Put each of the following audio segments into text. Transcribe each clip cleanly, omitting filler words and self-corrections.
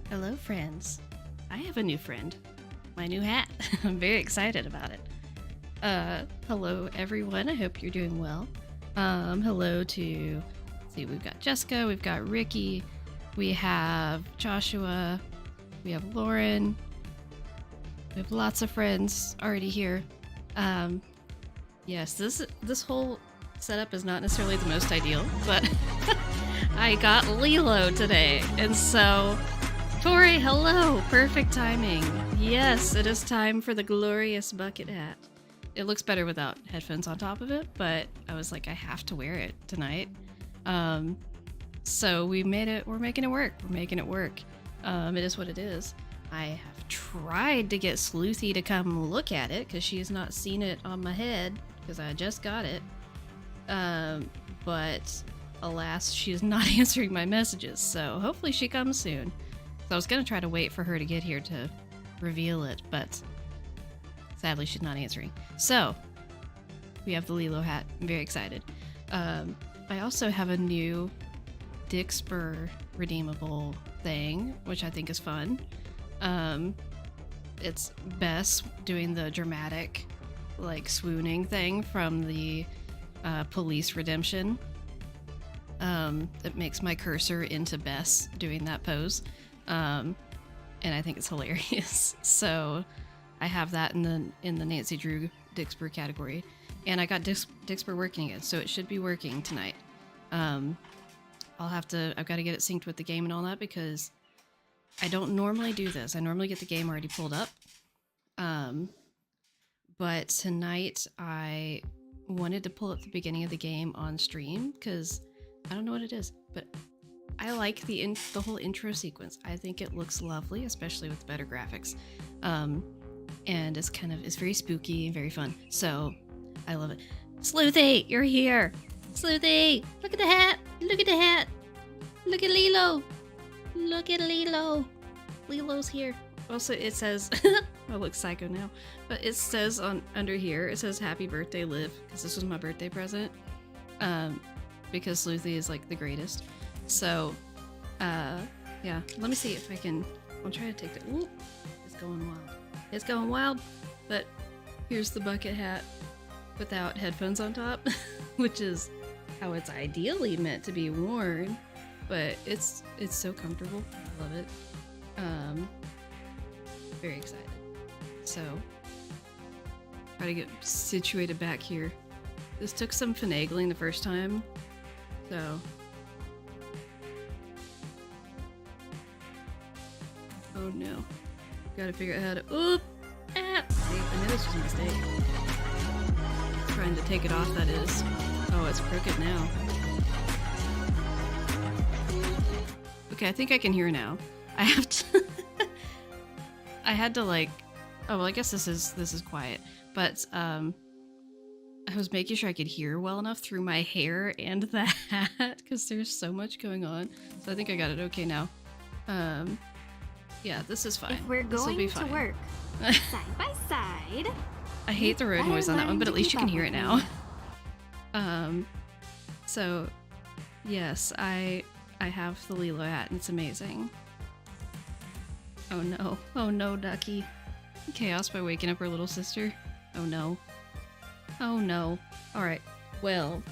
Hello, friends. I have a new friend. My new hat. I'm very excited about it. Hello, everyone. I hope you're doing well. Hello to, let's see, we've got Jessica, we've got Ricky, we have Joshua, we have Lauren. We have lots of friends already here. Yes, this whole setup is not necessarily the most ideal, but I got Lilo today, and so Tori, hello! Perfect timing. Yes, it is time for the glorious bucket hat. It looks better without headphones on top of it, but I was like, I have to wear it tonight. So we're making it work. We're making it work. It is what it is. I have tried to get Sleuthy to come look at it, because she has not seen it on my head, because I just got it. But alas, she is not answering my messages, so hopefully she comes soon. I was going to try to wait for her to get here to reveal it, but sadly she's not answering. So, we have the Lilo hat. I'm very excited. I also have a new Dixper redeemable thing, which I think is fun. It's Bess doing the dramatic, like, swooning thing from the police redemption. It makes my cursor into Bess doing that pose. And I think it's hilarious. So I have that in the Nancy Drew Dixper category, and I got Dixper working again, so it should be working tonight. I've got to get it synced with the game and all that, because I don't normally do this. I normally get the game already pulled up. But tonight I wanted to pull up the beginning of the game on stream, because I don't know what it is, but I like the whole intro sequence. I think it looks lovely, especially with better graphics. And it's very spooky and very fun. So I love it. Sleuthy, you're here. Sleuthy, look at the hat. Look at the hat. Look at Lilo. Look at Lilo. Lilo's here. Also, it says, I look psycho now, but it says under here, it says happy birthday, Liv, because this was my birthday present. Because Sleuthy is like the greatest. So, yeah, let me see if I can, I'll try to take the, ooh, it's going wild. It's going wild, but here's the bucket hat without headphones on top, which is how it's ideally meant to be worn, but it's so comfortable. I love it. Very excited. So, try to get situated back here. This took some finagling the first time, so. Oh no. Gotta figure out how to. Oop! Ah! See, I knew this was a mistake. Trying to take it off, that is. Oh, it's crooked now. Okay, I think I can hear now. I have to. I had to like. Oh well, I guess this is quiet. But I was making sure I could hear well enough through my hair and the hat, because there's so much going on. So I think I got it okay now. Yeah, this is fine. If we're going to work side by side. I hate the road noise on that one, but at least you can hear it now. So yes, I have the Lilo hat and it's amazing. Oh no, Ducky. Chaos by waking up her little sister. Oh no. Oh no. Alright, well,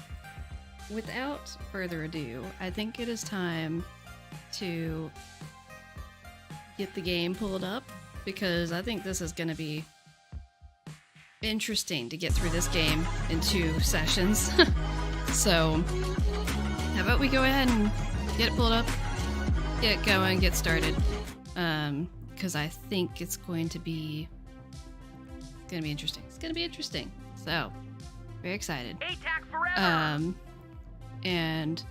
without further ado, I think it is time to get the game pulled up, because I think this is going to be interesting to get through this game in 2 sessions. So, how about we go ahead and get it pulled up, get going, get started. Because I think it's going to be interesting. It's gonna be interesting. So, very excited. ATAC forever. And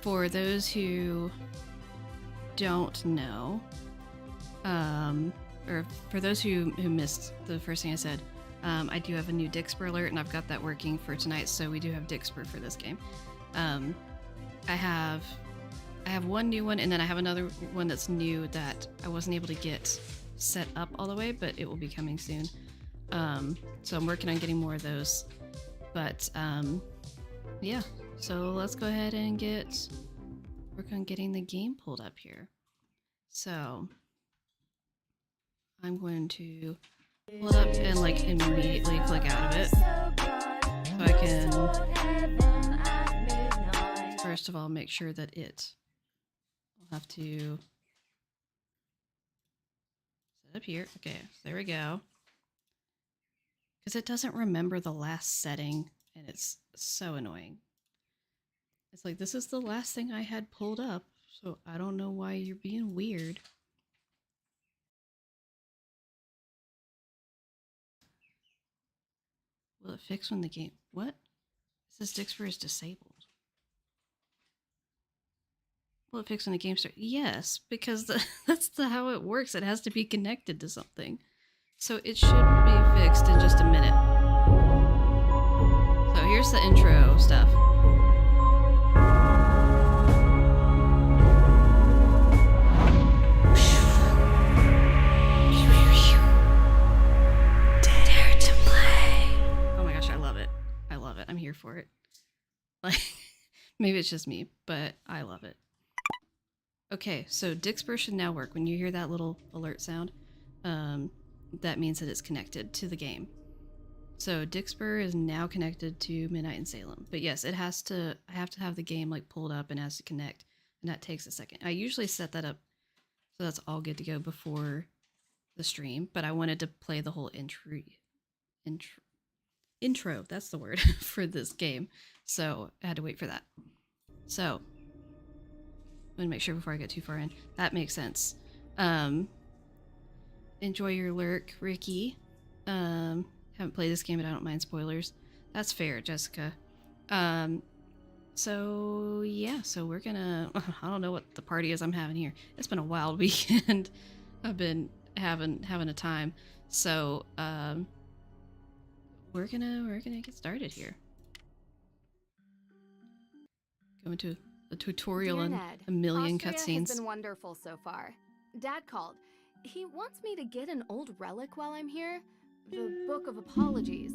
for those who don't know, or for those who missed the first thing I said, I do have a new Dixper alert, and I've got that working for tonight, so we do have Dixper for this game. I have one new one, and then I have another one that's new that I wasn't able to get set up all the way, but it will be coming soon. So I'm working on getting more of those. But yeah, so let's go ahead and work on getting the game pulled up here. So I'm going to pull it up and like immediately click out of it, so I can first of all make sure that I'll have to set up here. Okay, so there we go. Because it doesn't remember the last setting, and it's so annoying. It's like, this is the last thing I had pulled up, so I don't know why you're being weird. Will it fix when the game... What? It says Dixper is disabled. Will it fix when the game starts? Yes, because that's how it works. It has to be connected to something. So it should be fixed in just a minute. So here's the intro stuff. Dare to play. Oh my gosh, I love it. I love it. I'm here for it. Like, maybe it's just me, but I love it. Okay, so Dixper should now work. When you hear that little alert sound, that means that it's connected to the game. So Dixper is now connected to Midnight in Salem. But yes, I have to have the game like pulled up and has to connect, and that takes a second. I usually set that up so that's all good to go before the stream, but I wanted to play the whole intro, that's the word, for this game. So I had to wait for that. So I'm gonna make sure before I get too far in. That makes sense. Enjoy your lurk, Ricky. Haven't played this game, but I don't mind spoilers. That's fair, Jessica. So yeah, so we're gonna... I don't know what the party is I'm having here. It's been a wild weekend. I've been having a time. So we're gonna get started here. Go into a tutorial Dear and Ned, a million Austria cutscenes. has been wonderful so far. Dad called. He wants me to get an old relic while I'm here, the Book of Apologies,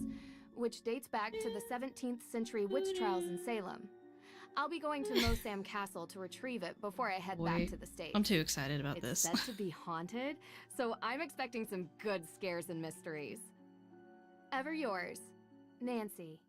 which dates back to the 17th century witch trials in Salem. I'll be going to Mosam Castle to retrieve it before I head back to the States. I'm too excited about It's this. said to be haunted, so I'm expecting some good scares and mysteries. Ever yours, Nancy.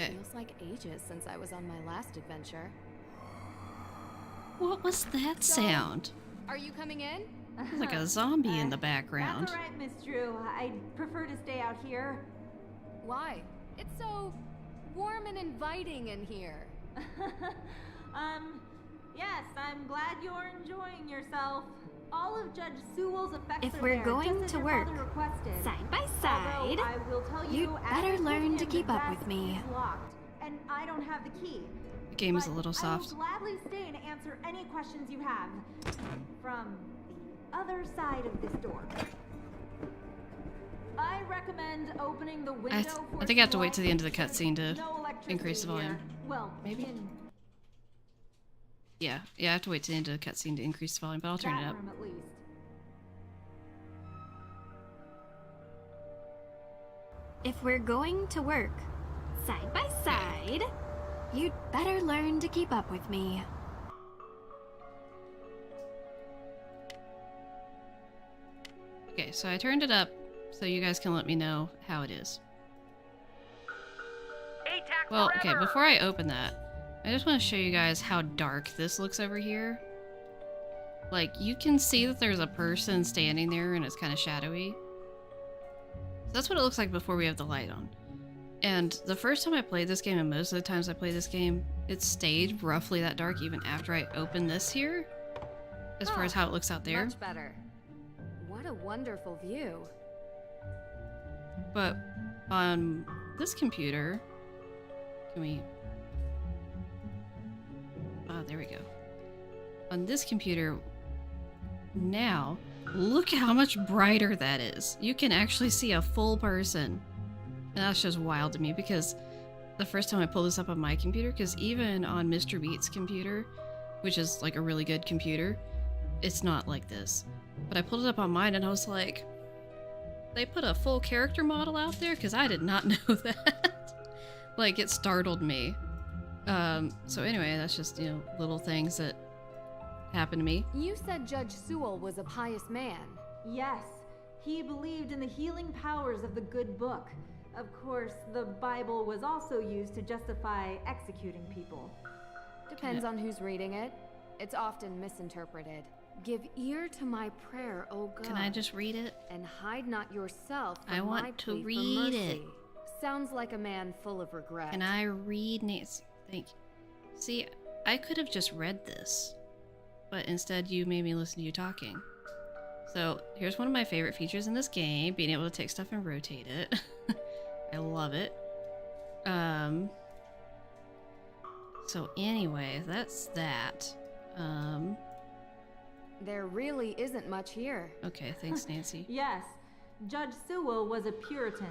Okay. Feels like ages since I was on my last adventure. What was that sound? Are you coming in? There's like a zombie in the background. That's all right, Miss Drew. I'd prefer to stay out here. Why? It's so warm and inviting in here. Yes, I'm glad you're enjoying yourself. All of Judge Sewell's effects If are we're there, going just as to your work father requested. side by Although side, I will tell you, you'd as better with learn to him, keep the up with desk me. is locked, and I don't have the key. The game is a But little soft. I will gladly stay and answer any questions you have from the other side of this door. I recommend opening the window. I think I have to wait to the end of the cutscene to increase the volume. Here. Well, Maybe? in Yeah, I have to wait to the end of the cutscene to increase the volume, but I'll turn it that up. room at least. if we're going to work side by side, you'd better learn to keep up with me. Okay, so I turned it up so you guys can let me know how it is. Well, okay, before I open that, I just want to show you guys how dark this looks over here. Like, you can see that there's a person standing there and it's kind of shadowy. That's what it looks like before we have the light on. And the first time I played this game, and most of the times I play this game, it stayed roughly that dark even after I opened this here. As far as how it looks out there. Much better. What a wonderful view. But on this computer, can we... Oh, there we go. On this computer, now, look how much brighter that is. You can actually see a full person. And that's just wild to me because the first time I pulled this up on my computer, because even on Mr. Beat's computer, which is like a really good computer, it's not like this. But I pulled it up on mine and I was like, they put a full character model out there? Because I did not know that. Like, it startled me. So anyway, that's just, you know, little things that happen to me. You said Judge Sewell was a pious man. Yes, he believed in the healing powers of the good book. Of course, the Bible was also used to justify executing people. Depends on who's reading it. It's often misinterpreted. Give ear to my prayer, O God. Can I just read it? And hide not yourself from I want my to plea for read mercy. it. Sounds like a man full of regret. Can I read Nancy? Thank you. See, I could have just read this, but instead you made me listen to you talking. So here's one of my favorite features in this game, being able to take stuff and rotate it. I love it. So anyway, that's that. There really isn't much here. Okay, thanks, Nancy. Yes, Judge Sewell was a Puritan.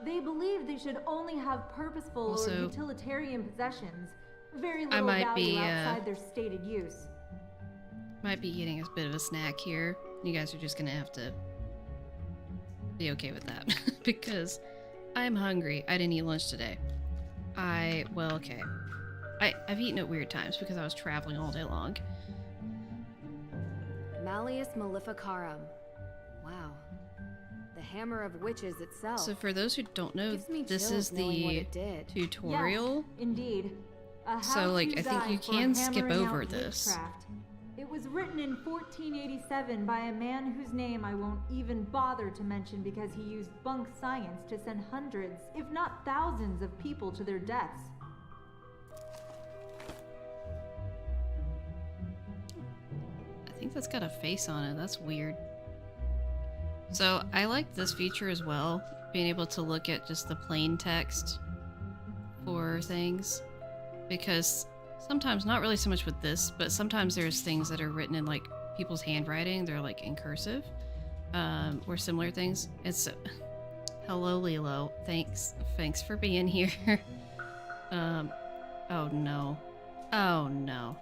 They believed they should only have purposeful Also, or utilitarian possessions. Very I little might value be, outside their stated use. Might be getting a bit of a snack here. You guys are just gonna have to be okay with that because I'm hungry. I didn't eat lunch today. Well, okay. I've eaten at weird times because I was traveling all day long. Malleus Maleficarum. Wow. The Hammer of Witches itself. So for those who don't know, Gives me this chills is knowing what the it did. tutorial. Yes, indeed. A So, like, how-to I think you guide for can skip hammering over out this. witchcraft. It was written in 1487 by a man whose name I won't even bother to mention because he used bunk science to send hundreds, if not thousands, of people to their deaths. I think that's got a face on it. That's weird. So I like this feature as well, being able to look at just the plain text for things, because sometimes, not really so much with this, but sometimes there's things that are written in like people's handwriting. They're like in cursive, or similar things. It's hello, Lilo. Thanks for being here. Oh no. Oh no.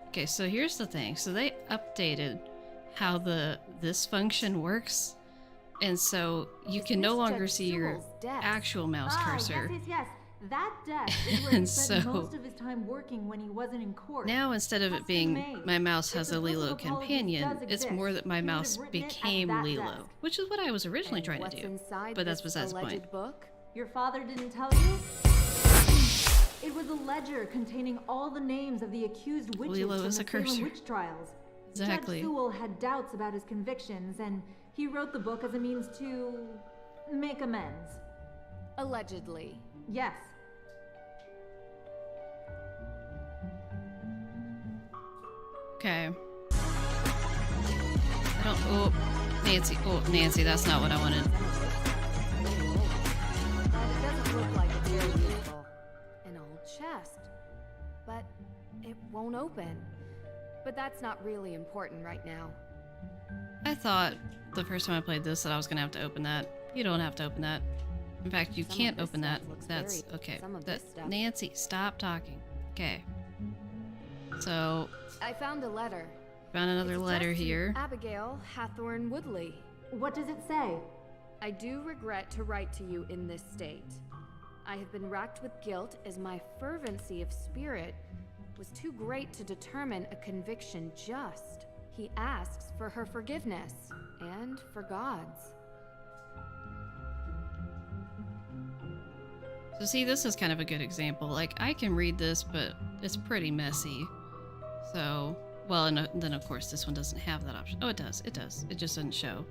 Okay, so here's the thing. So they updated how this function works, and so you Is can no this longer Judge see your Sewell's desk? actual mouse cursor. Yes. That desk is where he And spent so- most of his time working when he wasn't in court. Now, instead of it Custom being made. my mouse If has the a Book of Lilo Apologies companion, does it's exist, more that my he would have mouse written it at became that Lilo, desk. which is what I was originally And trying what's to do. inside But that's this besides the point. alleged book? Your father didn't tell you? It was a ledger containing all the names of the accused witches Lilo from is the a Salem cursor. witch trials. Exactly. Judge Sewell had doubts about his convictions, and he wrote the book as a means to make amends. Allegedly. Yes. Okay. I don't. Oh, Nancy. Oh, Nancy. That's not what I wanted. But it doesn't look like it's very useful. An old chest. But it won't open. But that's not really important right now. I thought the first time I played this that I was gonna have to open that. You don't have to open that. In fact, you Some of can't this open that. stuff looks That's very- okay. some of That this stuff. Nancy, stop talking. Okay. So I found a letter. found another It's letter addressed to here. Abigail Hathorne Woodley. What does it say? I do regret to write to you in this state. I have been racked with guilt as my fervency of spirit was too great to determine a conviction just. He asks for her forgiveness and for God's. So see, this is kind of a good example. Like, I can read this, but it's pretty messy. So, well, and then of course this one doesn't have that option. Oh, it does. It does. It just doesn't show.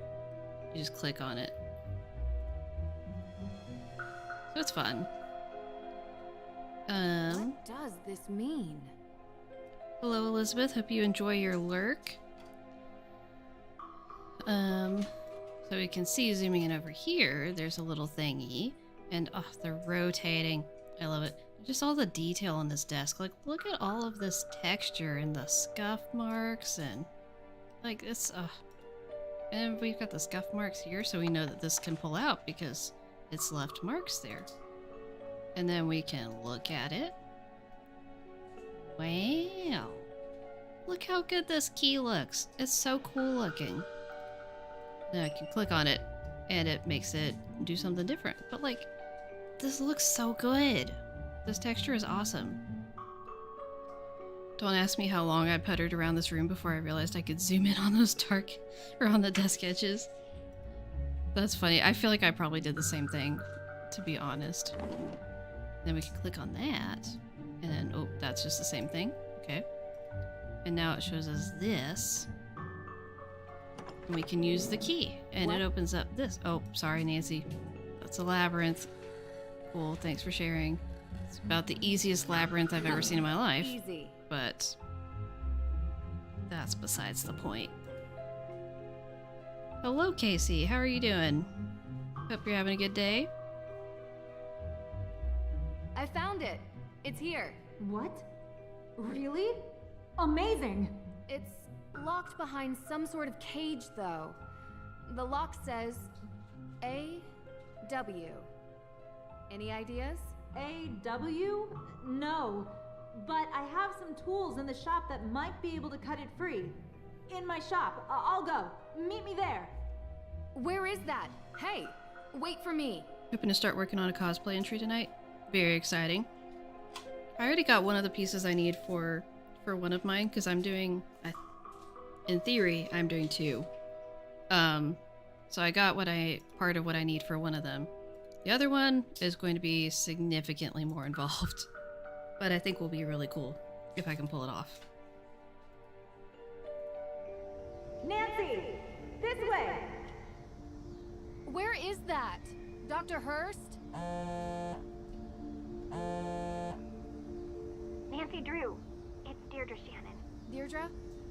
You just click on it. So it's fun. What does this mean? Hello, Elizabeth. Hope you enjoy your lurk. So we can see, zooming in over here, there's a little thingy. And, oh, they're rotating. I love it. Just all the detail on this desk. Like, look at all of this texture and the scuff marks and... Like, it's, And we've got the scuff marks here, so we know that this can pull out because it's left marks there. And then we can look at it. Wow. Look how good this key looks. It's so cool looking. Now I can click on it, and it makes it do something different. But, like, this looks so good. This texture is awesome. Don't ask me how long I puttered around this room before I realized I could zoom in on those dark, or on the desk edges. That's funny. I feel like I probably did the same thing, to be honest. Then we can click on that, and then, oh, that's just the same thing. Okay. And now it shows us this. And we can use the key, and it opens up this. Oh, sorry, Nancy. That's a labyrinth. Cool, thanks for sharing. It's about the easiest labyrinth I've ever seen in my life. Easy. But that's besides the point. Hello, Casey. How are you doing? Hope you're having a good day. I found it. It's here. What? Really? Amazing! It's locked behind some sort of cage, though. The lock says A-W. Any ideas? A-W? No. But I have some tools in the shop that might be able to cut it free. In my shop. I'll go. Meet me there. Where is that? Hey, wait for me. Hoping to start working on a cosplay entry tonight. Very exciting. I already got one of the pieces I need for one of mine, because I'm doing... in theory, I'm doing two. So I got part of what I need for one of them. The other one is going to be significantly more involved. But I think will be really cool if I can pull it off. Nancy! This way! Where is that? Dr. Hurst? Nancy Drew, it's Deirdre Shannon. Deirdre?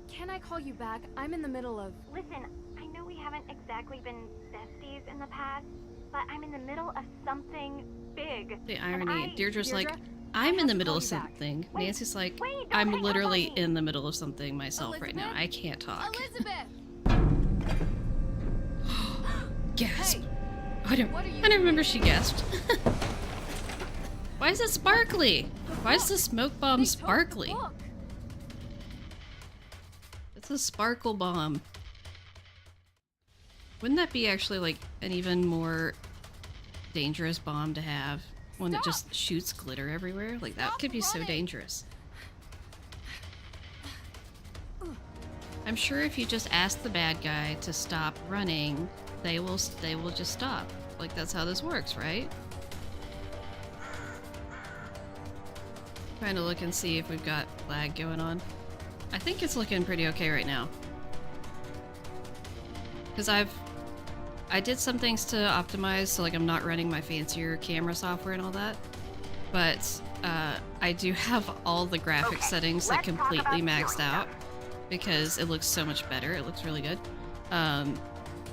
Can I call you back? I'm in the middle of... Listen, I know we haven't exactly been besties in the past, but I'm in the middle of something big. The irony. Deirdre's Deirdre, like, I'm in the middle of call you back. something. Wait, Nancy's like, wait, don't I'm hang up literally on me. in the middle of something myself right now. Elizabeth? I can't talk. Elizabeth! Gasp. Hey, I don't what are you remember she gasped. Why is it sparkly? Why is the smoke bomb They took the sparkly? book. It's a sparkle bomb. Wouldn't that be actually like an even more dangerous bomb to have? One that just shoots glitter everywhere? Like that Stop could be so running. dangerous. I'm sure if you just ask the bad guy to stop running, they will just stop. Like that's how this works, right? Trying to look and see if we've got lag going on. I think it's looking pretty okay right now. Because I did some things to optimize, so like I'm not running my fancier camera software and all that. But I do have all the graphics settings like completely maxed out because it looks so much better. It looks really good.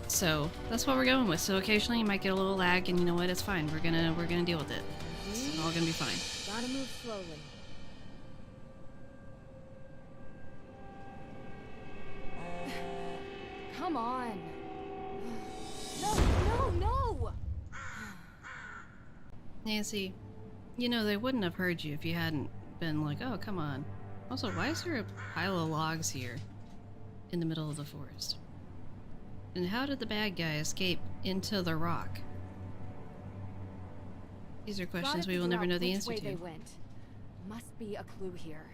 So that's what we're going with. So occasionally you might get a little lag, and you know what? It's fine. We're gonna deal with it. It's all gonna be fine. Gotta move slowly. Come on. No! Nancy, you know, they wouldn't have heard you if you hadn't been like, oh, come on. Also, why is there a pile of logs here in the middle of the forest? And how did the bad guy escape into the rock? These are questions we will never know the answer Which way to. they went. Must be a clue here.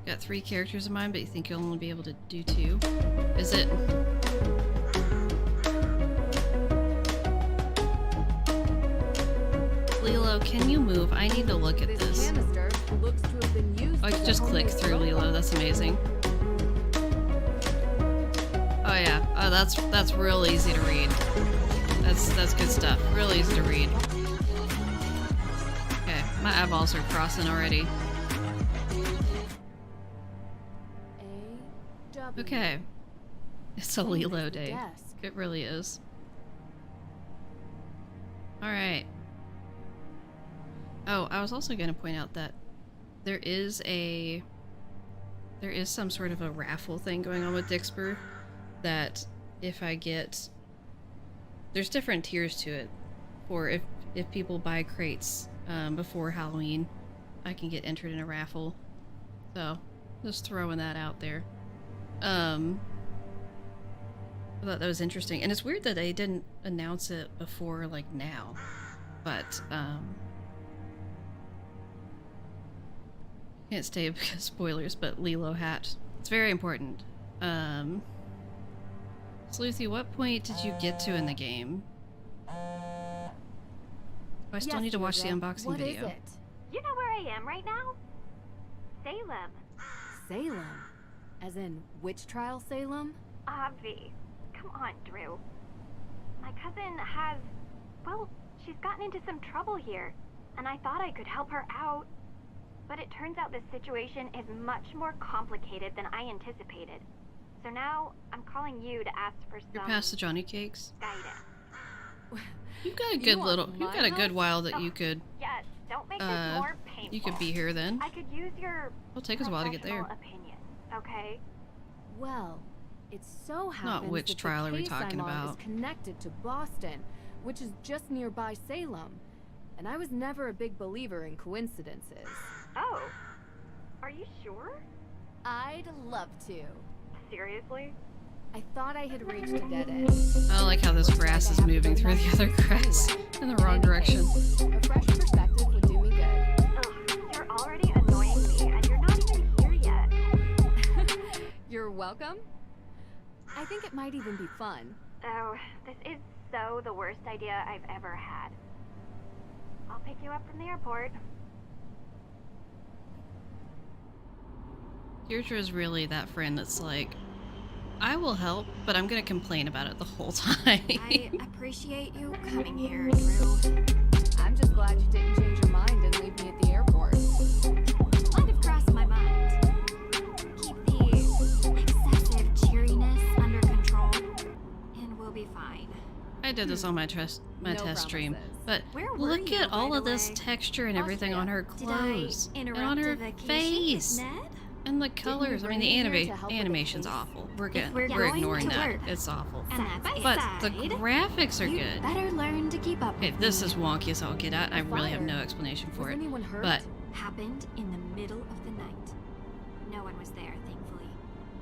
Got 3 characters in mind, but you think you'll only be able to do 2? Is it... Lilo, can you move? I need to look at This this. canister looks to have been used I as can a just click homemade through Lilo. That's amazing. Oh yeah. Oh, that's real easy to read. That's good stuff. Real easy to read. Okay, my eyeballs are crossing already. A-W. Okay. It's a Same as Lilo the day. desk. It really is. Alright. Oh, I was also going to point out that there is some sort of a raffle thing going on with Dixper that if I get... There's different tiers to it. For if people buy crates before Halloween, I can get entered in a raffle. So, just throwing that out there. I thought that was interesting. And it's weird that they didn't announce it before, like, now. But, can't stay because spoilers, but Lilo hat. It's very important. Sleuthy, what point did you get to in the game? Oh, I still Yes, need to watch the Deirdre. unboxing What video. is it? You know where I am right now? Salem. Salem. As in witch trial Salem? Obvi. Come on, Drew. My cousin has... Well, she's gotten into some trouble here, and I thought I could help her out. But it turns out this situation is much more complicated than I anticipated. So now, I'm calling you to ask for You're some past the Johnny Cakes. guidance. You've got a You good want little... You've my got a good help? while that Oh, you could... Yes, don't make this more painful. You could be here then. I could use your It'll take us a while to get there. professional opinion, okay? Well, it so happens Not which that trial the are we case talking I'm on about? is connected to Boston, which is just nearby Salem. And I was never a big believer in coincidences. Oh. Are you sure? I'd love to. Seriously? I thought I had reached a dead end. I don't like how this grass is moving through the other grass in the wrong direction. A fresh perspective would do me good. Ugh, you're already annoying me, and you're not even here yet. You're welcome. I think it might even be fun. Oh, this is so the worst idea I've ever had. I'll pick you up from the airport. Deirdre is really that friend that's like, I will help, but I'm gonna complain about it the whole time. I appreciate you coming here, Drew. I'm just glad you didn't change your mind and leave me at the airport. Might have crossed my mind. Keep the excessive cheeriness under control, and we'll be fine. I did this on my test stream, promises. but Where were look you, at all by of the this way? texture and everything on her Did clothes I and interrupt on her a vacation, face Ned? and the colors. I mean, bring the me here to help with the animation's case? awful. We're we're we're going ignoring to that. work, It's awful. And that's But side, the graphics are you good. better learn to keep up Okay, with this me. is wonky as all get out. I really have fire. no explanation for Was it. anyone hurt? But Happened in the middle of the night. No one was there, thankfully.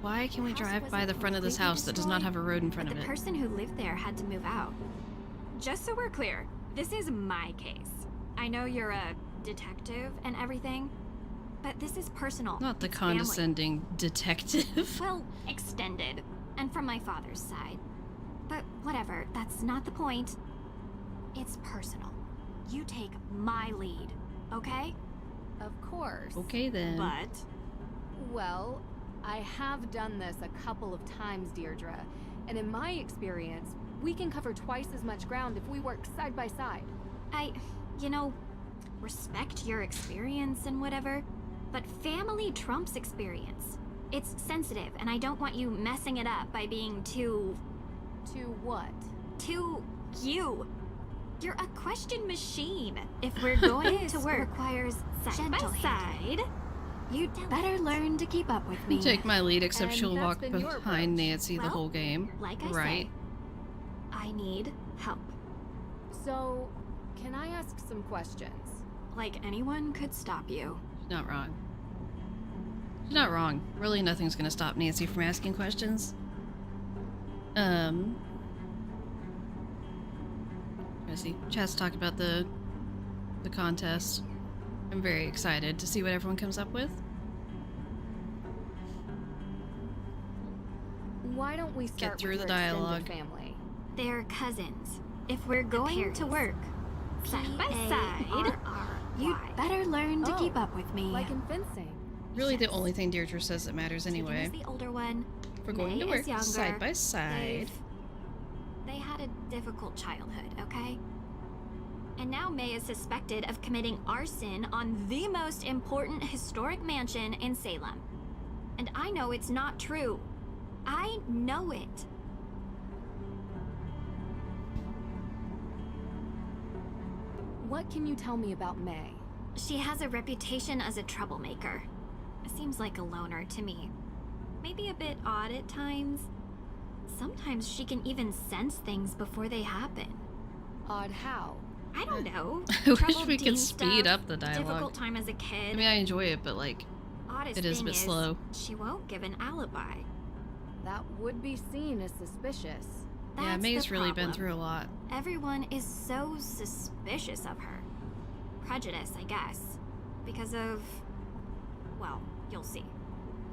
why can we The house drive by wasn't the front of this completely house that does not destroyed, have a road in front but of the it? person who lived there had to move out. Just so we're clear, this is my case. I know you're a detective and everything, but this is personal. Not the It's family. condescending detective. Well, extended, and from my father's side. But whatever, that's not the point. It's personal. You take my lead, okay? Of course. Okay then. But Well, I have done this a couple of times, Deirdre. And in my experience, we can cover twice as much ground if we work side by side. you know, respect your experience and whatever, but family trumps experience. It's sensitive, and I don't want you messing it up by being too To what? you. You're a question machine. If we're going to work requires side by side, you'd better learn to keep up with me. Take my lead, except And she'll that's walk been your behind approach. Nancy the Well, whole game. Like I right? say, I need help. So, can I ask some questions? Like anyone could stop you. She's not wrong. She's not wrong. Really, nothing's gonna stop Nancy from asking questions. I see. Chat's talk about the contest. I'm very excited to see what everyone comes up with. Why don't we start through with the your extended dialogue. family? They're cousins. If we're going to work, Side by side. P-A-R-R-Y. You'd better learn to keep Oh, up with me. Like in fencing. Really, the Yes. only thing Deirdre says that matters anyway. Tegan is the older one. We're going May to is work younger. side by side. They had a difficult childhood, okay? And now May is suspected of committing arson on the most important historic mansion in Salem. And I know it's not true. I know it. What can you tell me about May? She has a reputation as a troublemaker. Seems like a loner to me. Maybe a bit odd at times. Sometimes she can even sense things before they happen. Odd how? I don't know. I wish Troubled we could teen speed stuff, up the dialogue. Difficult time as a kid. I mean, I enjoy it, but like, Oddest it is a thing bit slow. She won't give an alibi. That would be seen as suspicious. Yeah, That's May's the really been problem. through a lot. Everyone is so suspicious of her. Prejudice, I guess. Because of... well, you'll see.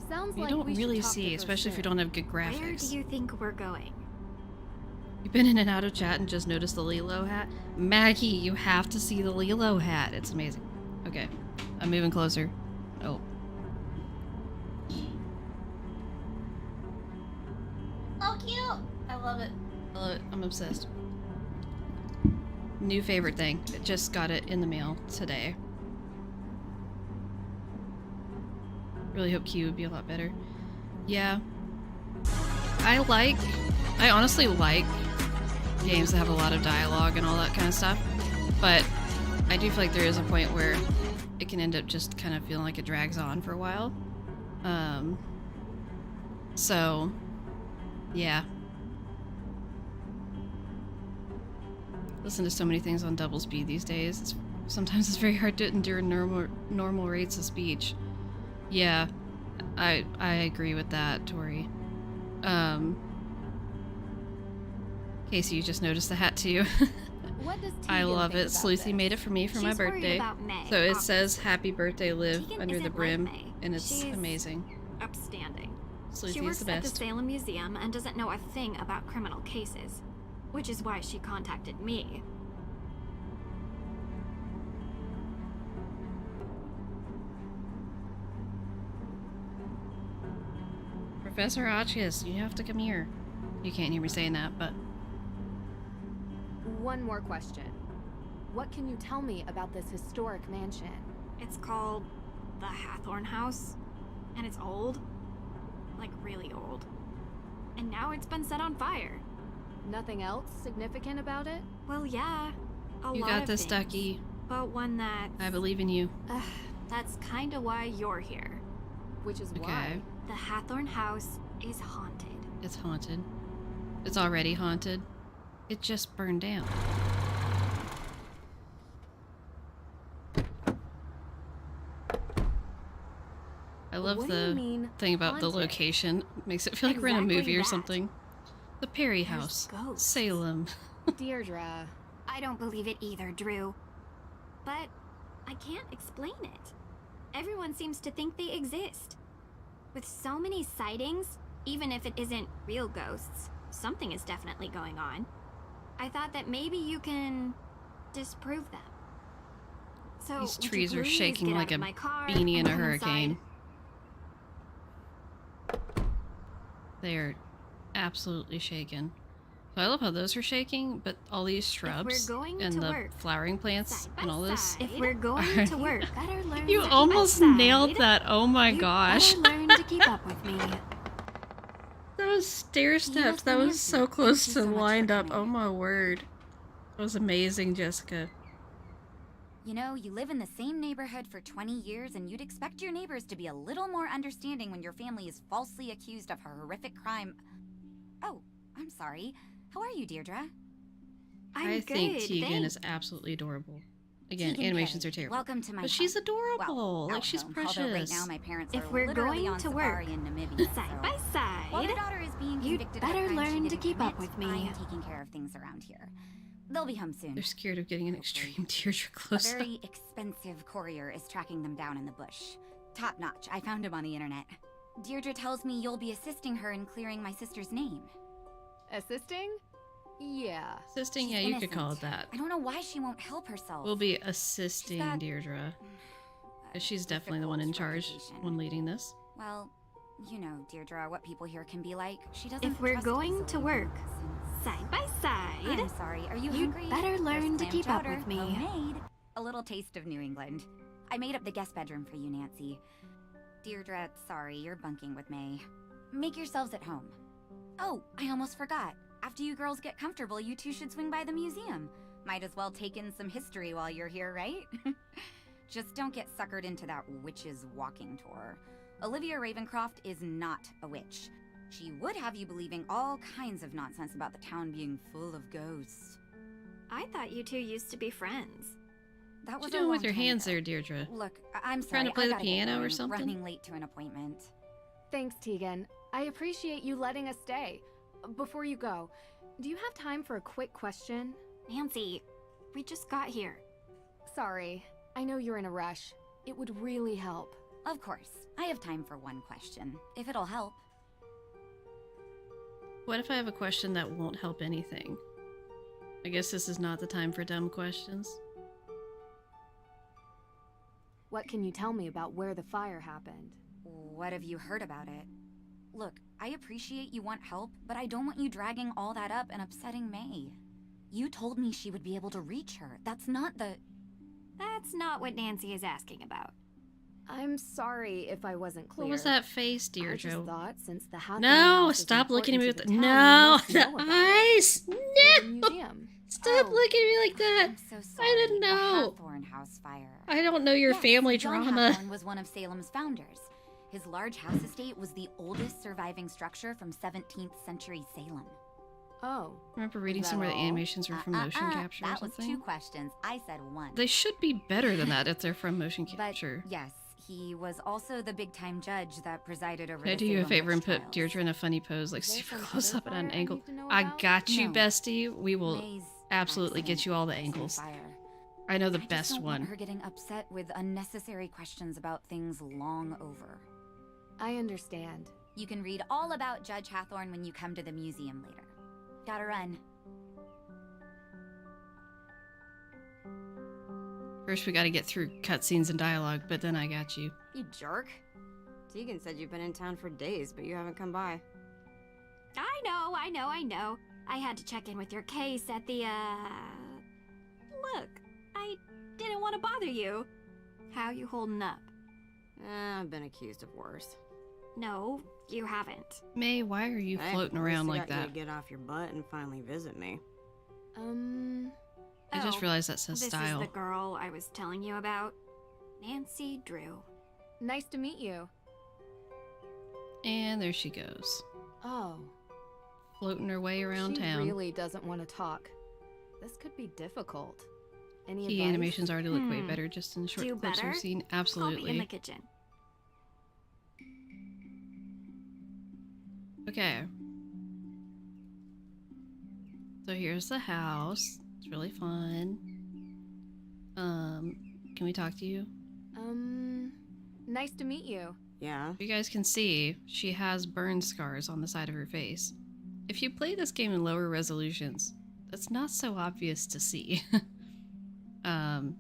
Sounds You like don't we should really talk to see, her especially if you soon. don't have good Where do graphics. you think we're going? You've been in and out of chat and just noticed the Lilo hat? Maggie, you have to see the Lilo hat. It's amazing. Okay, I'm moving closer. Oh. Oh, cute! I love it. I love it. I'm obsessed. New favorite thing. I just got it in the mail today. Really hope Q would be a lot better. Yeah. I honestly like games that have a lot of dialogue and all that kind of stuff, but I do feel like there is a point where it can end up just kind of feeling like it drags on for a while. So, yeah. Listen to so many things on double speed these days. Sometimes it's very hard to endure normal rates of speech. Yeah, I agree with that, Tori. Casey, you just noticed the hat too. What does I Tegan love think it. about Sleuthy this? made it for me for my She's worried birthday. about May, So it says obviously. "Happy Birthday, Liv" Tegan under the isn't like brim, May. and it's She's amazing. Upstanding. She Sleuthy works is the at the best. Salem Museum and doesn't know a thing about criminal cases, which is why she contacted me. Professor Archius, you have to come here. You can't hear me saying that, but One more question. What can you tell me about this historic mansion? It's called the Hathorn House, and it's old. Like, really old. And now it's been set on fire. Nothing else significant about it? Well, yeah. A you lot got of this, things, Ducky. But one that... I believe in you. That's kinda why you're here. Which is Okay. why. The Hathorn House is haunted. It's haunted. It's already haunted. It just burned down. I love What do you the mean, thing about the haunted? location. Makes it feel like we're in a Exactly movie or that. something. The Perry There's House. ghosts. Salem. Deirdre. I don't believe it either, Drew. But I can't explain it. Everyone seems to think they exist. With so many sightings, even if it isn't real ghosts, something is definitely going on. I thought that maybe you can disprove them. So These would you trees are please shaking get out like of a my car beanie in and a come hurricane. inside? They are absolutely shaken. So I love how those are shaking, but all these shrubs going and to the work flowering plants Side by and all this. side. If we're going to work, better learn You to keep almost outside. nailed that. Oh my You gosh. better learn to keep up with me. Those stair steps, that was so close to lined up. Oh my word. That was amazing, Jessica. You know, you live in the same neighborhood for 20 years and you'd expect your neighbors to be a little more understanding when your family is falsely accused of a horrific crime. Oh, I'm sorry. How are you, Deirdre? I'm I good, think Tegan thanks. is absolutely adorable. Again, Tegan animations Kay, are terrible. Welcome to my But she's home. adorable. Well, like, out she's home, precious. Although right now my parents If are we're literally going on to safari work, in Namibia, Side so... by While side. your daughter is being You'd convicted of a better crime she learn to didn't keep up commit, with me. I am taking care of things around here. They'll be home soon. They're scared of getting an extreme Deirdre A close up. very expensive courier is tracking them down in the bush. Top notch. I found him on the internet. Deirdre tells me you'll be assisting her in clearing my sister's name. Assisting? Yeah. Assisting, She's yeah, you could call it innocent. that. I don't know why she won't help herself. We'll be assisting got- Deirdre. 'Cause she's definitely the one in difficult charge, reputation. one leading this. Well, you know, Deirdre, what people here can be like. She doesn't. If we're trust going to easily work since- side by side, I'm sorry. Are you you'd hungry? better learn to There's keep clam up chowder, with me. homemade. A little taste of New England. I made up the guest bedroom for you, Nancy. Deirdre, sorry, you're bunking with May. Make yourselves at home. Oh, I almost forgot. After you girls get comfortable, you two should swing by the museum. Might as well take in some history while you're here, right? Just don't get suckered into that witch's walking tour. Olivia Ravencroft is not a witch. She would have you believing all kinds of nonsense about the town being full of ghosts. I thought you two used to be friends. That What was you a doing with long your time hands ago. there, Deirdre? Look, I'm sorry. Trying to play I the gotta get piano or going. something? Running late to an appointment. Thanks, Tegan. I appreciate you letting us stay. Before you go, do you have time for a quick question? Nancy, we just got here. Sorry, I know you're in a rush. It would really help. Of course. I have time for one question, if it'll help. What if I have a question that won't help anything? I guess this is not the time for dumb questions. What can you tell me about where the fire happened? What have you heard about it? Look, I appreciate you want help, but I don't want you dragging all that up and upsetting May. You told me she would be able to reach her. That's not the... That's not what Nancy is asking about. I'm sorry if I wasn't clear. What was that face, I just Deirdre? thought since the Hathaway No, house is stop looking at me with the... important to the town, No, you must know the about it. eyes! The No! museum. Stop Oh, looking at me like that! I'm so sorry. I didn't know. The Hathorn House fire. I don't know your Yes, family John drama. Hathorn was one of Salem's founders. His large house estate was the oldest surviving structure from 17th century Salem. Oh, I remember reading Is that somewhere the all? animations were from motion capture or That was something. 2 questions. I said 1. They should be better than that if they're from motion But capture. yes, he was also the big-time judge that presided over Can I the do you a Salem favor and witch put trials. Deirdre in a funny pose, like Is there super some close other up at an fire I angle? need to know I about? got you, No. bestie. We will May's absolutely get accident you all the was angles. fire. I know the I just best don't want one. her getting upset with unnecessary questions about things long over. I understand. You can read all about Judge Hathorn when you come to the museum later. Gotta run. First, we got to get through cutscenes and dialogue, but then I got you. You jerk. Tegan said you've been in town for days, but you haven't come by. I know. I had to check in with your case at the, Look, I didn't want to bother you. How you holding up? I've been accused of worse. No, you haven't. May, why are you Hey, floating at least around I like got you that? to get off your butt and finally visit me. I just Oh, realized that says This style. is the girl I was telling you about. Nancy Drew. Nice to meet you. And there she goes, Oh, floating her way around she town. really doesn't want to talk. This could be difficult. Any Key advice? animations already look way Hmm. better just in the short Do clips better? we've seen. I'll be in Absolutely. the kitchen. Okay. So here's the house. It's really fun. Can we talk to you? Nice to meet you. Yeah? You guys can see she has burn scars on the side of her face. If you play this game in lower resolutions, that's not so obvious to see. Do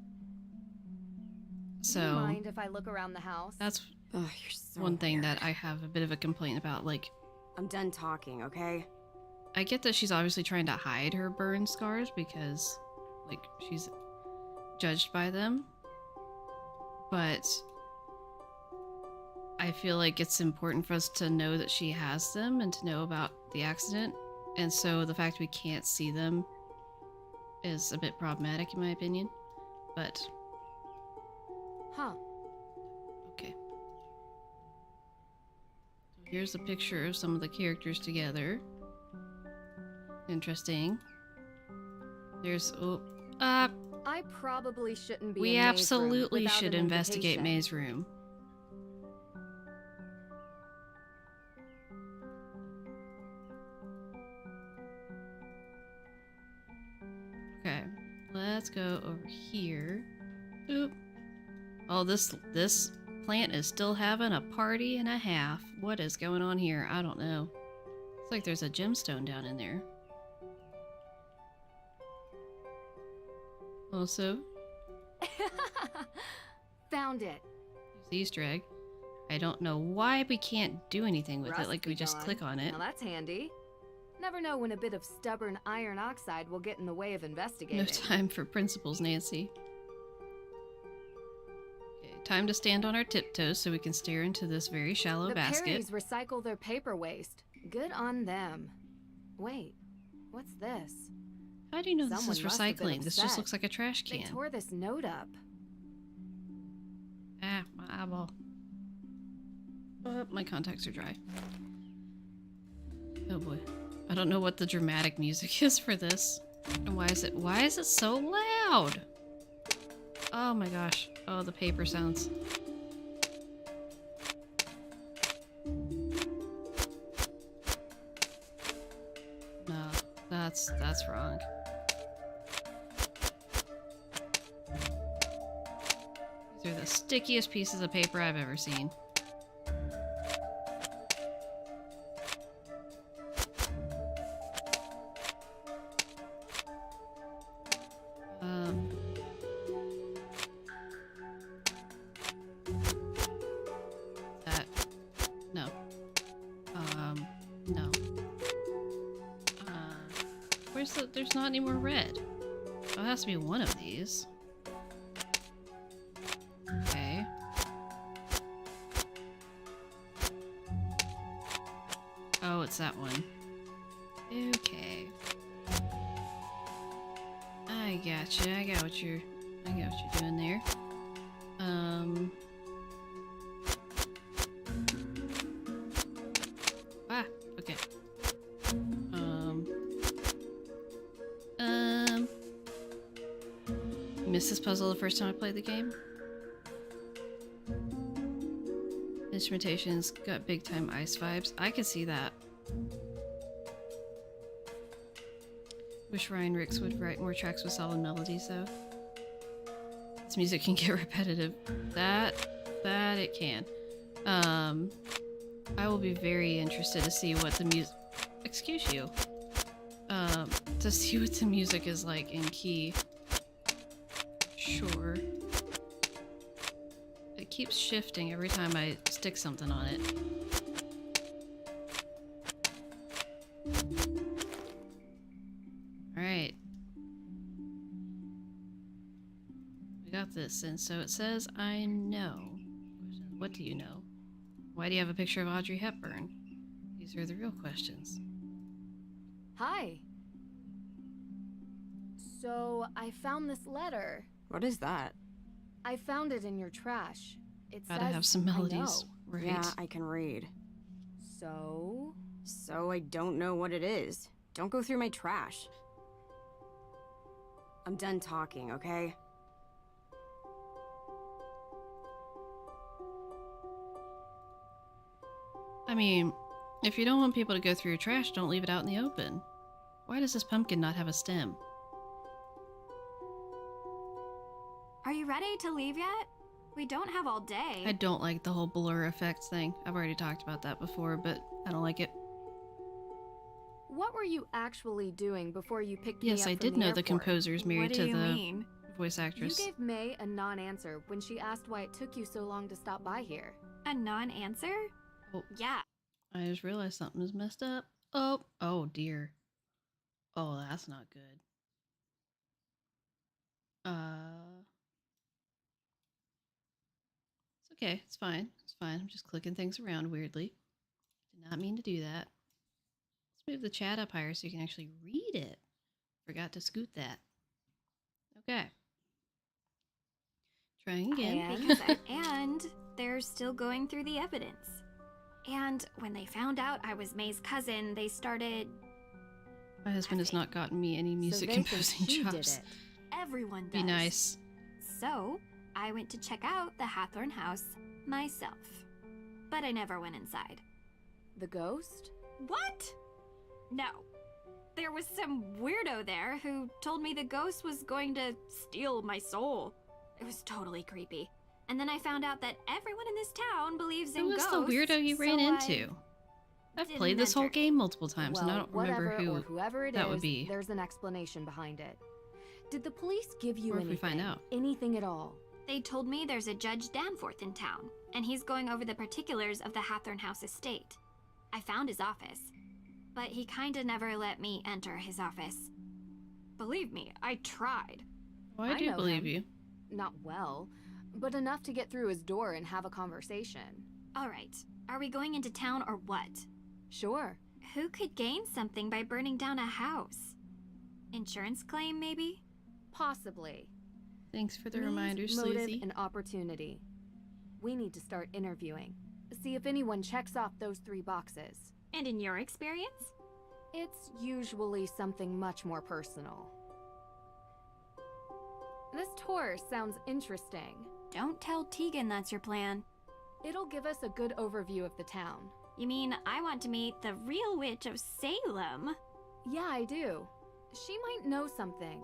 So you mind if I look around the house? that's Ugh, you're so one thing weird. that I have a bit of a complaint about. Like, I'm done talking, okay? I get that she's obviously trying to hide her burn scars because, like, she's judged by them. But I feel like it's important for us to know that she has them and to know about the accident. And so the fact we can't see them is a bit problematic, in my opinion. But, Huh. okay. Here's a picture of some of the characters together. Interesting. There's... I probably shouldn't be we in May's room absolutely without should an investigate invitation. May's room. Okay, let's go over here. Oop. Oh, this plant is still having a party and a half. What is going on here? I don't know. Looks like there's a gemstone down in there. Also, Found it. there's the Easter egg. I don't know why we can't do anything with it, like we just Rusty click on it. Now that's handy. Never know when a bit of stubborn iron oxide will get in the way of investigating. No time for principles, Nancy. Okay, time to stand on our tiptoes so we can stare into this very shallow The basket. Perrys recycle their paper waste. Good on them. Wait, what's this? How do you know Someone this is must have been recycling? This just upset. looks like a trash They can. tore this note up. Ah, my eyeball. Oh, my contacts are dry. Oh boy. I don't know what the dramatic music is for this. And why is it so loud? Oh my gosh. Oh, the paper sounds. No, that's wrong. These are the stickiest pieces of paper I've ever seen. That. No. No. There's not any more red. Oh, it has to be one of these. Okay. Oh, it's that one. Okay. I gotcha. I got what you're doing there. Ah, okay. Missed this puzzle the first time I played the game. Instrumentation's got big time ice vibes. I could see that. Wish Ryan Ricks would write more tracks with solid melodies though. This music can get repetitive. That it can. I will be very interested to see what the music. Excuse you. To see what the music is like in key. Sure. It keeps shifting every time I stick something on it. Alright. We got this, and so it says, I know. What do you know? Why do you have a picture of Audrey Hepburn? These are the real questions. Hi. So, I found this letter. What is that? I found it in your trash. It Gotta says, have some "I melodies, know." right? Yeah, I can read. So? So I don't know what it is. Don't go through my trash. I'm done talking, okay? I mean, if you don't want people to go through your trash, don't leave it out in the open. Why does this pumpkin not have a stem? Are you ready to leave yet? We don't have all day. I don't like the whole blur effects thing. I've already talked about that before, but I don't like it. What were you actually doing before you picked me up Yes, I from did the know the airport? composer's married What to do you the mean? voice actress. You gave May a non-answer when she asked why it took you so long to stop by here. A non-answer? Oh. Yeah. I just realized something is messed up. Oh dear. Oh, that's not good. It's okay. It's fine. It's fine. I'm just clicking things around weirdly. Did not mean to do that. Let's move the chat up higher so you can actually read it. Forgot to scoot that. Okay. Trying again. And they're still going through the evidence. And when they found out I was May's cousin, they started... My husband has not gotten me any music so they composing think she jobs. Did it. Everyone does. Be nice. So, I went to check out the Hathorn house myself. But I never went inside. The ghost? What? No. There was some weirdo there who told me the ghost was going to steal my soul. It was totally creepy. And then I found out that everyone in this town believes in Who was ghosts. the weirdo you ran so into? I've didn't played this whole enter. game multiple times, Well, and I don't remember whatever who or whoever it that is, would be. there's an explanation behind it. Did the police give you Or if anything? we find out. Anything at all? They told me there's a Judge Danforth in town, and he's going over the particulars of the Hathorn House estate. I found his office, but he kinda never let me enter his office. Believe me, I tried. Oh, I I do know believe him. you. Not well, but enough to get through his door and have a conversation. Alright, are we going into town or what? Sure. Who could gain something by burning down a house? Insurance claim, maybe? Possibly. Thanks for the Means, reminder, motive, Sleazy. and opportunity. We need to start interviewing. See if anyone checks off those 3 boxes. And in your experience? It's usually something much more personal. This tour sounds interesting. Don't tell Tegan that's your plan. It'll give us a good overview of the town. You mean I want to meet the real witch of Salem? Yeah, I do. She might know something.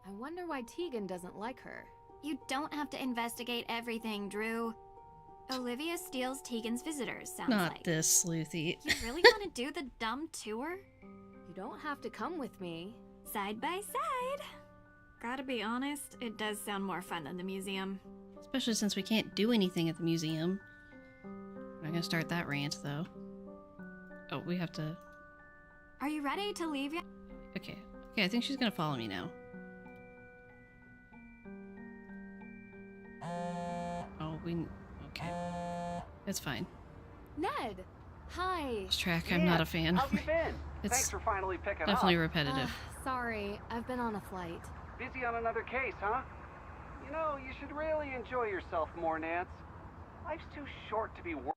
I wonder why Tegan doesn't like her. You don't have to investigate everything, Drew. Olivia steals Tegan's visitors, sounds Not like. this, Sleuthy. You really want to do the dumb tour? You don't have to come with me. Side by side. Gotta be honest, it does sound more fun than the museum. Especially since we can't do anything at the museum. I'm not gonna start that rant, though. Oh, we have to... Are you ready to leave yet? Okay. Okay, I think she's gonna follow me now. Oh, we... Okay. It's fine. Ned! Hi! Lost track, I'm not a fan. How've you been? It's Thanks for finally picking definitely up. repetitive. Sorry, I've been on a flight. Busy on another case, huh? You know, you should really enjoy yourself more, Nance. Life's too short to be working.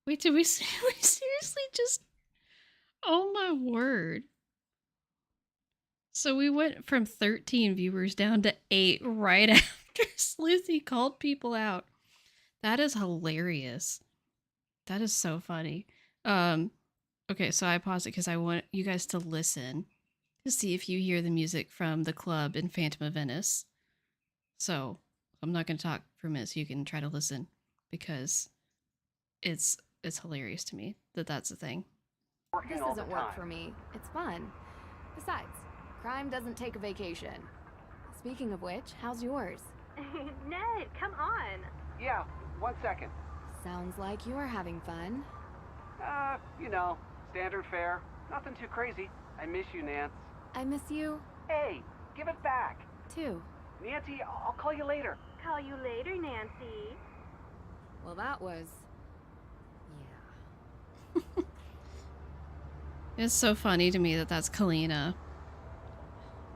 Wait, did we seriously just... Oh my word. So we went from 13 viewers down to 8 right after Sleuthy called people out. That is hilarious. That is so funny. Okay, so I paused it because I want you guys to listen to see if you hear the music from the club in Phantom of Venice. So I'm not going to talk for a minute so you can try to listen because it's hilarious to me that that's a thing. This all the doesn't work time. for me. It's fun. Besides, crime doesn't take a vacation. Speaking of which, how's yours? Ned, come on. Yeah, 1 second. Sounds like you are having fun. You know, standard fare. Nothing too crazy. I miss you, Nance. I miss you, Hey, give it back. too. Nancy, I'll call you later. Call you later, Nancy. Well, that was... yeah. It's so funny to me that that's Kalina.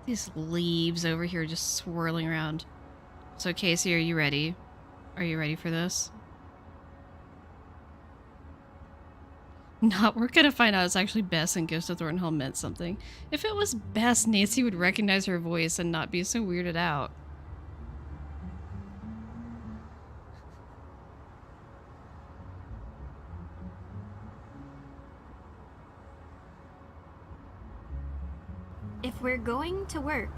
These leaves over here just swirling around. So Casey, are you ready? Are you ready for this? Not, we're gonna find out it's actually Bess and Ghost of Thornhill meant something. If it was Bess, Nancy would recognize her voice and not be so weirded out. If we're going to work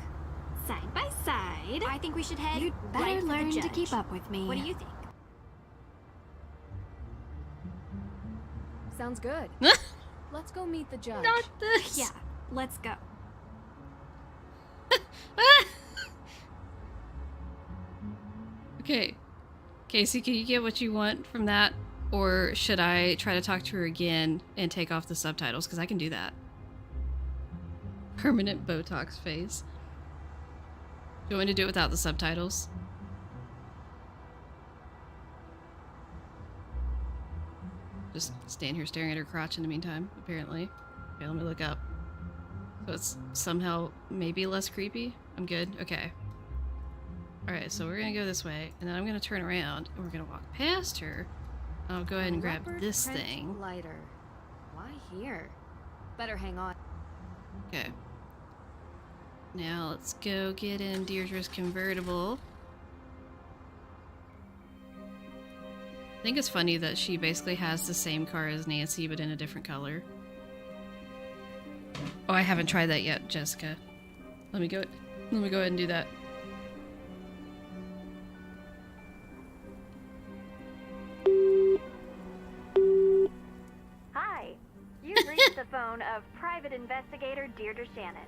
side by side, I think we should head. You'd better right for the learn to judge. keep up with me. What do you think? Sounds good. Let's go meet the judge. Not this! Yeah, let's go. Okay. Casey, can you get what you want from that? Or should I try to talk to her again and take off the subtitles? Because I can do that. Permanent Botox face. Do you want me to do it without the subtitles? Just stand here staring at her crotch in the meantime, apparently. Okay, let me look up. So it's somehow maybe less creepy? I'm good? Okay. Alright, so we're gonna go this way, and then I'm gonna turn around, and we're gonna walk past her. I'll go ahead and grab Leopard this print thing. Lighter. Why here? Better hang on. Okay. Now let's go get in Deirdre's convertible. I think it's funny that she basically has the same car as Nancy, but in a different color. Oh, I haven't tried that yet, Jessica. Let me go ahead and do that. Hi. You've reached the phone of Private Investigator Deirdre Shannon.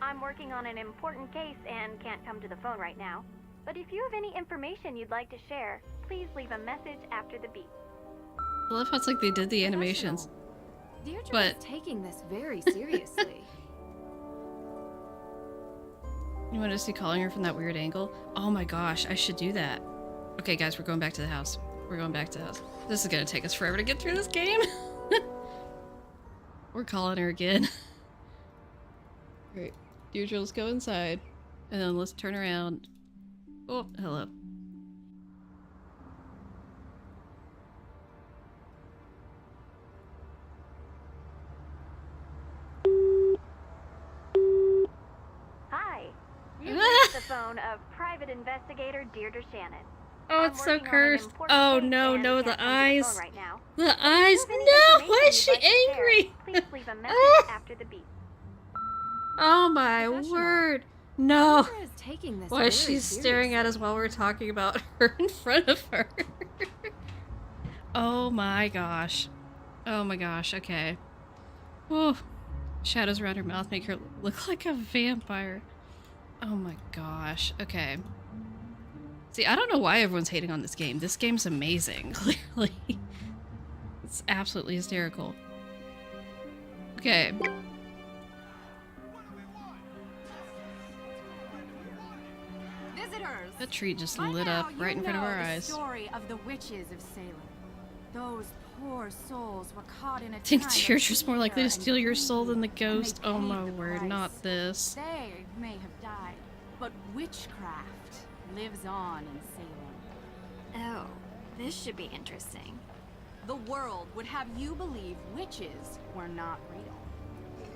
I'm working on an important case and can't come to the phone right now. But if you have any information you'd like to share, please leave a message after the beep. I love how it's like they did the animations. Deirdre But- is taking this very seriously. You want to see calling her from that weird angle? Oh my gosh, I should do that. Okay, guys, we're going back to the house. We're going back to the house. This is gonna take us forever to get through this game. We're calling her again. Great. Deirdre, let's go inside. And then let's turn around. Oh, hello. Hi. You've reached the phone of private investigator Deirdre Shannon. Oh, I'm it's so working on an cursed. important Oh case no, and no, can't the come to the eyes. phone right now. The If eyes. you have any No, information why is she you'd like to share, angry? Please leave a message after the beep. Oh my Professional. word. No. Deirdre is taking this Why very is she staring at us while we're talking about her in front of her? Oh my gosh. Oh my gosh, okay. Oh, shadows around her mouth make her look like a vampire. Oh my gosh, okay. See, I don't know why everyone's hating on this game. This game's amazing, clearly. It's absolutely hysterical. Okay. Visitors! That tree just By lit up now, right in front of our the eyes. Story of the witches of Salem. Those poor souls were caught in a I think time of Deirdre's more likely to fear steal and your soul than the greed, and they ghost. Oh paid my the word, price. not this. They may have died, but witchcraft lives on in Salem. Oh, this should be interesting. The world would have you believe witches were not real.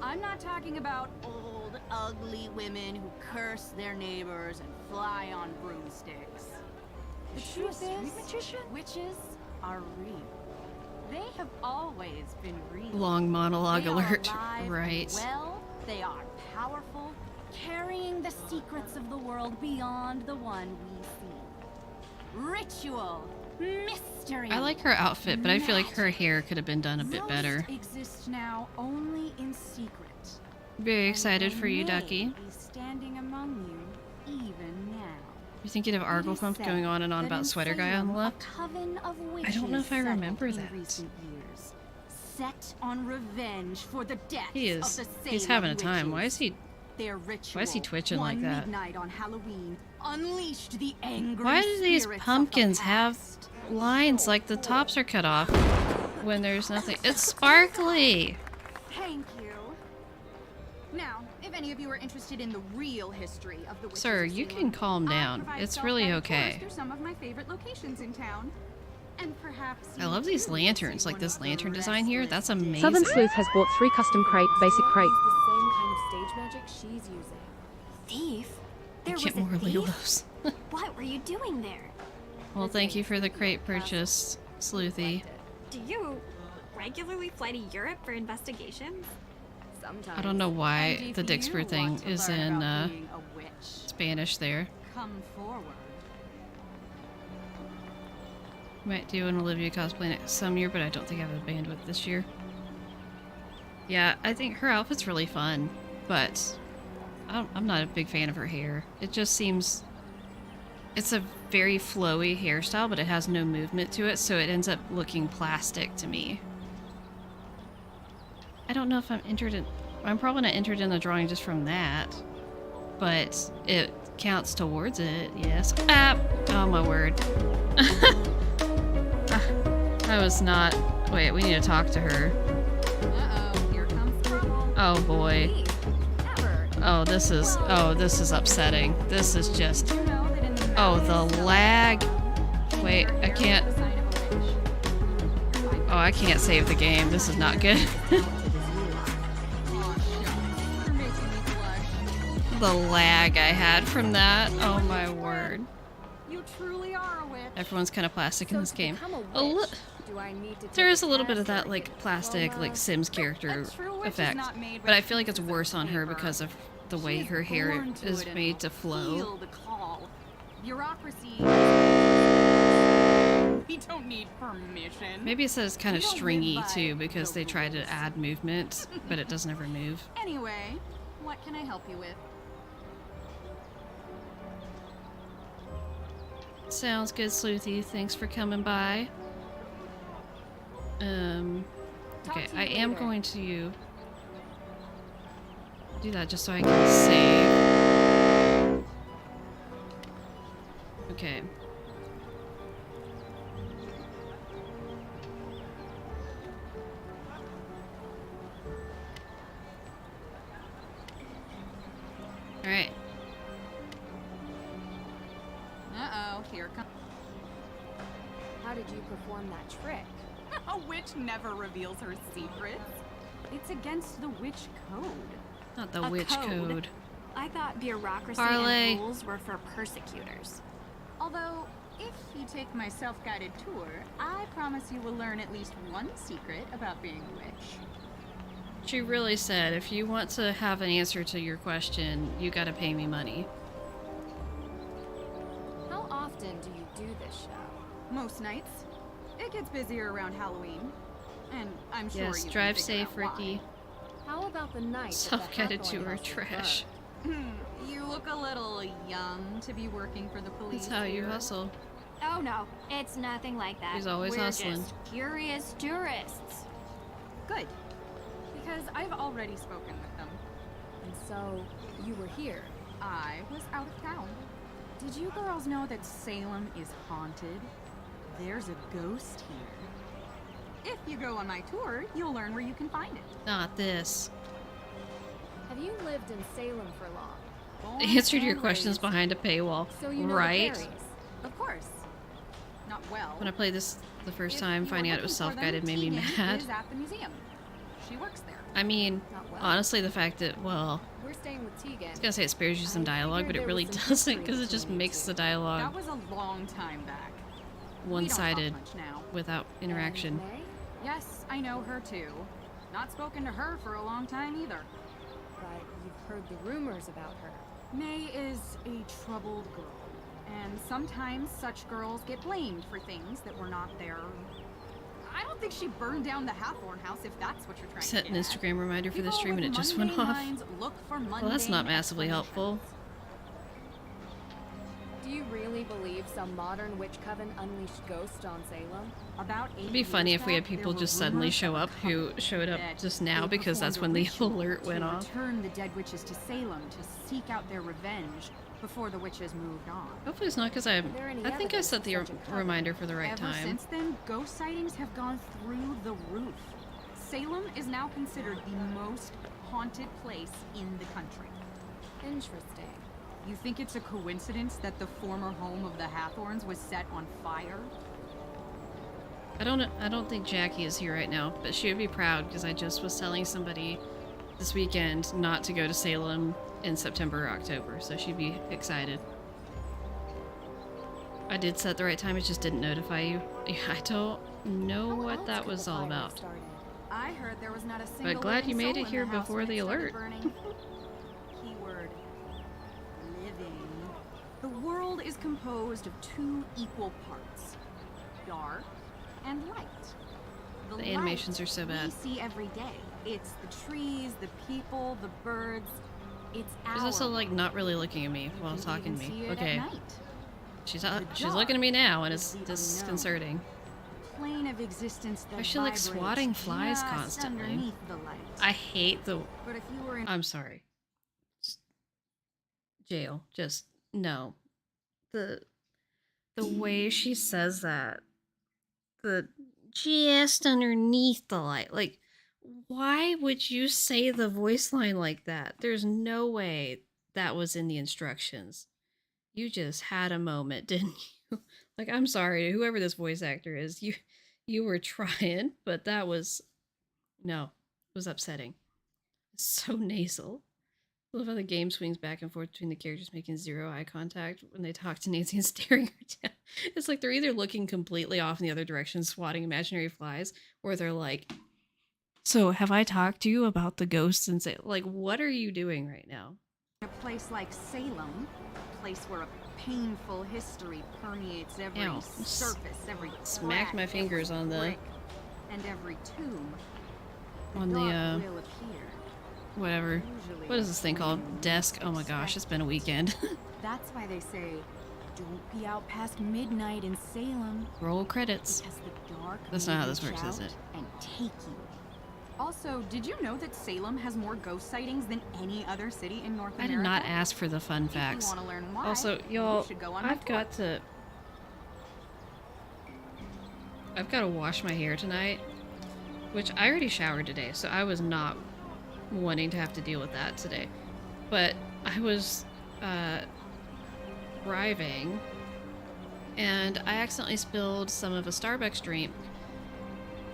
I'm not talking about old, ugly women who curse their neighbors and fly on broomsticks. The truth is, witches are real. They have always been real. Long monologue They are alert. alive and Right. well, they are powerful, carrying the secrets of the world beyond the one we see. Ritual, mystery. I like her outfit, but I feel like her magic. hair could have been done a bit better. Most exist now only in secret. Very and excited they for you, may Ducky. be standing among you even now. You thinking of It is Arglethump said going on and on that about in Sweater Guy on the Salem, left? A coven of I don't know if I witches remember settled that. in recent years, set on revenge for the deaths He of is. the He's Salem having a time. Why is witches. he? Their ritual, Why is he twitching like one that? midnight on Halloween, unleashed the angry Why do these spirits of the pumpkins have past. lines like the tops are cut off when there's nothing? It's sparkly. Thank you. Now, if any of you are interested in the real history of the witches Sir, of you Salem, can calm I down. provide It's really self-guided tours okay. through some of my favorite locations in town. And perhaps I you love these too lanterns, see like one this of the lantern design here. restless That's amazing. Southern Sleuth has bought 3 custom basic crate. Use the same kind of stage magic she's using. Thief? There was Get a more thief? Lelos. What were you doing there? Well, thank you for the crate purchase, Sleuthy. Do you regularly fly to Europe for investigations? Sometimes. I don't know why And if the you Dixper thing want to is learn in about being a witch, Spanish there. come forward. Might do an Olivia cosplay next some year, but I don't think I have the bandwidth this year. Yeah, I think her outfit's really fun, but I'm not a big fan of her hair. It just seems... It's a very flowy hairstyle, but it has no movement to it, so it ends up looking plastic to me. I don't know if I'm entered in... I'm probably not entered in the drawing just from that, but it counts towards it, yes. Ah! Oh my word. I was not... Wait, we need to talk to her. Uh-oh, here comes trouble. Oh boy. Thief. Never. Oh, this is upsetting. This is just... Did you know that in the Oh, the mountains, lag. your Wait, hair I is can't... the sign of a witch. Oh, I can't save the game. This is not good. Aw, shucks. You're making me blush. The lag I had from that. Oh my word. You truly are a witch. Everyone's kind of plastic in So this to game. become a A li- witch, do I need to There take is a little bit of test that or like get a plastic diploma? like Sims character A true witch is effect, not made but I with feel like it's pieces worse of on her paper. because of the way She's her hair born to is it and made will to flow. feel the call. Bureaucracy. We don't need permission. Maybe it says kind of We don't live stringy by too because the they tried to rules. add movement, but it doesn't ever move. Anyway, What can I help you with? Sounds good, Sleuthy. Thanks for coming by. Okay, I am going to do that just so I can save. Okay. Alright. Uh-oh, here comes... How did you perform that trick? A witch never reveals her secrets. It's against the witch code. Not the A witch code. I thought bureaucracy Parlay. and rules were for persecutors. Although, if you take my self-guided tour, I promise you will learn at least one secret about being a witch. She really said, if you want to have an answer to your question, you gotta pay me money. How often do you do this show? Most nights. It gets busier around Halloween. And I'm sure Yes, you drive can figure safe, out why. Ricky. How about the night? Self-guided tour, trash. You look a little young to be working for the police. That's how you here. hustle. Oh no, it's nothing like that. He's always We're hustling. just curious tourists. Good. Because I've already spoken with them. And so, you were here. I was out of town. Did you girls know that Salem is haunted? There's a ghost here. If you go on my tour, you'll learn where you can find it. Not this. Have you lived in Salem for long? Born The answer to your and questions raised. behind a paywall. So you know Right? the Carries. Of course. Not well. When I played this the first If time, you were finding out it was looking for them, self-guided made me Tegan mad. is at the museum. She works there. I mean, Not well. honestly, the fact that, well, We're staying with Tegan. I was gonna say it spares you some I dialogue, but figured it there really was some doesn't, history because it just between you makes two. the That dialogue was a long time back. one-sided We don't talk much now. without And interaction. May? Yes, I know her too. Not spoken to her for a long time either. But you've heard the rumors about her. May is a troubled girl, and sometimes such girls get blamed for things that were not their... I don't think she burned down the Hathorn house, if that's what you're trying Set to an get at. Instagram reminder for the People stream and with it just went mundane off. minds look for Well, that's not mundane massively helpful. explanations. Do you really believe some modern witch coven unleashed ghosts on Salem? About 8 It'd be funny years if we had back, people there were just suddenly rumors show of a up who couple showed up that just now they because that's when performed the a ritual alert went to off. return the dead witches to Salem to seek out their revenge before the witches moved on. Hopefully it's not because I there any think I evidence set of the such a coven? reminder for the right Ever time. since then, ghost sightings have gone through the roof. Salem is now considered the most haunted place in the country. Interesting. You think it's a coincidence that the former home of the Hathorns was set on fire? I don't think Jackie is here right now, but she would be proud because I just was telling somebody this weekend not to go to Salem in September or October, so she'd be excited. I did set the right time, it just didn't notify you. Yeah, I don't know How what else that could was the all fire about. have started? I heard there was not a single glad you living made soul it in here the house before when the it started alert. burning. Keyword living. The world is composed of two equal parts, dark and light. The animations light are so bad. we see every day. It's the trees, the people, the birds. It's She's our also like world. not really looking at me You while can talking to even me. see it Okay, at night. she's The she's looking at me now, and is it's the disconcerting. Plane of existence that Why is she, like, vibrates swatting flies just constantly? underneath the light. I hate the. But if you were in I'm sorry. Jail. Just no. The way she says that. The just underneath the light. Like, why would you say the voice line like that? There's no way that was in the instructions. You just had a moment, didn't you? Like, I'm sorry, whoever this voice actor is, you were trying, but that was no, it was upsetting. So nasal. I love how the game swings back and forth between the characters making zero eye contact when they talk to Nancy and staring her down. It's like they're either looking completely off in the other direction, swatting imaginary flies, or they're like, so have I talked to you about the ghosts and say, like, what are you doing right now? a place like Salem, a place where a painful history permeates every Ow. surface, every Smacked crack, my fingers every on the brick, and every tomb. on the dark will appear. whatever. What is this thing called? Desk? Oh my gosh, it's been a weekend. That's why they say, don't be out past midnight in Salem. Roll credits. Because the dark That's may not how this reach works, is out it? And take you. Also, did you know that Salem has more ghost sightings than any other city in North I America? did not ask for the fun If you facts. want to learn why, Also, you y'all, should go on my I've tour. got to wash my hair tonight, which I already showered today, so I was not wanting to have to deal with that today. But I was driving, and I accidentally spilled some of a Starbucks drink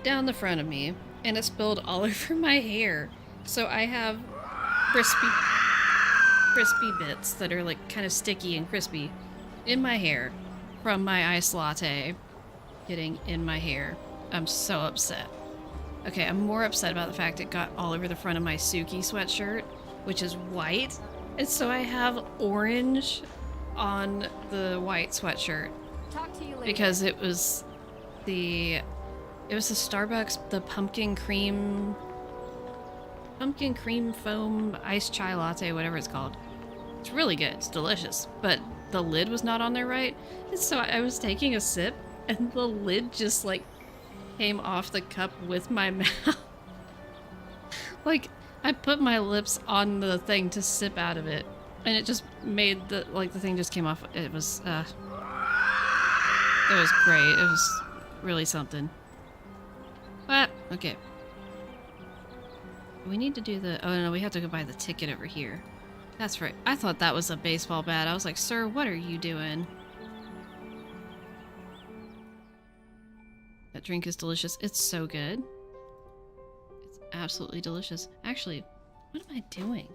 down the front of me, and it spilled all over my hair. So I have crispy bits that are like kind of sticky and crispy in my hair from my iced latte getting in my hair. I'm so upset. Okay, I'm more upset about the fact it got all over the front of my Suki sweatshirt, which is white. And so I have orange on the white sweatshirt Talk to you later. because it was the Starbucks, the pumpkin cream foam iced chai latte, whatever it's called. It's really good. It's delicious. But the lid was not on there right. And so I was taking a sip and the lid just like came off the cup with my mouth. Like I put my lips on the thing to sip out of it and it just made the thing just came off. It was great. It was really something. But okay. We need to do the... Oh, no, we have to go buy the ticket over here. That's right. I thought that was a baseball bat. I was like, sir, what are you doing? That drink is delicious. It's so good. It's absolutely delicious. Actually, what am I doing?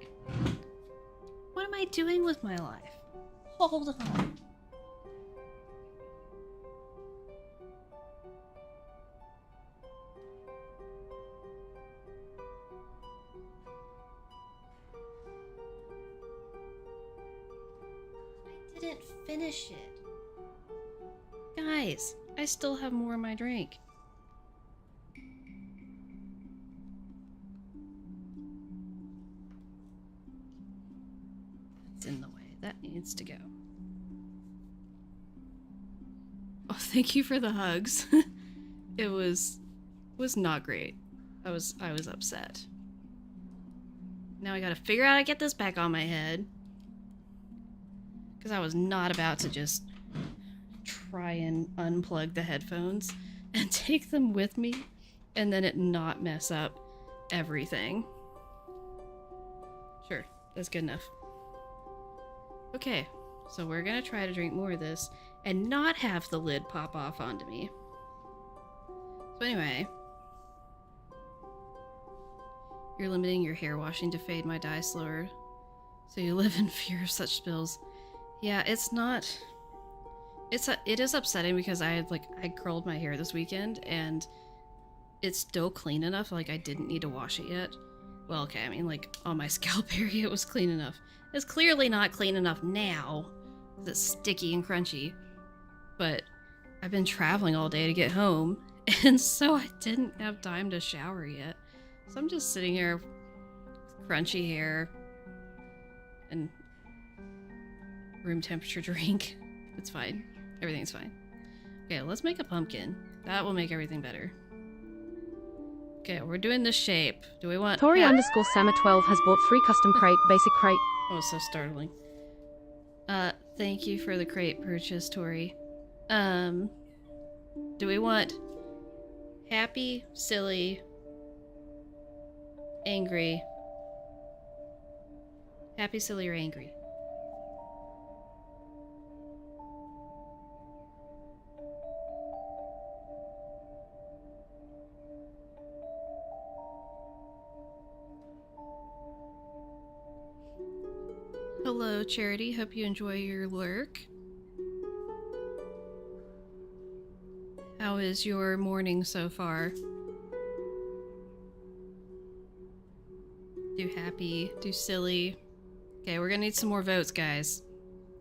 What am I doing with my life? Hold on. Didn't finish it. Guys, I still have more in my drink. It's in the way. That needs to go. Oh, thank you for the hugs. It was not great. I was upset. Now I gotta figure out how to get this back on my head. Because I was not about to just try and unplug the headphones and take them with me and then it not mess up everything. Sure, that's good enough. Okay, so we're gonna try to drink more of this and not have the lid pop off onto me. So anyway, you're limiting your hair washing to fade my dye slower, so you live in fear of such spills. Yeah, it's not... It is upsetting because I curled my hair this weekend and it's still clean enough, like I didn't need to wash it yet. Well, okay, I mean like on my scalp area it was clean enough. It's clearly not clean enough now. It's sticky and crunchy. But I've been traveling all day to get home and so I didn't have time to shower yet. So I'm just sitting here with crunchy hair and room temperature drink. It's fine. Everything's fine. Okay, let's make a pumpkin. That will make everything better. Okay, we're doing this shape. Do we want... Tori underscore Sama 12 has bought 3 custom crate, basic crate. Oh, so startling. Thank you for the crate purchase, Tori. Do we want happy, silly, angry? Happy, silly, or angry? Hello, Charity. Hope you enjoy your work. How is your morning so far? Do happy, do silly. Okay, we're gonna need some more votes, guys.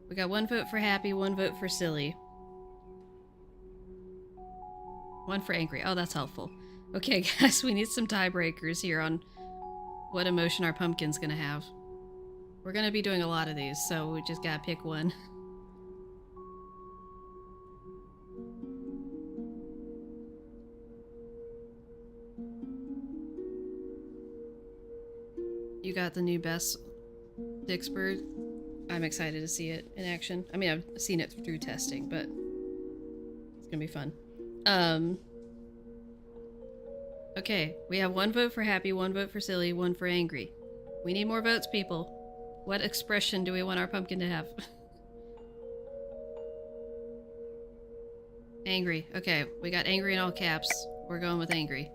We got 1 vote for happy, 1 vote for silly. 1 for angry. Oh, that's helpful. Okay, guys, we need some tiebreakers here on what emotion our pumpkin's gonna have. We're gonna be doing a lot of these, so we just gotta pick one. You got the new Bess Dixbird. I'm excited to see it in action. I mean, I've seen it through testing, but it's gonna be fun. Okay, we have 1 vote for happy, 1 vote for silly, 1 for angry. We need more votes, people. What expression do we want our pumpkin to have? Angry. Okay, we got angry in all caps. We're going with angry.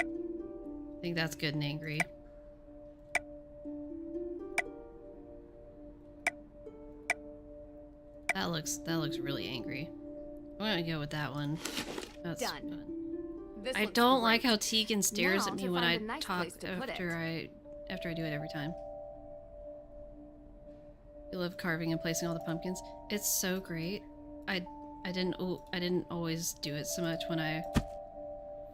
I think that's good and angry. That looks really angry. I'm gonna go with that one. That's Done. fun. This I looks don't great. like how Tegan stares Now at me to when I find a nice talk place to put after I do it every time. You love carving and placing all the pumpkins. It's so great. I didn't always do it so much when I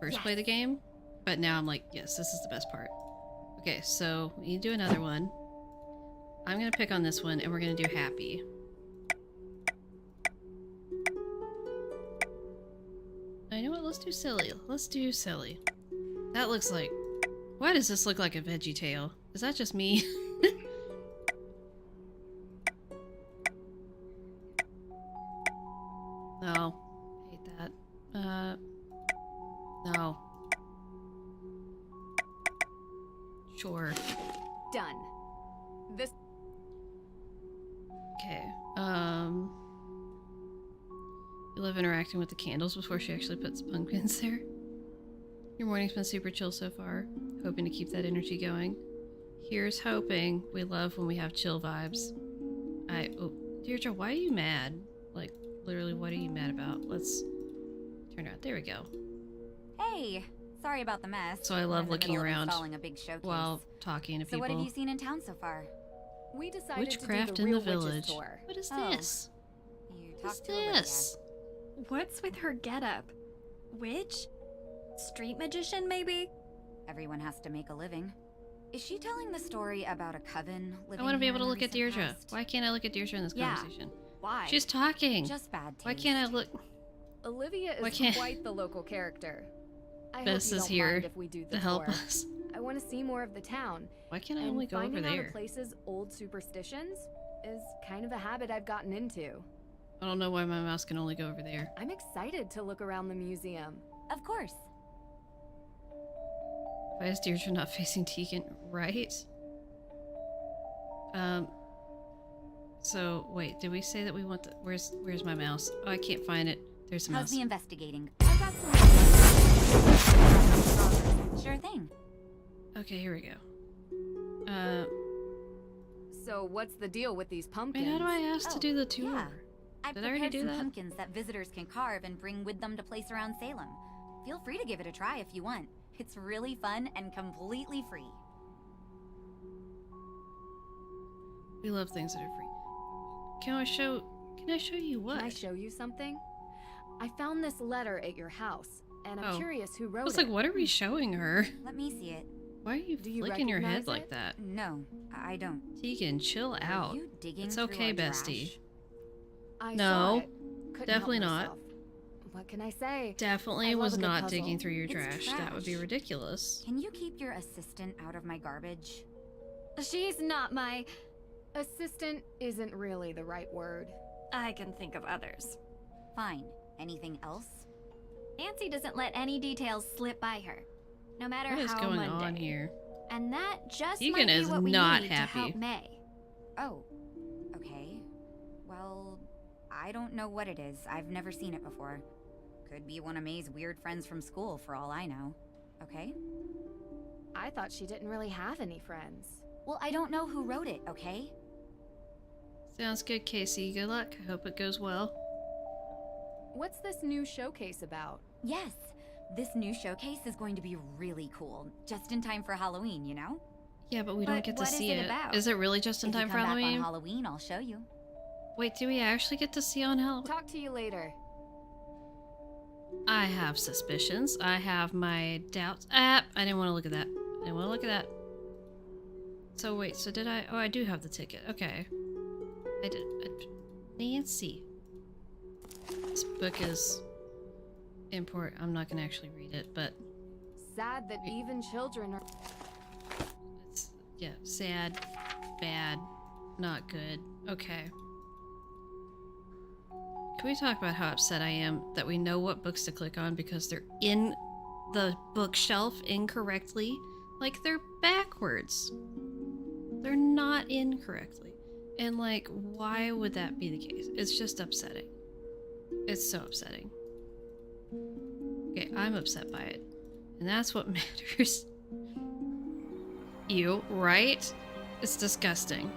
first played the game, but now I'm like, yes, this is the best part. Okay, so we need to do another one. I'm gonna pick on this one, and we're gonna do happy. You know what? Let's do silly. Let's do silly. That looks like... Why does this look like a Veggie Tale? Is that just me? No. Hate that. No. Sure. Done. This. Okay. You love interacting with the candles before she actually puts pumpkins there. Your morning's been super chill so far. Hoping to keep that energy going. Here's hoping. We love when we have chill vibes. Oh, Deirdre, why are you mad? Like, literally, what are you mad about? Let's turn around. There we go. Hey, sorry about the mess. So I love looking around installing a big showcase. while talking to So people. what have you seen in town so far? We decided Witchcraft to do in the the Real Witches village. tour. What is Oh. this? You What's talked to Olivia. this? What's with her getup? Witch? Street magician, maybe? Everyone has to make a living. Is she telling the story about a coven living I want to be here able to in the look at recent Deirdre. past? Why can't I look at Deirdre in this Yeah. conversation? Why? She's talking. Just bad taste. Why can't I look? Olivia Why is can't- quite the local character. I Bess hope you is don't here mind if we do the to help tour. us. I want to see more of the town. Why can't I And only go over finding out there? a place's old superstitions is kind of a habit I've gotten into. I don't know why my mouse can only go over there. I'm excited to look around the museum. Of course. Why is Deirdre not facing Tegan? Right? So, wait, did we say that we want the... Where's my mouse? Oh, I can't find it. There's the How's mouse. the investigating? I've got some. Sure thing. Okay, here we go. So what's the deal with these pumpkins? Wait, how do I ask to Oh, do the tour? yeah. I've Did I already prepared do some that? pumpkins that visitors can carve and bring with them to place around Salem. Feel free to give it a try if you want. It's really fun and completely free. We love things that are free. Can I show you what? Can I show you something? I found this letter at your house, and I'm Oh. curious who I wrote was it. like, what are we showing her? Let me see it. Why are you Do you flicking your head recognize like it? that? No, I don't. Tegan, chill out. Are you digging It's through okay, our bestie. trash? I No, saw it. Couldn't definitely help not. myself. What can I say? Definitely I love was a good not puzzle. digging through your It's trash. That would be trash. ridiculous. Can you keep your assistant out of my garbage? She's not my... Assistant isn't really the right word. I can think of others. Fine. Anything else? Nancy doesn't let any details slip by her, no matter What is how going mundane. on here? And that just Tegan might be is what we not need happy. to help May. Oh. Okay. Well, I don't know what it is. I've never seen it before. Could be one of May's weird friends from school, for all I know. Okay? I thought she didn't really have any friends. Well, I don't know who wrote it, okay? Sounds good, Casey. Good luck. I hope it goes well. What's this new showcase about? Yes. This new showcase is going to be really cool. Just in time for Halloween, you know? Yeah, but we don't But get to what is see it it. about? Is it really just in If you time for come back Halloween? on Halloween, I'll show you. Wait, do we actually get to see on Halloween? Talk to you later. I have suspicions. I have my doubts. I didn't want to look at that. I didn't want to look at that. So wait, so did I? Oh, I do have the ticket. Okay. I did. Nancy. This book is important. I'm not going to actually read it, but... Sad that even children are... It's, yeah, sad, bad, not good. Okay. Can we talk about how upset I am that we know what books to click on because they're in the bookshelf incorrectly? Like, they're backwards. They're not incorrectly. And, like, why would that be the case? It's just upsetting. It's so upsetting. Okay, I'm upset by it. And that's what matters. Ew, right? It's disgusting.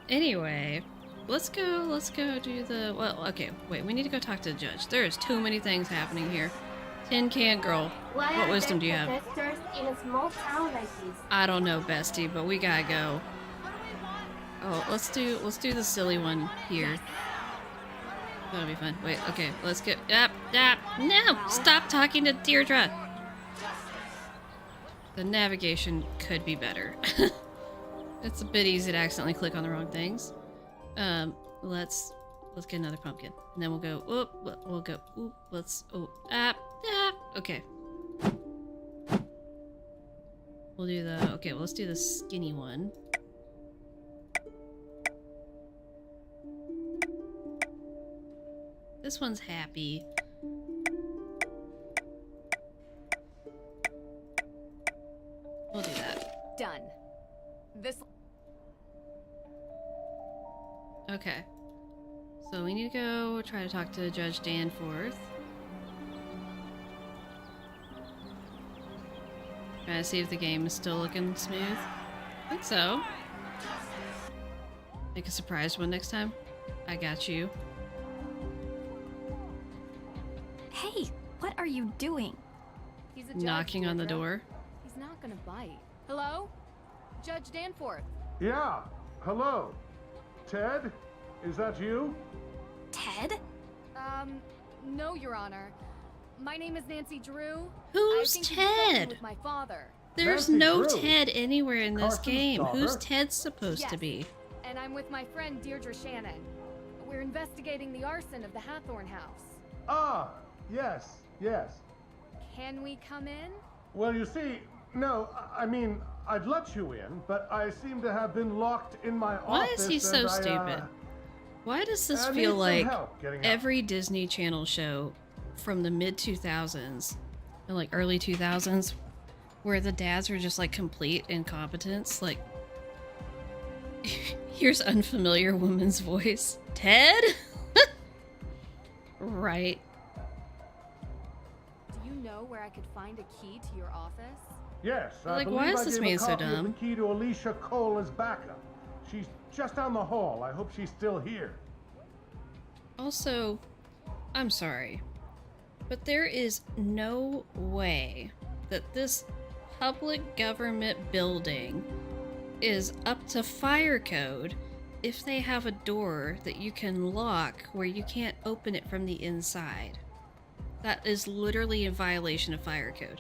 Anyway, let's go do the... Well, okay, wait, we need to go talk to the judge. There's too many things happening here. Tin Can Girl, what wisdom do you have? In a small town like this? I don't know, bestie, but we gotta go. Oh, let's do the silly one here. That'll be fun. Wait, okay, let's get... No! Stop talking to Deirdre! The navigation could be better. It's a bit easy to accidentally click on the wrong things. Let's get another pumpkin. And then we'll go, okay. We'll do the, okay, well, let's do the skinny one. This one's happy. We'll do that. Done. This... Okay. So we need to go try to talk to Judge Danforth. Trying to see if the game is still looking smooth. I think so. Make a surprise one next time. I got you. Hey, what are you doing? He's a judge, Knocking on the Deirdre. door. He's not gonna bite. Hello? Judge Danforth. Yeah, hello. Ted? Is that you? Ted? No, Your Honor. My name is Nancy Drew. Who's I think you've spoken Ted? with my father. There's Nancy no Drew. Ted anywhere in this Carson's game. Who's daughter. Ted supposed to Yes. be? And I'm with my friend Deirdre Shannon. We're investigating the arson of the Hathorn house. Ah, yes. Can we come in? Well, you see, no, I mean, I'd let you in, but I seem to have been locked in my Why office. is he so and I, stupid? Why does this I need feel some like help getting out. every Disney Channel show from the mid 2000s and like early 2000s where the dads were just like complete incompetence? Like, here's unfamiliar woman's voice. Ted? Right. Do you know where I could find a key to your office? Yes, Like, I why believe is I this gave man a so copy of dumb? the key to Alicia Cole as backup. She's just down the hall. I hope she's still here. Also, I'm sorry, but there is no way that this public government building is up to fire code if they have a door that you can lock where you can't open it from the inside. That is literally a violation of fire code.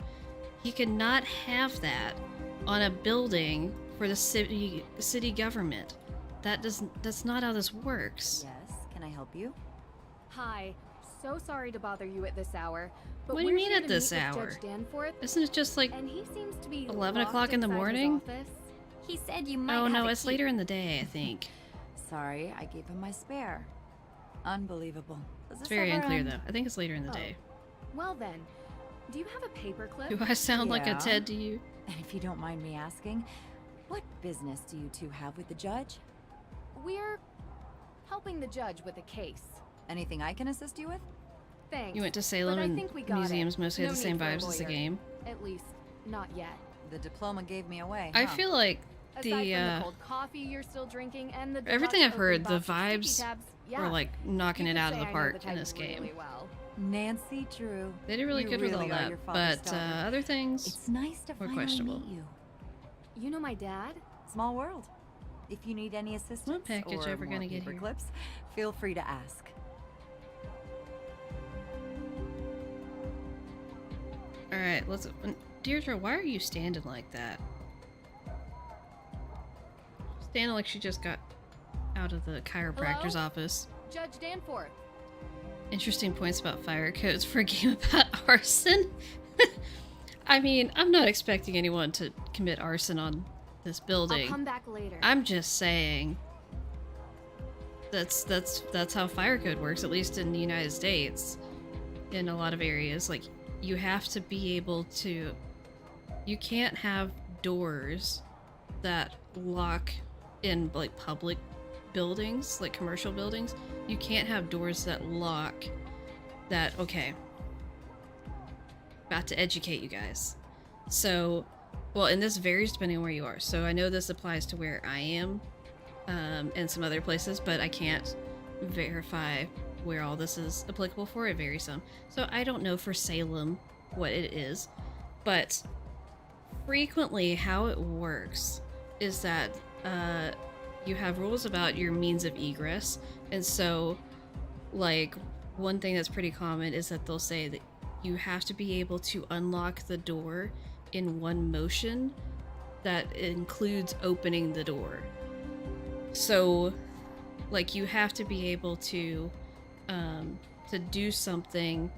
You cannot have that on a building for the city government. That's not how this works. Yes, can I help you? Hi. So sorry to bother you at this hour. But What do you we're mean here at to this meet with hour? Judge Danforth, Isn't it just like and he seems to be 11 locked o'clock in the inside his morning? office. He said you might Oh have no, a it's key. later in the day, I think. Sorry, I gave him my spare. Unbelievable. Does It's this very ever unclear end? though. I think it's later in the Oh. day. Well then, do you have a paperclip? Do I sound like a Yeah. Ted to you? And if you don't mind me asking, what business do you two have with the judge? We're helping the judge with a case. Anything I can assist you with? Thanks. You went to but Salem I and think we got museums it. mostly No have the same need for a vibes as the lawyer. game. At least, not yet. The diploma gave me away. I huh? feel like Aside the from the cold coffee you're still drinking and the everything deluxe I've heard, open the box of sticky vibes tabs, were yeah, like knocking you it could out of say the I know park the in type this game. really well. Nancy Drew. They did really you good with all really are that, your father's but daughter. other things It's nice to were finally questionable. meet you. You know my dad? Small world. If you need any assistance package or ever more gonna get here? paper clips, feel free to ask. Alright, let's... Deirdre, why are you standing like that? Standing like she just got out of the chiropractor's office. Judge Danforth. Interesting points about fire codes for a game about arson. I mean, I'm not expecting anyone to commit arson on this building. I'll come back later. I'm just saying that's how fire code works, at least in the United States. In a lot of areas, like, you have to be able to... You can't have doors that lock in, like, public buildings, like commercial buildings. You can't have doors that lock that... Okay. About to educate you guys. So, well, and this varies depending on where you are. So I know this applies to where I am, and some other places, but I can't verify where all this is applicable for. It varies some. So I don't know for Salem what it is, but frequently how it works is that you have rules about your means of egress, and so, like, one thing that's pretty common is that they'll say that you have to be able to unlock the door in one motion that includes opening the door. So, like, you have to be able to do something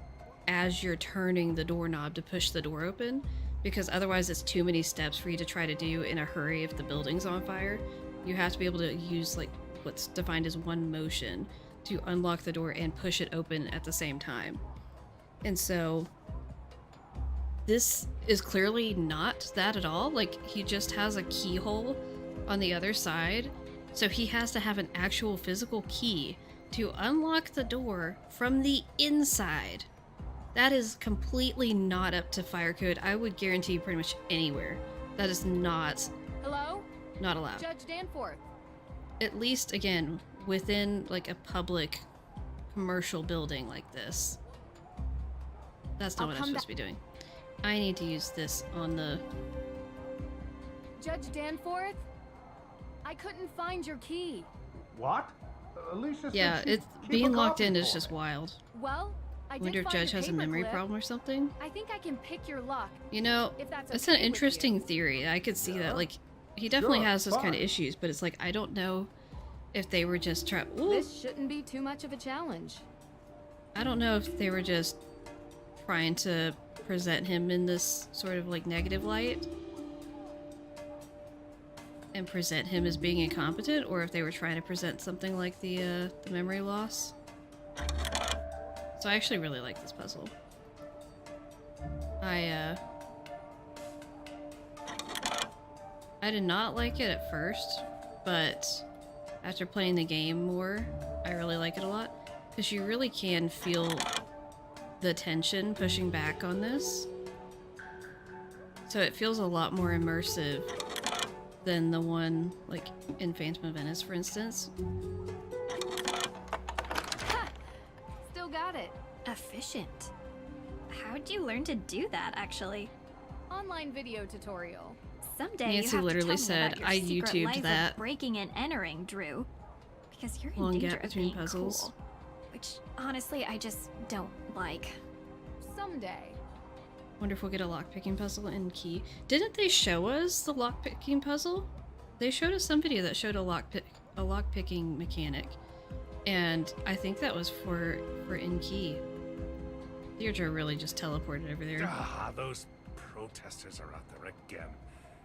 as you're turning the doorknob to push the door open, because otherwise it's too many steps for you to try to do in a hurry if the building's on fire. You have to be able to use, like, what's defined as one motion to unlock the door and push it open at the same time. And so this is clearly not that at all. Like, he just has a keyhole on the other side, so he has to have an actual physical key to unlock the door from the inside. That is completely not up to fire code. I would guarantee pretty much anywhere. That is not... Hello? Not allowed. Judge Danforth. At least, again, within, like, a public commercial building like this. That's not what I'm supposed to be doing. I need to use this on the... Judge Danforth? I couldn't find your key. What? Alicia said Yeah, she'd it's keep being a locked copy in for is just me. wild. Well, I did Wonder if find Judge your has a memory paperclip. problem or something? I think I can pick your lock. You know, if that's that's okay an with interesting you. theory. I could see Yeah. that. Like, he definitely Sure, has those kind of fine. issues, but it's like, I don't know if they were just trying... This shouldn't be too much of a challenge. I don't know if they were just trying to present him in this sort of, like, negative light and present him as being incompetent, or if they were trying to present something like the memory loss. So I actually really like this puzzle. I did not like it at first, but after playing the game more, I really like it a lot, because you really can feel the tension pushing back on this. So it feels a lot more immersive than the one, like, in Phantom of Venice, for instance. Ha! Still got it. Efficient. How'd you learn to do that, actually? Online video tutorial. Someday Nancy you have literally to tell me said, about your "I secret YouTubed life that." of breaking and entering, Drew. Because you're in Long danger gap of between being puzzles. cool. Which, honestly, I just don't like. Someday. Wonder if we'll get a lockpicking puzzle in Key. Didn't they show us the lockpicking puzzle? They showed us some video that showed a lockpicking mechanic, and I think that was for in Key. Deirdre really just teleported over there. Ah, those protesters are out there again,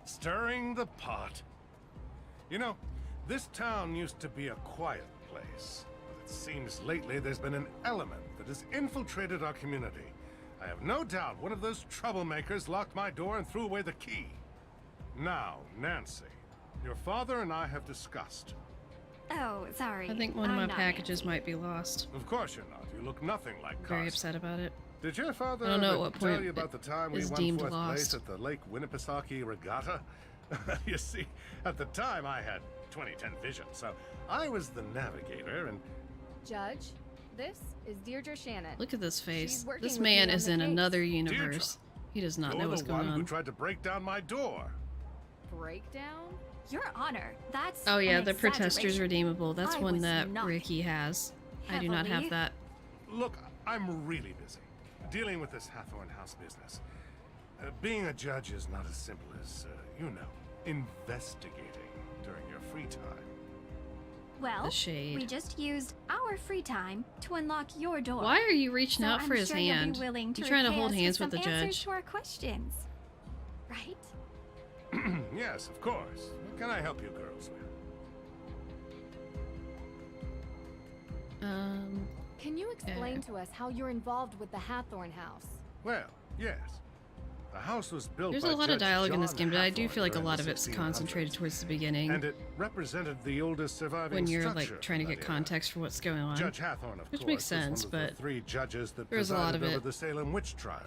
stirring the pot. You know, this town used to be a quiet place, but it seems lately there's been an element that has infiltrated our community. I have no doubt one of those troublemakers locked my door and threw away the key. Now, Nancy, your father and I have discussed. Oh, sorry. I think one of I'm my not packages Nancy. might be lost. Of course you're not. You look nothing like Very Carson. upset about it. Did your father I don't know at ever what tell point you about the time we is won deemed fourth place lost. at the Lake Winnipesaukee Regatta? You see, at the time I had 20/10 vision, so I was the navigator and... Judge, this is Deirdre Shannon. Look at this face. She's working This with man me on is the in case. another universe. He does not you're know what's the going one who on. tried to break down my door. Breakdown? Your Honor, that's Oh yeah, an the protesters exaggeration. redeemable. That's I one was that not Ricky has. I do not heavily- have that. Look, I'm really busy dealing with this Hathorn House business. Being a judge is not as simple as, investigating during your free time. Well, The shade. we just used our free time to unlock your door. Why are you reaching So out for I'm his sure hand? You'll be willing to You trying to repay hold us hands with the some answers judge? to our questions, right? Yes, of course. What can I help you girls with? Can you explain to us how you're involved with the Hathorn house? Well, yes. The house was built There's by a lot of Judge dialogue in this John game, but I do Hathorn feel like a during lot the of it's 1600s. concentrated towards the beginning. And it represented the oldest surviving When you're structure like trying to from get that era. context for what's going on. Judge Hathorn, of Which course, makes sense, was one of but the 3 judges that there's a lot presided of over it. the Salem witch trials.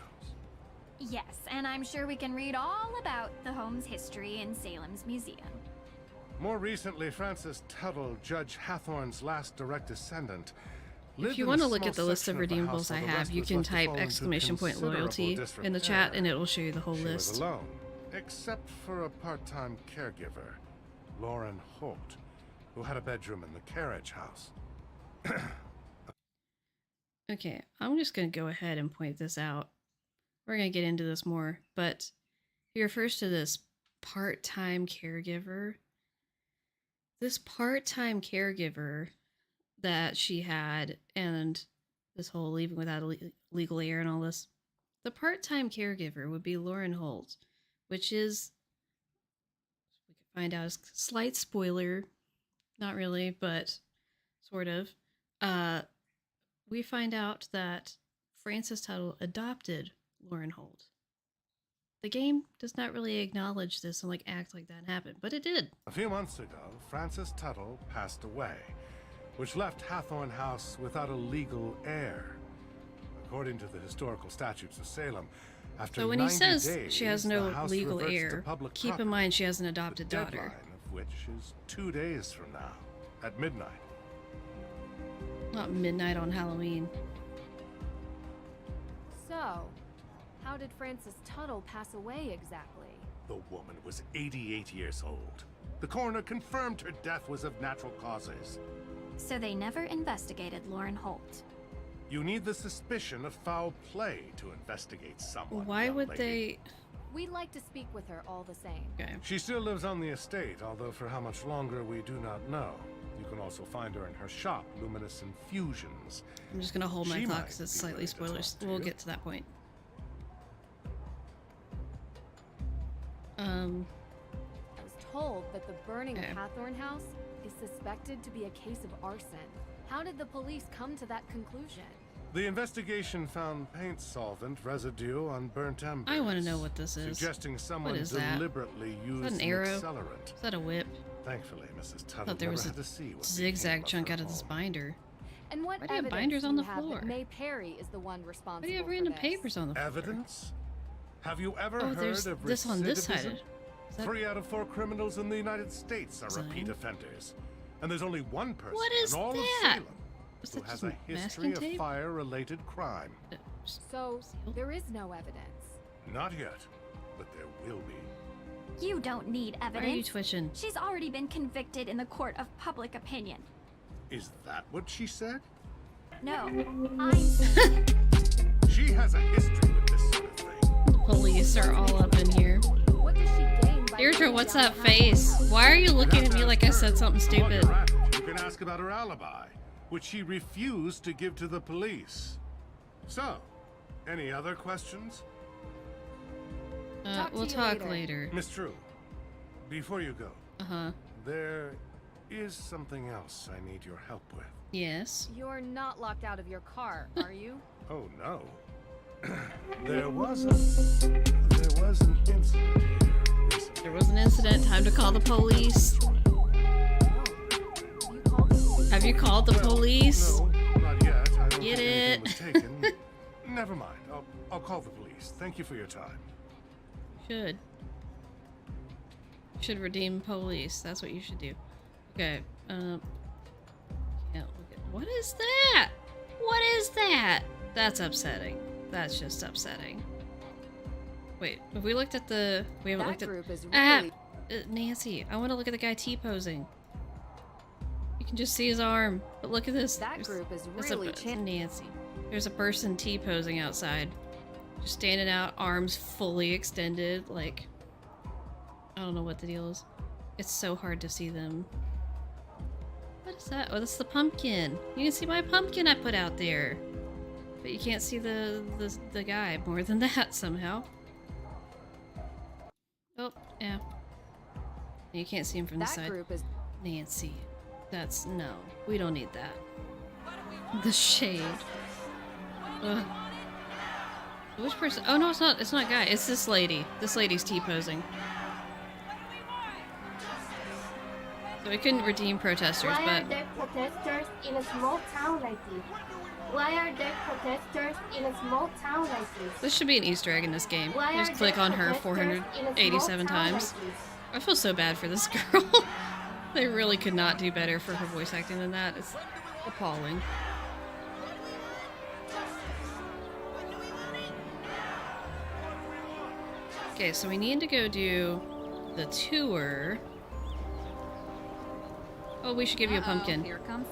Yes, and I'm sure we can read all about the home's history in Salem's museum. More recently, Francis Tuttle, Judge Hathorn's last direct descendant, If lived you in a want to look small at the list of section the redeemables house I while the have, rest you was can left to type fall into exclamation point considerable loyalty in the disrepair. chat and it will show you the whole She list. was alone, except for a part-time caregiver, Lauren Holt, who had a bedroom in the carriage house. Okay, I'm just going to go ahead and point this out. We're going to get into this more, but he refers to this part-time caregiver. This part-time caregiver that she had, and this whole leaving without a legal heir and all this, the part-time caregiver would be Lauren Holt, which is, we can find out, is slight spoiler, not really, but sort of. We find out that Francis Tuttle adopted Lauren Holt. The game does not really acknowledge this and like act like that happened, but it did. A few months ago, Francis Tuttle passed away, which left Hathorn House without a legal heir. According to the historical statutes of Salem, after So when he 90 says days, she has the no house legal reverts to heir, public keep in property, mind she has an adopted the daughter. deadline of which is 2 days from now, at midnight. Not midnight on Halloween. So, how did Francis Tuttle pass away exactly? The woman was 88 years old. The coroner confirmed her death was of natural causes. So they never investigated Lauren Holt. You need the suspicion of foul play to investigate someone. Why young would lady. We'd like to speak with her all the same. Okay. She still lives on the estate, although for how much longer we do not know. You can also find her in her shop, Luminous Infusions. I'm just gonna hold my She thought might because it's be slightly willing to spoilers. talk to We'll you. get to that point. I was told that the burning Okay. of Hathorn House is suspected to be a case of arson. How did the police come to that conclusion? The investigation found paint solvent residue on burnt embers. I want to know what this is. Suggesting someone is that? deliberately used an arrow? accelerant. Is that a whip? Thankfully, Mrs. I Tuttle thought there never was had a to see what zigzag became chunk her out of this home. binder. And what Why do you have evidence binders do on you the have floor? that May Perry is the one responsible Why do you have for random this? papers on the floor? Evidence? Have you ever Oh, heard there's of this on this side. recidivism? Is that 3 out of 4 criminals in the United States are Design? repeat offenders. And there's only one person What is in all that? of Salem Was who that has just a history masking of tape? fire-related crime. So, there is no evidence. Not yet, but there will be. You don't need Why evidence. are you twitching? She's already been convicted in the court of public opinion. Is that what she said? No, I'm saying She has a history with this sort of thing. Police are all up in here. What does she gain by Deirdre, burning what's down that the Hathorn face? house? Why are you looking You at have me to like I ask said her. something While stupid? you're at it, you can ask about her alibi, which she refused to give to the police. So, any other questions? Talk to We'll you talk later. later. Miss True, before you go, Uh-huh. there is something else I need your help with. Yes. You're not locked out of your car, are you? Oh no. There was an incident here recently. There was an incident. Time to call the police. You called the police? Have you called the police? No, not yet. I don't Get think anything it. was taken. Never mind. I'll call the police. Thank you for your time. Should. Should redeem police. That's what you should do. Okay. Can't look at. What is that? What is that? That's upsetting. That's just upsetting. Wait, have we looked at the? We haven't That looked at. group is Ah, really... Nancy, I want to look at the guy T-posing. You can just see his arm, but look at this. That There's- group is that's really a, chan- Nancy. There's a person T-posing outside. Just standing out, arms fully extended, like, I don't know what the deal is. It's so hard to see them. What is that? Oh, that's the pumpkin. You can see my pumpkin I put out there. But you can't see the guy more than that somehow. Oh, yeah. You can't see him from the side. Group is Nancy. That's no. We don't need that. The shade. Ugh. Which person? Oh no, it's not. It's not guy. It's this lady. This lady's T-posing. So we couldn't redeem protesters, Why but are there protesters in a small town like this? Why are there protesters in a small town like this? this should be an Easter egg in this game. Why You just are click there on her protesters in a small 487 town times. like this? I feel so bad for this girl. They really could not do better for her voice acting than that. It's appalling. Okay, so we need to go do the tour. Oh, we should give you a pumpkin. Here comes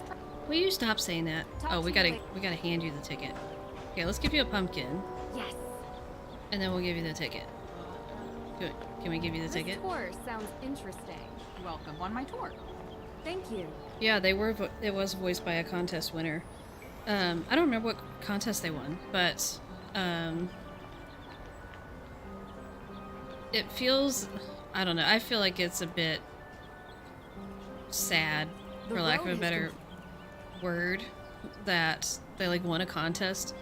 Will you stop saying that? Oh, we gotta hand you the ticket. Okay, let's give you a pumpkin. yes. And then we'll give you the ticket. Good. Can we give you the This ticket? tour sounds interesting. welcome on my tour. Thank you. Yeah, they were. It was voiced by a contest winner. I don't remember what contest they won, but it feels. I don't know. I feel like it's a bit sad, for lack of a better word, that they like won a contest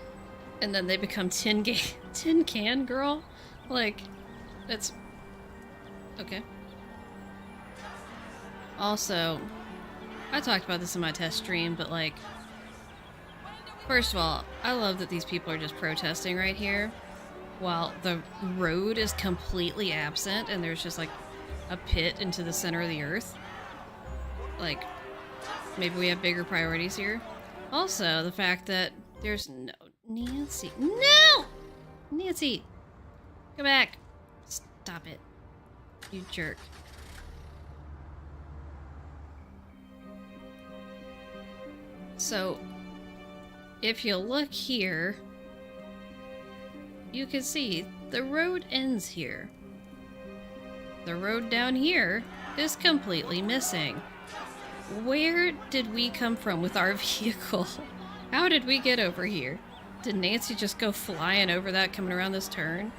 and then they become tin can girl. Like, that's okay. Also, I talked about this in my test stream, but like, first of all, I love that these people are just protesting right here while the road is completely absent and there's just like a pit into the center of the earth. Like, maybe we have bigger priorities here. Also, the fact that there's no Nancy. No! Nancy! Go back. Stop it. You jerk. So, if you look here, you can see the road ends here. The road down here is completely missing. Where did we come from with our vehicle? How did we get over here? Did Nancy just go flying over that coming around this turn?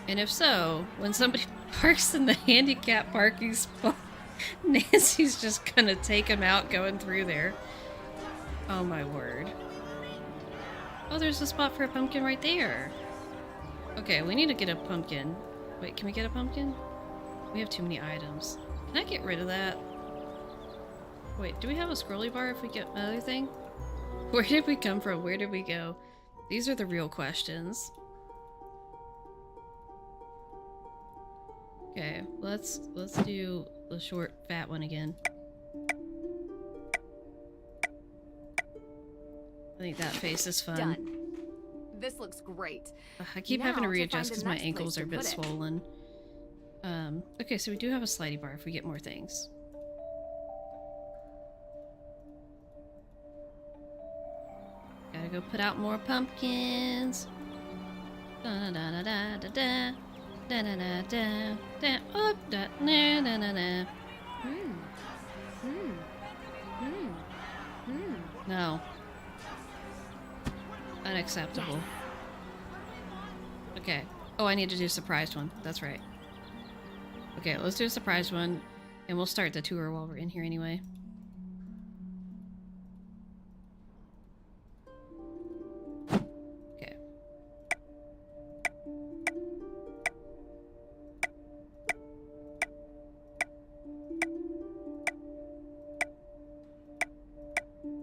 And if so, when somebody parks in the handicap parking spot, Nancy's just gonna take him out going through there. Oh my word. Oh, there's a spot for a pumpkin right there. Okay, we need to get a pumpkin. Wait, can we get a pumpkin? We have too many items. Can I get rid of that? Wait, do we have a scrolly bar if we get another thing? Where did we come from? Where did we go? These are the real questions. Okay, let's do the short, fat one again. I think that face is fun. Done. This looks great. I keep Now having to to readjust find because the my next ankles place are a to bit put it. swollen. Okay, so we do have a slidey bar if we get more things. Gotta go put out more pumpkins. Da da da da da da da da da da da oh da na na na na. No. Unacceptable. Okay. Oh, I need to do a surprised one. That's right. Okay, let's do a surprised one, and we'll start the tour while we're in here anyway. Okay.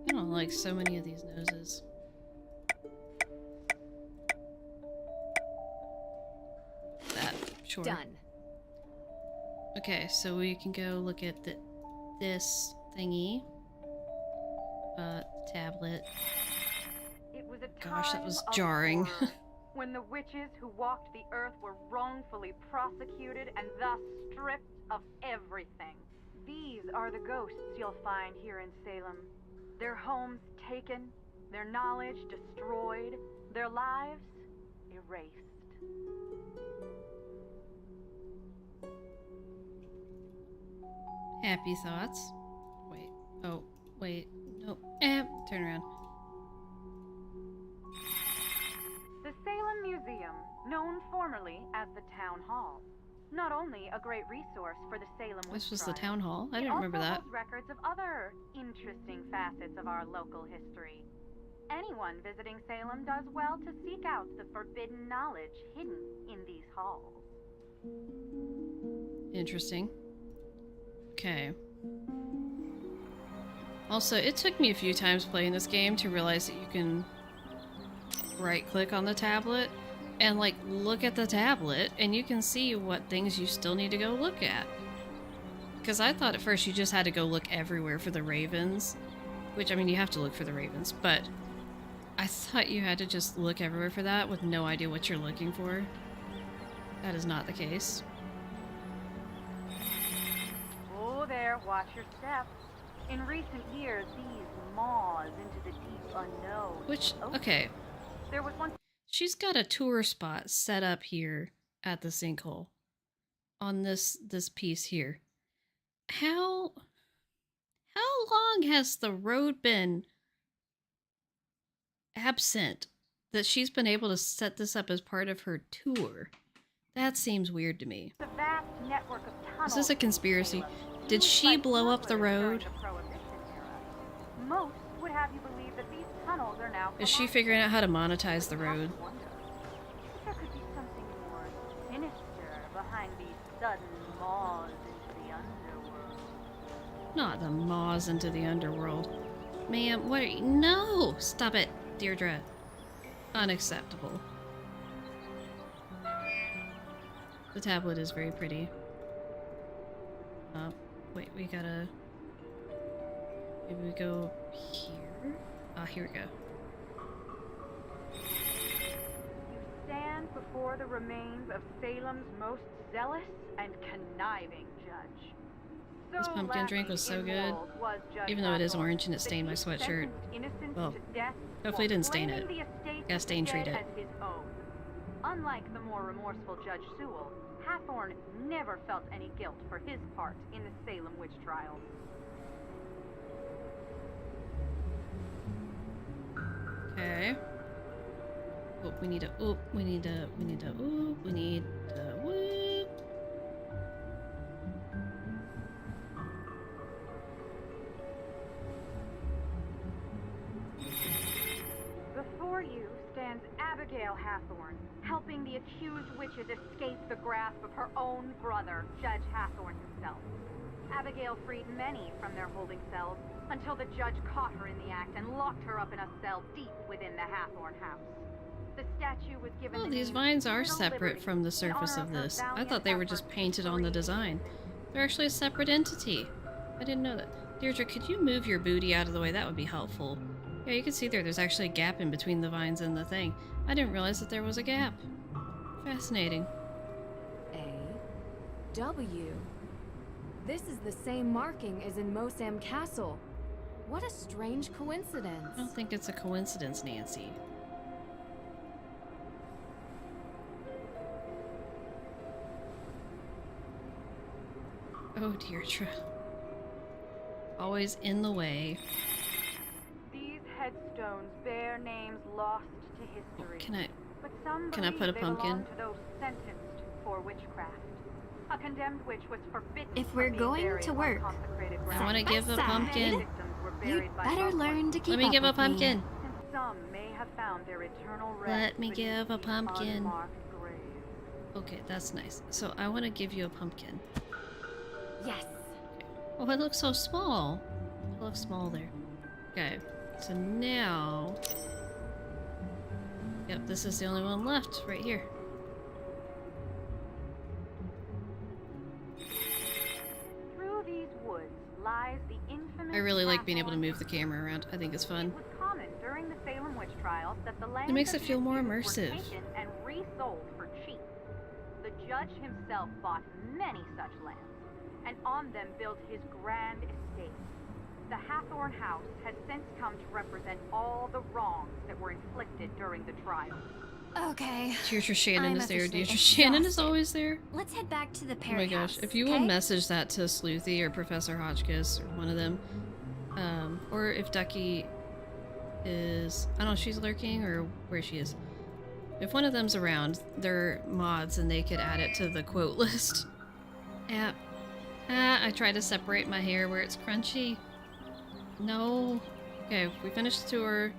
I don't like so many of these noses. That, sure. Done. Okay, so we can go look at this thingy. Tablet. It was a Gosh, that time was of jarring. horror, when the witches who walked the earth were wrongfully prosecuted and thus stripped of everything. These are the ghosts you'll find here in Salem. Their homes taken, their knowledge destroyed, their lives erased. Happy thoughts. Wait. Oh, wait. No. Turn around. The Salem Museum, known formerly as the Town Hall, not only a great resource for the Salem witch This was the trial, town hall? I didn't remember it that. also holds records of other interesting facets of our local history. Anyone visiting Salem does well to seek out the forbidden knowledge hidden in these halls. Interesting. Okay. Also, it took me a few times playing this game to realize that you can right-click on the tablet and, like, look at the tablet, and you can see what things you still need to go look at. Because I thought at first you just had to go look everywhere for the ravens. Which, I mean, you have to look for the ravens, but I thought you had to just look everywhere for that with no idea what you're looking for. That is not the case. Oh there, watch your step. In recent years, these maws into the deep unknown. Which, okay. There was one. She's got a tour spot set up here at the sinkhole. On this piece here. How long has the road been absent that she's been able to set this up as part of her tour? That seems weird to me. The vast network of tunnels. Is this a conspiracy? Did she blow up the road? Most would have you believe that these tunnels are now. Is she figuring out how to monetize the road? There could be something more sinister behind these sudden maws into the underworld. Not the maws into the underworld. Ma'am, what are you— No! Stop it, Deirdre. Unacceptable. The tablet is very pretty. Wait, we gotta... Maybe we go here? Here we go. You stand before the remains of Salem's most zealous and conniving judge. This pumpkin drink was so good. Even though it is orange and it stained my sweatshirt. Well, hopefully it didn't stain it. Got stain treat it. Unlike the more remorseful Judge Sewell, Hathorne never felt any guilt for his part in the Salem witch trials. Okay. Oh, we need a whoop. We need a whoop. We need a whoop. Before you stands Abigail Hathorne, helping the accused witches escape the grasp of her own brother, Judge Hathorne himself. Abigail freed many from their holding cells until the judge caught her in the act and locked her up in a cell deep within the Hathorne house. The statue was given Oh, these vines are separate from the surface of this. I thought they were just painted on the design. They're actually a separate entity. I didn't know that. Deirdre, could you move your booty out of the way? That would be helpful. Yeah, you can see there's actually a gap in between the vines and the thing. I didn't realize that there was a gap. Fascinating. A-W. This is the same marking as in Mosam Castle. What a strange coincidence. I don't think it's a coincidence, Nancy. Oh, Deirdre. Always in the way. These headstones bear names lost to history. Can I put a pumpkin? To those sentenced for witchcraft. A condemned witch was forbidden. If we're going to work, I want to give a pumpkin. You better learn to keep Let me up give a with pumpkin. Me. Some may have found their eternal rest. Let me give a pumpkin. Okay, that's nice. So I want to give you a pumpkin. Yes. Oh, it looks so small. It looks small there. Okay, so now... Yep, this is the only one left, right here. Through these woods lies the infamous I really like being able to move the camera around. I think it's fun. It was common during the Salem witch trials that the lands It makes of it feel more accused were immersive. taken and resold for cheap. The judge himself bought many such lands, and on them built his grand estate. The Hathorne House has since come to represent all the wrongs that were inflicted during the trial. Okay. Teacher Shannon I'm is there. officially Teacher Shannon is exhausted. always there. Let's head back to the Oh my Perry gosh. house, If you will okay? message that to Sleuthy or Professor Hotchkiss or one of them, or if Ducky is, I don't know if she's lurking or where she is. If one of them's around, they're mods and they could add it to the quote list. Yeah. I try to separate my hair where it's crunchy. No. Okay, we finished the tour.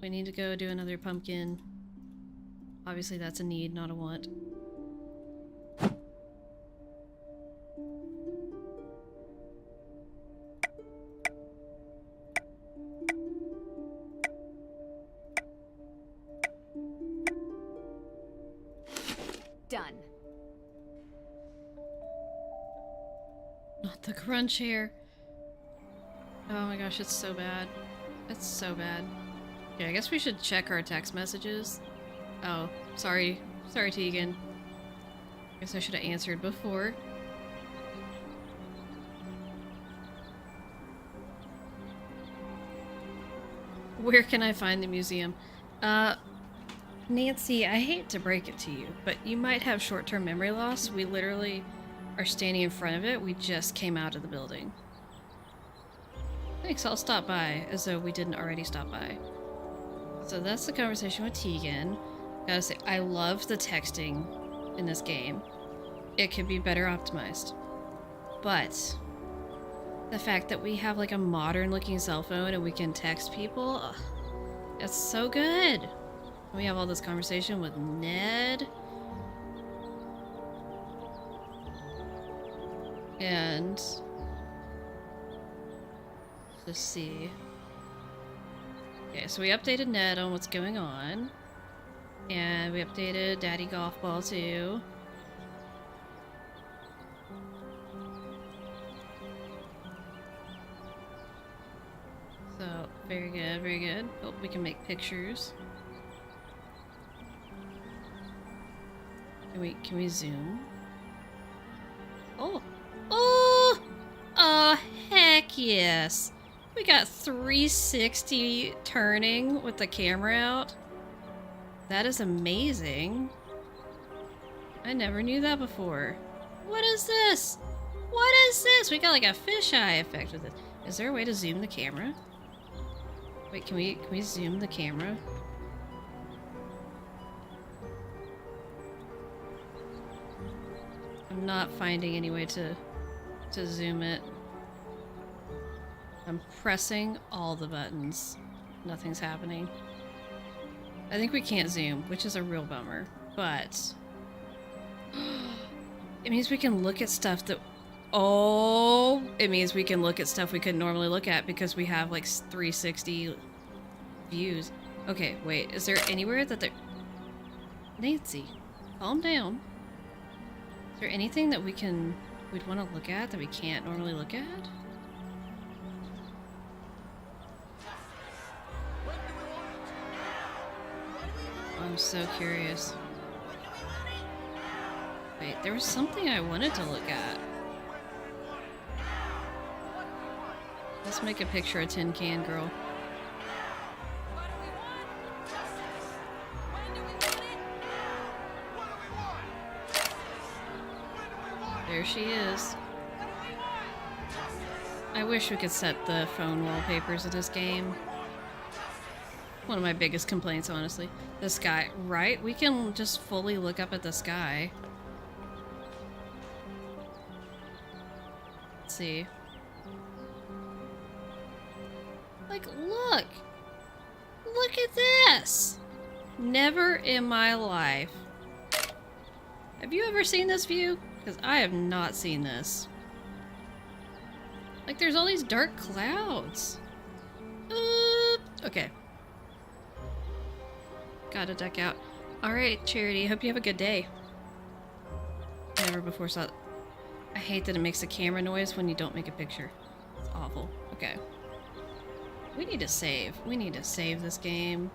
We need to go do another pumpkin. Obviously that's a need, not a want. Done. Not the crunch hair. Oh my gosh, it's so bad. It's so bad. Okay, I guess we should check our text messages. Oh, sorry. Sorry, Tegan. Guess I should have answered before. Where can I find the museum? Nancy, I hate to break it to you, but you might have short-term memory loss. We literally are standing in front of it. We just came out of the building. Thanks, I'll stop by, as though we didn't already stop by. So that's the conversation with Tegan. Gotta say, I love the texting in this game. It could be better optimized. But the fact that we have like a modern looking cell phone and we can text people, ugh, it's so good. We have all this conversation with Ned. And let's see. Okay, so we updated Ned on what's going on. And we updated Daddy Golf Ball too. So, very good, very good. Hope we can make pictures. Can we zoom? Oh! Oh! Oh, heck yes! We got 360 turning with the camera out. That is amazing. I never knew that before. What is this? What is this? We got like a fisheye effect with it. Is there a way to zoom the camera? Wait, can we zoom the camera? I'm not finding any way to zoom it. I'm pressing all the buttons. Nothing's happening. I think we can't zoom, which is a real bummer, but it means we can look at stuff that, oh, it means we can look at stuff we couldn't normally look at because we have like 360 views. Okay, wait, is there anywhere that there, Nancy, calm down. Is there anything that we'd want to look at that we can't normally look at? I'm so curious. Wait, there was something I wanted to look at. Let's make a picture of Tin Can Girl. There she is. I wish we could set the phone wallpapers in this game. One of my biggest complaints, honestly. The sky, right? We can just fully look up at the sky. Let's see. Like, look! Look at this! Never in my life. Have you ever seen this view? Because I have not seen this. Like, there's all these dark clouds. Okay. Gotta duck out. Alright, Charity, hope you have a good day. Never before saw... I hate that it makes a camera noise when you don't make a picture. It's awful. Okay. We need to save. We need to save this game.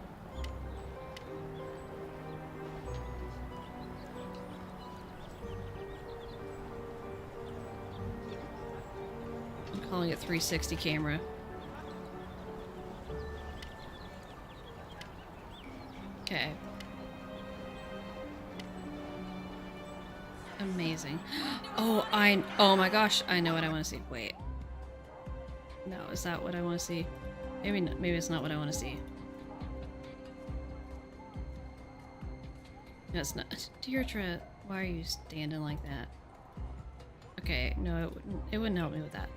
I'm calling it 360 camera. Okay. Amazing. Oh, oh my gosh, I know what I want to see. Wait. No, is that what I want to see? Maybe not, maybe it's not what I want to see. No, it's not. Deirdre, why are you standing like that? Okay, no, it wouldn't help me with that.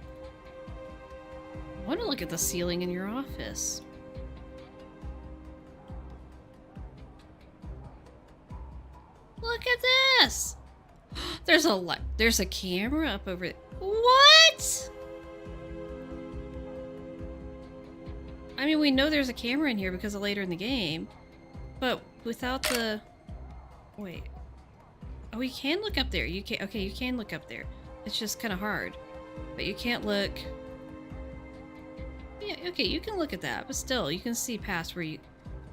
I want to look at the ceiling in your office. Look at this! There's a camera up over there. What? I mean, we know there's a camera in here because of later in the game, but without the... Wait. Oh, you can look up there. You can. Okay, you can look up there. It's just kind of hard, but you can't look. Yeah, okay, you can look at that, but still, you can see past where you.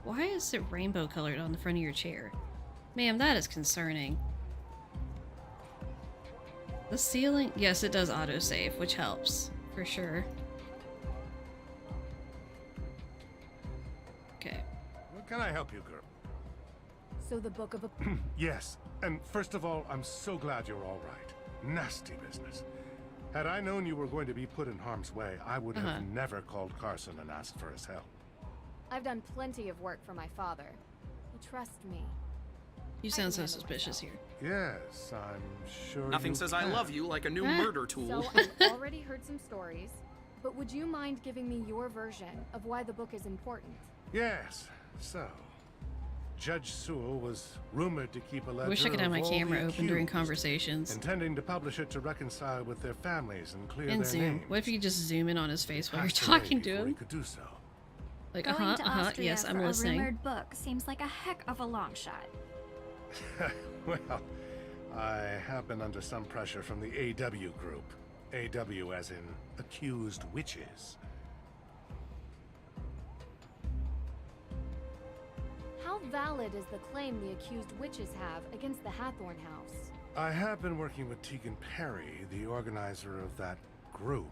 Why is it rainbow colored on the front of your chair, ma'am? That is concerning. The ceiling, yes, it does autosave, which helps for sure. Okay. What can I help you, girl? So the book of a... Yes, and first of all, I'm so glad you're all right. Nasty business. Had I known you were going to be put in harm's way, I would have never called Carson and asked for his help. I've done plenty of work for my father. He trusts me. You sound so suspicious here. Yes, I'm sure. Nothing says I love you like a new murder tool. So I've already heard some stories, but would you mind giving me your version of why the book is important? Yes, so... Judge Sewell was rumored to keep a ledger Wish I could have my of all camera the open during accused, conversations. intending to publish it to reconcile with their families and clear And their zoom. names. What if you could just zoom in on his face while you're Passed away talking to before him? he could do so. Like, Going to Austria yes, I'm for listening. a rumored book seems like a heck of a long shot. Well, I have been under some pressure from the AW group. AW as in accused witches. How valid is the claim the accused witches have against the Hathorn House? I have been working with Tegan Perry, the organizer of that group.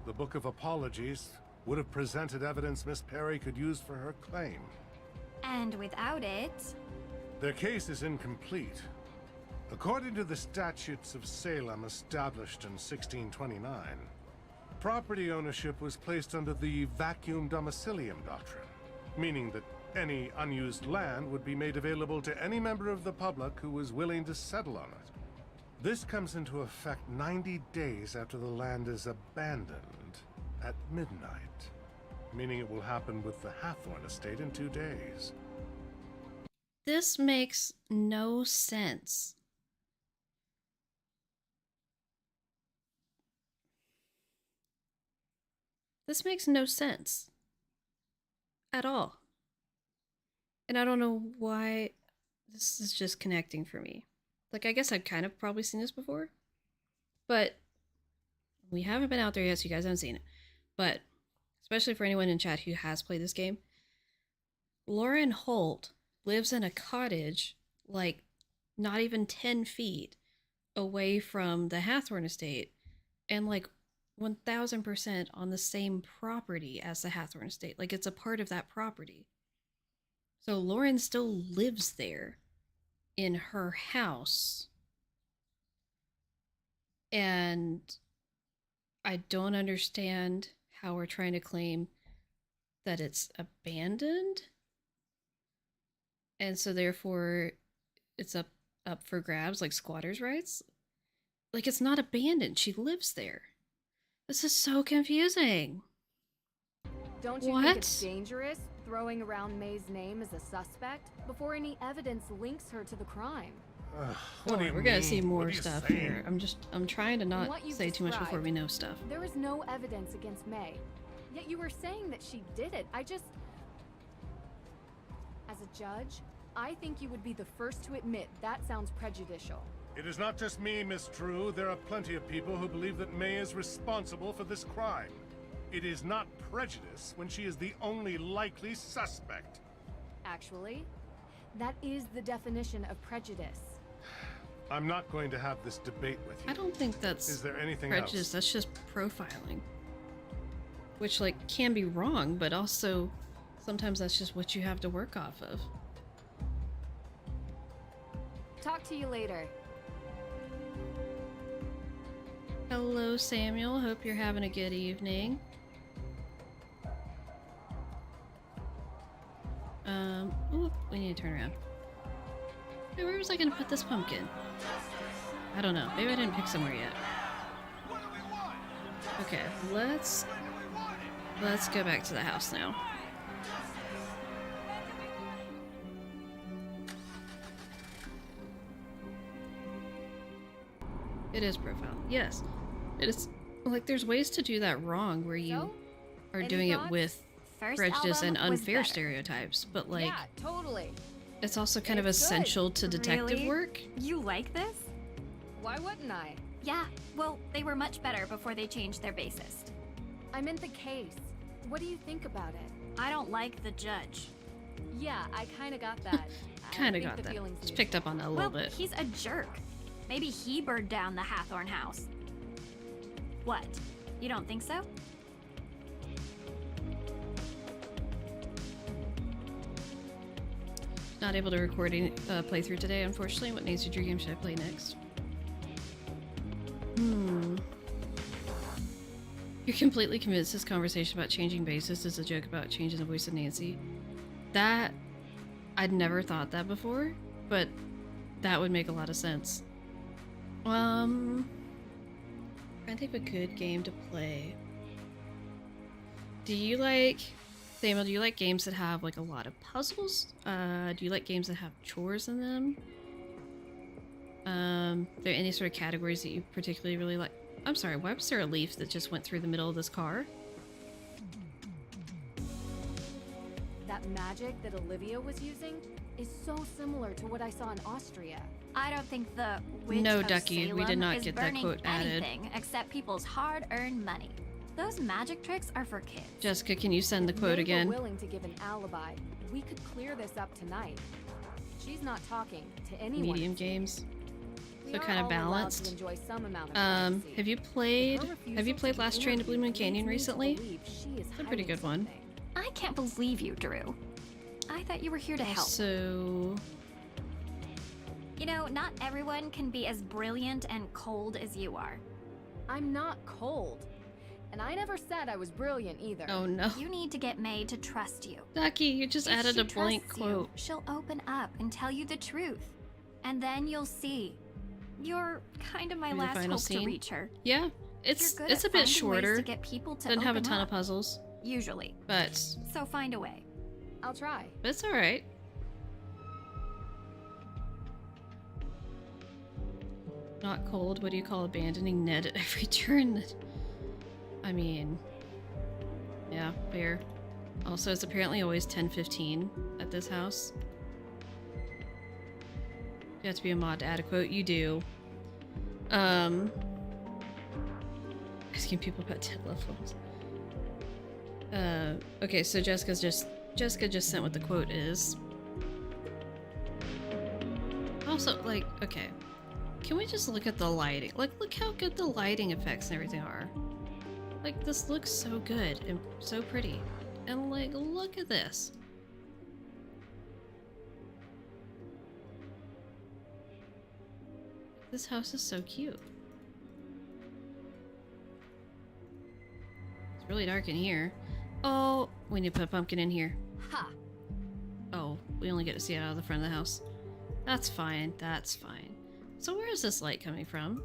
The Book of Apologies would have presented evidence Miss Perry could use for her claim. And without it... Their case is incomplete. According to the statutes of Salem established in 1629, property ownership was placed under the vacuum domicilium doctrine, meaning that any unused land would be made available to any member of the public who was willing to settle on it. This comes into effect 90 days after the land is abandoned at midnight, meaning it will happen with the Hathorn estate in 2 days. This makes no sense. This makes no sense. At all. And I don't know why this is just connecting for me. Like, I guess I've kind of probably seen this before. But we haven't been out there yet, so you guys haven't seen it. But, especially for anyone in chat who has played this game, Lauren Holt lives in a cottage, like, not even 10 feet away from the Hathorn estate. And, like, 1000% on the same property as the Hathorn estate. Like, it's a part of that property. So Lauren still lives there in her house. And I don't understand how we're trying to claim that it's abandoned. And so therefore it's up for grabs, like squatters' rights. Like, it's not abandoned. She lives there. This is so confusing. Don't you think it's dangerous throwing around May's name as a suspect before any evidence links her to the crime? We're gonna see more stuff here. I'm trying to not say too much before we know stuff. There is no evidence against May. Yet you were saying that she did it. As a judge, I think you would be the first to admit that sounds prejudicial. It is not just me, Miss True. There are plenty of people who believe that May is responsible for this crime. It is not prejudice when she is the only likely suspect. Actually, that is the definition of prejudice. I'm not going to have this debate with you. I don't think that's Is there anything prejudice. else? That's just profiling. Which, like, can be wrong, but also sometimes that's just what you have to work off of. Talk to you later. Hello, Samuel. Hope you're having a good evening. Ooh, we need to turn around. Hey, where was I gonna put this pumpkin? I don't know. Maybe I didn't pick somewhere yet. Okay, let's go back to the house now. It is profile. Yes. It is. Like, there's ways to do that wrong where you are doing it with prejudice and unfair stereotypes, but like, Yeah, totally. it's also kind of It's good. essential to detective Really? work. You like this? Why wouldn't I? Yeah, well, they were much better before they changed their bassist. I meant the case. What do you think about it? I don't like the judge. Yeah, I kinda got that. Kind of got that. Just picked up on that a little Well, bit. he's a jerk. Maybe he burned down the Hathorn house. What? You don't think so? Not able to record a playthrough today, unfortunately. What Nancy Drew game should I play next? You're completely convinced this conversation about changing bassist is a joke about changing the voice of Nancy. That... I'd never thought that before, but that would make a lot of sense. I think a good game to play. Do you like... Samuel, do you like games that have like a lot of puzzles? Do you like games that have chores in them? Are there any sort of categories that you particularly really like? I'm sorry, why was there a leaf that just went through the middle of this car? That magic that Olivia was using is so similar to what I saw in Austria. I don't think the witch No, of Ducky, we Salem did not is get that burning quote added. anything except people's hard-earned money. Those magic tricks are for kids. Jessica, can you send the If quote they again? were willing to give an alibi, we could clear this up tonight. She's not talking to anyone. Medium games. We So are kind of all allowed to balanced. enjoy some amount of privacy. Have you played Last Train to Blue Moon Canyon recently? It's a pretty good one. I can't believe you, Drew. I thought you were here to help. So... You know, not everyone can be as brilliant and cold as you are. I'm not cold. And I never said I was brilliant either. Oh no. You need to get May to trust you. Ducky, you just If added she a blank trusts you, quote. she'll open up and tell you the truth. And then you'll see. You're kind of my Maybe the last final hope scene? to reach her. Yeah, it's You're good a at bit finding ways shorter. to get people to Doesn't have a open ton up. of puzzles, Usually. but So find a way. I'll try. it's all right. Not cold. What do you call abandoning Ned at every turn? I mean, yeah, fair. Also, it's apparently always 10:15 at this house. You have to be a mod to add a quote. You do. Asking people about dead loved ones. Okay, so Jessica just sent what the quote is. Also, like, okay. Can we just look at the lighting? Like, look how good the lighting effects and everything are. Like, this looks so good and so pretty. And, like, look at this. This house is so cute. It's really dark in here. Oh, we need to put a pumpkin in here. Ha! Oh, we only get to see it out of the front of the house. That's fine, that's fine. So where is this light coming from?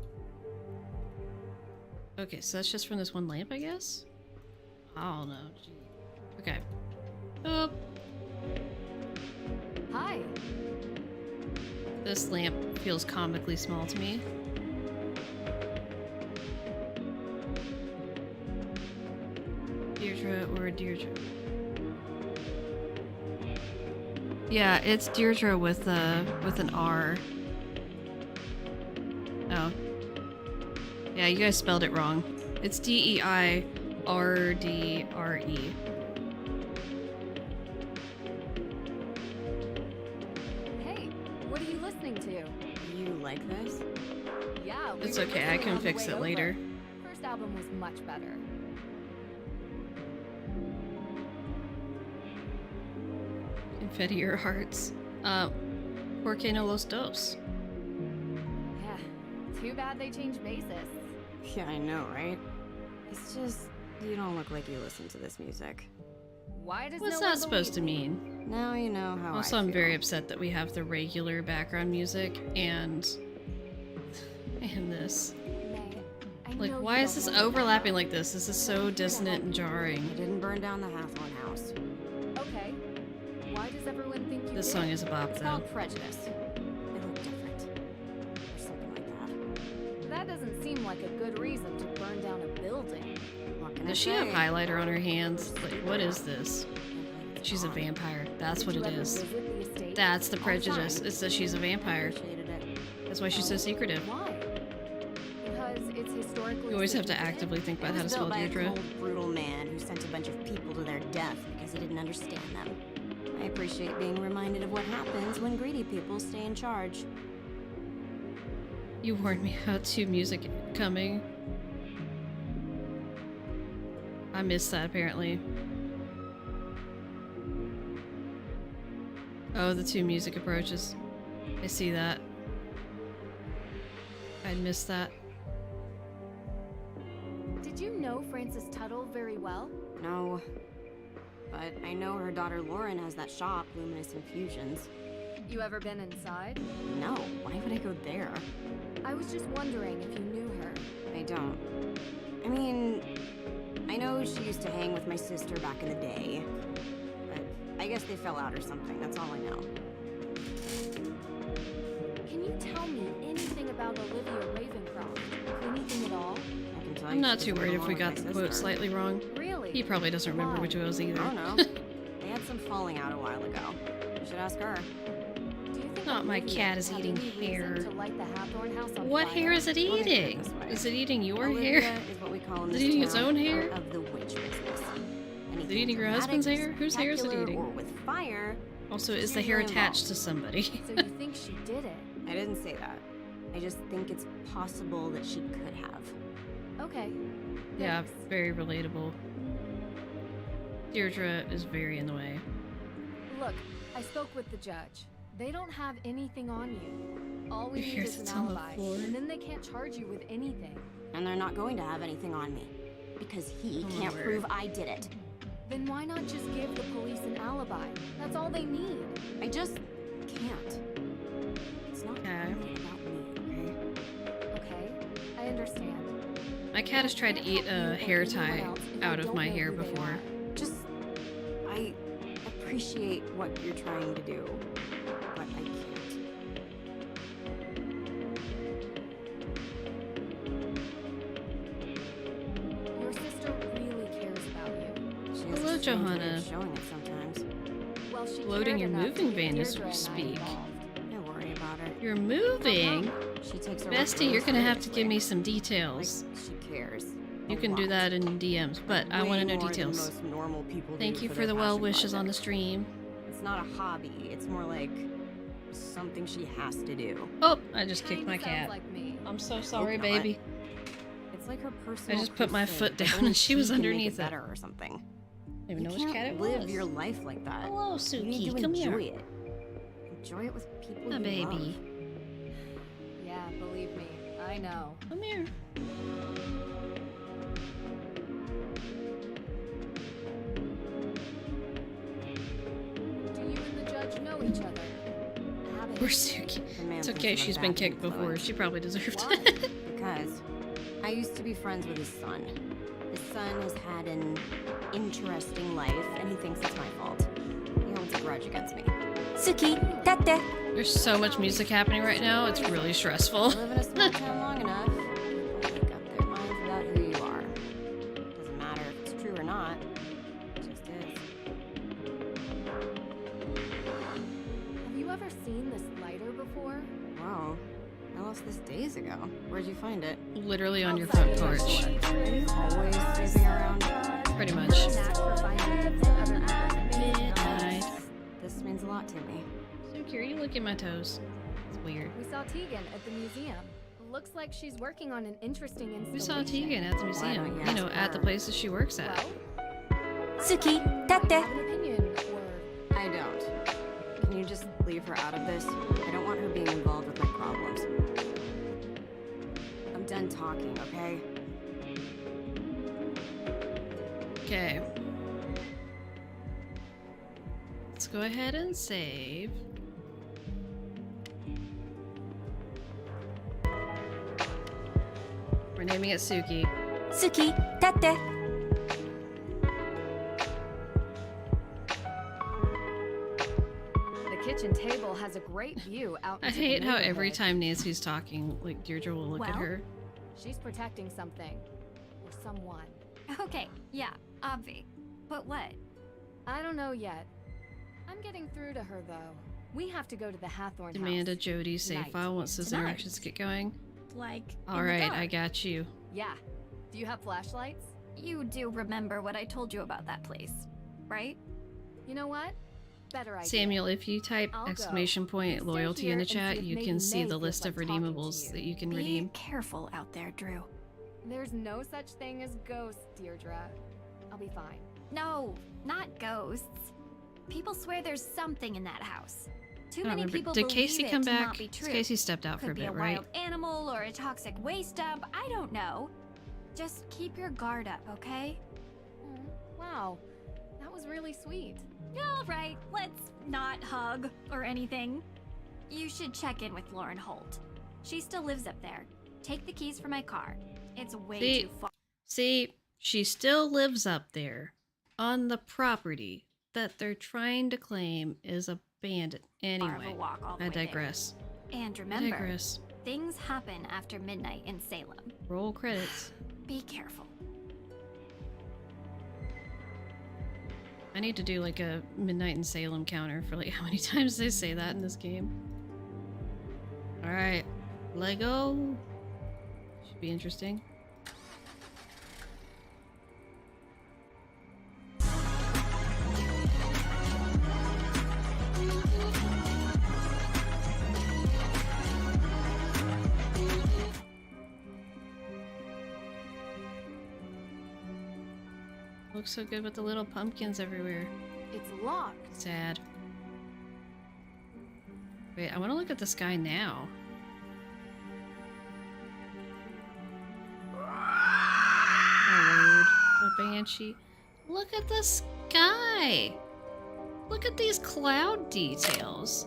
Okay, so that's just from this one lamp, I guess? I don't know. Gee. Okay. Oh. Hi. This lamp feels comically small to me. Deirdre or Deirdre? Yeah, it's Deirdre with an R. Oh. Yeah, you guys spelled it wrong. It's Deirdre. Hey, what are you listening to? You like this? Yeah, we It's were okay, I listening can on the fix way it later. over. First album was much better. Confetti or hearts. ¿Por qué no los dos? Too bad they changed bassists. Yeah, I know, right? It's just, you don't look like you listen to this music. Why does What's no that one supposed to believe me? mean? Now you know how Also, I I'm feel. very upset that we have the regular background music and this. Like, why is this overlapping like this? This is so dissonant and jarring. I didn't burn down the Hathorn house. Okay. Why does everyone think you This did? song is a bop, It's though. called prejudice. They look different. Or something like that. That doesn't seem like a good reason to burn down a building. What can I Does she have say? highlighter on her hands? Like, what is this? She's a vampire. That's what it is. That's the prejudice. It's that she's a vampire. That's why she's so secretive. Why? Because it's historically. You always have to actively think about how to spell Built by a Deirdre. cold, brutal man who sent a bunch of people to their death because he didn't understand them. I appreciate being reminded of what happens when greedy people stay in charge. You warned me about 2 music coming. I missed that, apparently. Oh, the 2 music approaches. I see that. I missed that. Did you know Frances Tuttle very well? No. But I know her daughter Lauren has that shop, Luminous Infusions. You ever been inside? No, why would I go there? I was just wondering if you knew her. I don't. I mean, I know she used to hang with my sister back in the day. But I guess they fell out or something, that's all I know. Can you tell me anything about Olivia Ravencroft? Anything at all? I can tell I'm you not she too doesn't worried get if we along got with the my quote sister. slightly wrong. Really? He probably doesn't remember Why? which it was I either. don't know. They had some falling out a while ago. You should ask her. Do you think Not my Olivia cat is had eating any reason hair. to light the Hathorn house on What fire? hair is it Let me put it eating? this way. Is it eating your Olivia hair? is what we call in Is it this eating its town own hair? of the witch business. Is it eating your husband's hair? Whose hair is it spectacular eating? Or with fire. Also, is she's the hair usually attached involved. to somebody? So you think she did it? I didn't say that. I just think it's possible that she could have. Okay. Yeah, Thanks. very relatable. Deirdre is very in the way. Look, I spoke with the judge. They don't have anything on you. All we Your need hair is an sits on the alibi, floor. and then they can't charge you with anything. And they're not going to have anything on me. Because he Oh, can't word. prove I did it. Then why not just give the police an alibi? That's all they need. I just can't. It's not Okay. only about me, okay? Okay, I understand. My cat has tried to eat a hair tie out of my hair before. before. Just, I appreciate what you're trying to do, but I can't. Your sister really cares about you. She has Hello, a strange way of Johanna. showing it sometimes. Well, she Loading cared your enough to moving get van as Deirdre we and I speak. involved. Don't worry about her. You're moving? She takes her Bestie, you're gonna have to give me responsibility some details. like she cares. You a can do lot. that in DMs, but I Way want to know more than details. most normal people Thank do you for their the well passion wishes on the projects. stream. It's not a hobby. It's more like something she has to do. Oh, I just kicked Kinda my sounds cat. like me. I'm so sorry, not. baby. It's like her personal. just put my crusade, foot but down only and she was can make underneath it. better or something. I don't even know You which can't cat it live was. your life like that. Hello, You need Suki. to Come enjoy here. it. Enjoy it with people A you baby. love. Yeah, believe me, I know. Come here. Do you and the judge know each other? Have Poor it? Suki. The man It's thinks okay, I'm a she's been bad kicked before. influence. She probably deserved Why? it. Because I used to be friends with his son. His son has had an interesting life, and he thinks it's my fault. He holds a grudge against me. Suki, tate. There's so much music happening right now, it's really stressful. You live in a small town long enough, people make up their minds about who you are. Doesn't matter if it's true or not. It just is. Have you ever seen this lighter before? Wow. I lost this days ago. Where'd you find it? Literally on your front porch. Are you always snooping around? Pretty much. Knack for finding things in other people's Midnight. This means a lot to me. Suki, are you licking my toes? It's weird. We saw Tegan at the museum. Looks like she's working on an interesting installation. We saw Tegan at the museum. don't you You know, ask at the her? places she works at. Well, Suki, do you tate. have an opinion, or I don't. Can you just leave her out of this? I don't want her being involved with my problems. talking, okay? Okay. Let's go ahead and save. We're naming it Suki. Suki, tate. The kitchen table has a great view out I into the hate how every neighborhood. time Nancy's talking, like Deirdre will look at Well, her. She's protecting something. Or someone. Okay, yeah, obvi. But what? I don't know yet. I'm getting through to her, though. We have to go to the Hathorn Amanda, house. Jody, save Tonight. file once those Tonight. interactions get going. Like, Alright, I got you. Yeah. Do you have flashlights? You do remember what I told you about that place, right? You know what? Better idea. Samuel, if you type I'll go. exclamation point Stay loyalty here in the and see chat, if you maybe can see May the feels list like of talking to redeemables you. that you can Be redeem. careful out there, Drew. There's no such thing as ghosts, Deirdre. I'll be fine. No, not ghosts. People swear there's something in that house. Too I don't many remember. people Did believe Casey it come to back? not be true. Casey stepped out Could for a be bit, a right? wild animal or a toxic waste dump. I don't know. Just keep your guard up, okay? Wow. That was really sweet. All right, let's not hug or anything. You should check in with Lauren Holt. She still lives up there. Take the keys for my car. It's way too far. See, she still lives up there on the property that they're trying to claim is abandoned. Anyway, walk all the I way there. digress. And I remember, digress. things happen after midnight in Salem. Roll credits. Be careful. I need to do like a Midnight in Salem counter for like how many times they say that in this game. Alright, Lego. Should be interesting. Looks so good with the little pumpkins everywhere. It's locked. Sad. Wait, I want to look at the sky now. Oh, rude. A banshee. Look at the sky! Look at these cloud details.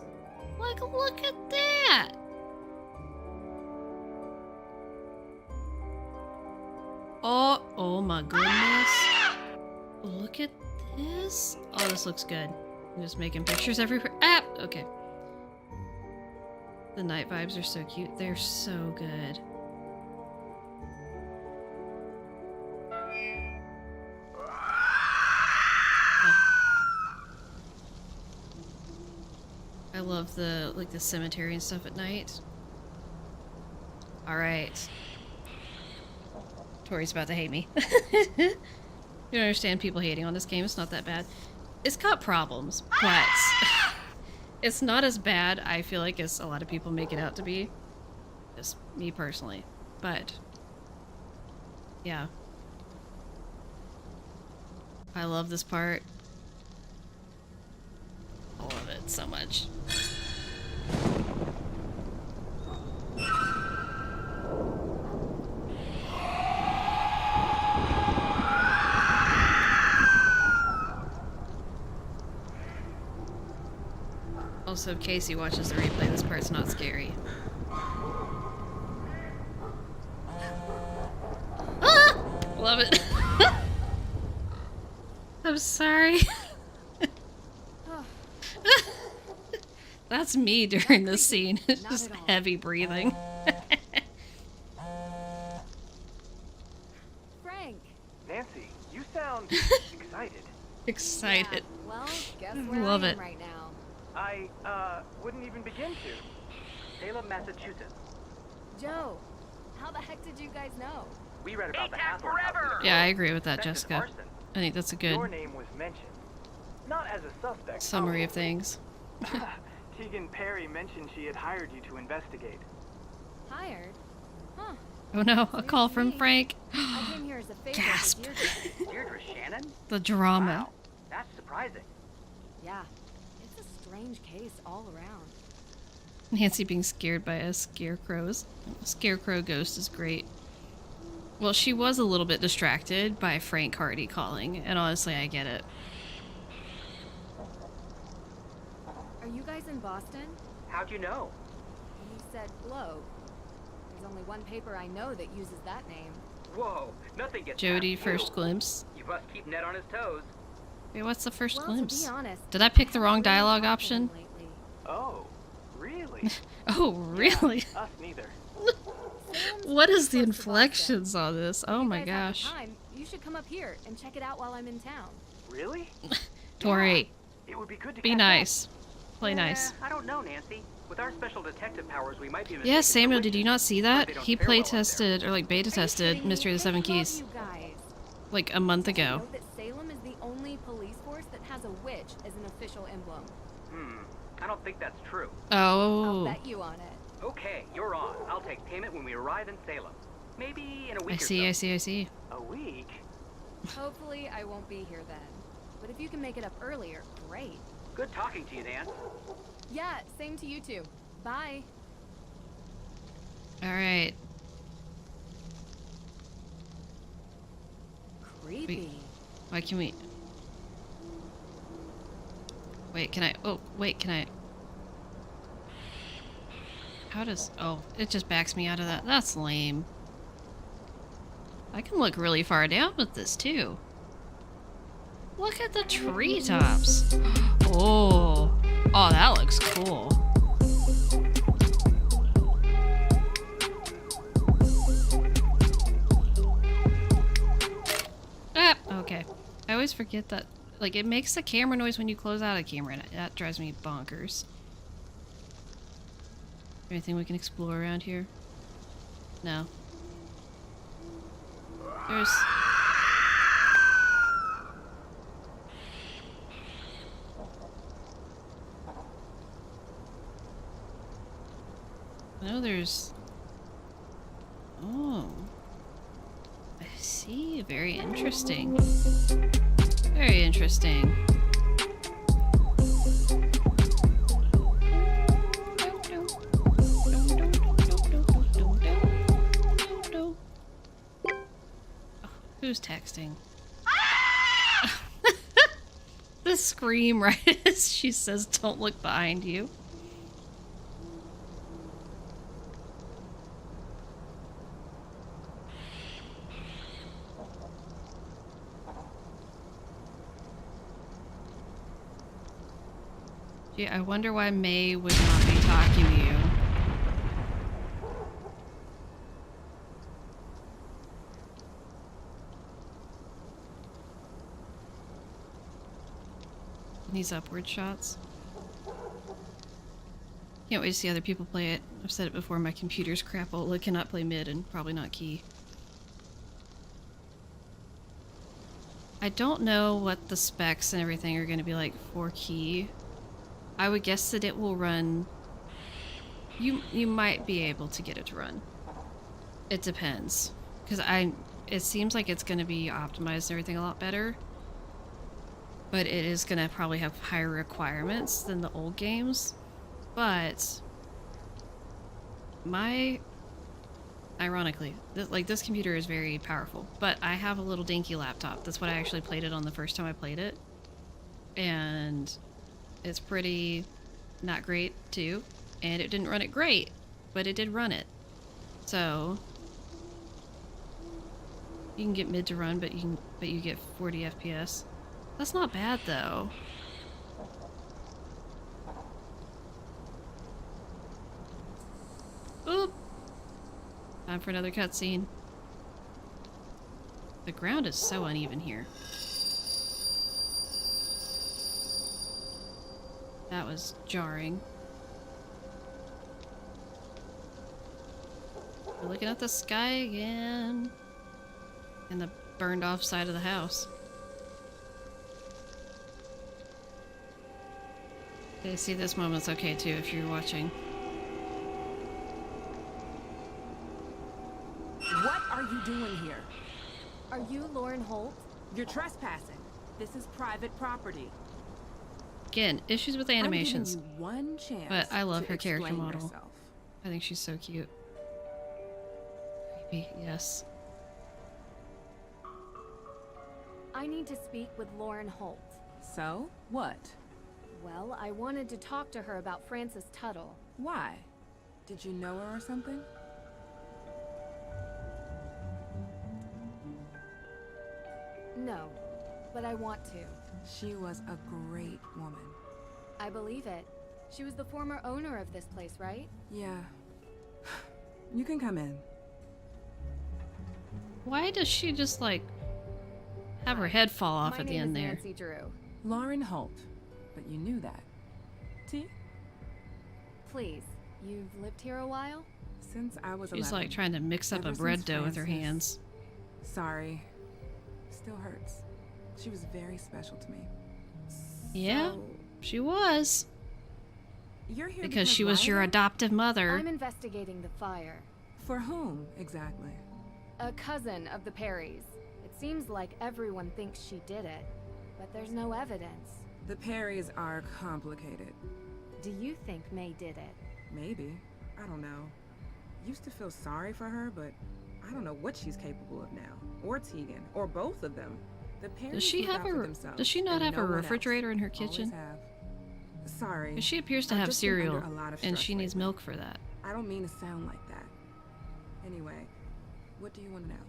Like, look at that! Oh my goodness. Look at this. Oh, this looks good. I'm just making pictures everywhere. Ah! Okay. The night vibes are so cute. They're so good. I love the the cemetery and stuff at night. All right. Tori's about to hate me. You don't understand people hating on this game. It's not that bad. It's got problems, but it's not as bad, I feel like, as a lot of people make it out to be. Just me personally. But yeah. I love this part. I love it so much. Also, if Casey watches the replay, this part's not scary. Ah! Love it. I'm sorry. That's me during this scene. It's just heavy breathing. Frank. Nancy, you sound excited. Excited. Yeah, well, guess I where love I it. am right now. I, wouldn't even begin to. Salem, Massachusetts. Joe, how the heck did you guys know? We read about the Hathorn house. Yeah, I agree with that, Suspected Jessica. arson. I think that's a good Your name was mentioned. Not as a suspect. summary of things. Tegan Perry mentioned she had hired you to investigate. Hired? Huh. Oh no, a call from Frank. I came here as a favor Gasp. for Deirdre. Deirdre Shannon? The drama. Wow, that's surprising. Yeah, it's a strange case all around. Nancy being scared by a scarecrow ghost is great. Well, she was a little bit distracted by Frank Hardy calling, and honestly, I get it. Are you guys in Boston? How'd you know? You said Globe. There's only one paper I know that uses that name. Whoa, nothing gets Jody, past you. first glimpse. You must keep Ned on his toes. Wait, what's the first glimpse? To be honest, Did I pick the wrong dialogue option? Oh, really? Oh, really? Us neither. What is the inflections on this? Oh my gosh. Time, you should come up here and check it out while I'm in town. Really? Tori, It would be good to be catch nice. Play Yeah, nice. I don't know, Nancy. With our special detective powers, we might be Yeah, mistaken Samuel, for did you witches, not see but that? they don't He fare play well out there. tested, or like beta tested Mystery of the Seven Keys. You guys. Like a month ago. Note that Salem is the only police force that has a witch as an official emblem. I don't think that's true. Oh. I'll bet you on it. Okay, you're on. I'll take payment when we arrive in Salem. Maybe in a week I see, or I so. see, I see. A week? Hopefully, I won't be here then. But if you can make it up earlier, great. Good talking to you, Nan. Yeah, same to you two. Bye. Alright. Creepy. Why can we... Wait, can I... Oh, wait, can I... How does... Oh, it just backs me out of that. That's lame. I can look really far down with this, too. Look at the treetops. Oh. Oh, that looks cool. Ah, okay. I always forget that. Like, it makes the camera noise when you close out a camera, and that drives me bonkers. Anything we can explore around here? No. There's... No, there's... Oh. I see. Very interesting. Very interesting. Who's texting? The scream right as she says, "Don't look behind you." Gee, I wonder why May would not be talking to you. These upward shots. Can't wait to see other people play it. I've said it before, my computer's crapola, cannot play mid and probably not key. I don't know what the specs and everything are going to be like for key. I would guess that it will run... You might be able to get it to run. It depends. Because it seems like it's going to be optimized and everything a lot better. But it is going to probably have higher requirements than the old games. But... Ironically, this computer is very powerful. But I have a little dinky laptop. That's what I actually played it on the first time I played it. And... it's pretty not great too, and it didn't run it great, but it did run it. So you can get mid to run, but you get 40 FPS. That's not bad though. Oop! Time for another cutscene. The ground is so uneven here. That was jarring. We're looking at the sky again. And the burned off side of the house. Okay, see, this moment's okay too if you're watching. What are you doing here? Are you Lauren Holt? You're trespassing. This is private property. Again, issues with animations. I'm giving you one chance but I love to her character explain model. yourself. I think she's so cute. Creepy, yes. I need to speak with Lauren Holt. So, what? Well, I wanted to talk to her about Frances Tuttle. Why? Did you know her or something? No, but I want to. She was a great woman. I believe it. She was the former owner of this place, right? Yeah. You can come in. Why does she just, like, have her head fall off at the end there? My name is Nancy Drew. Lauren Holt. But you knew that. Tea? Please, you've lived here a while? Since I was 11. She's like trying to mix up a bread dough with her hands. Sorry. Still hurts. She was very special to me. Yeah, she was. You're here because she was your adoptive mother. I'm investigating the fire. For whom, exactly? A cousin of the Perrys. It seems like everyone thinks she did it, but there's no evidence. The Perrys are complicated. Do you think May did it? Maybe. I don't know. Used to feel sorry for her, but I don't know what she's capable of now. Or Tegan, or both of them. The Perrys Does she have a? Does she not have a refrigerator in her kitchen? Sorry. 'Cause she appears to I've have just been cereal, under a lot of and stress she needs lately. milk for that. I don't mean to sound like that. Anyway, what do you want to know?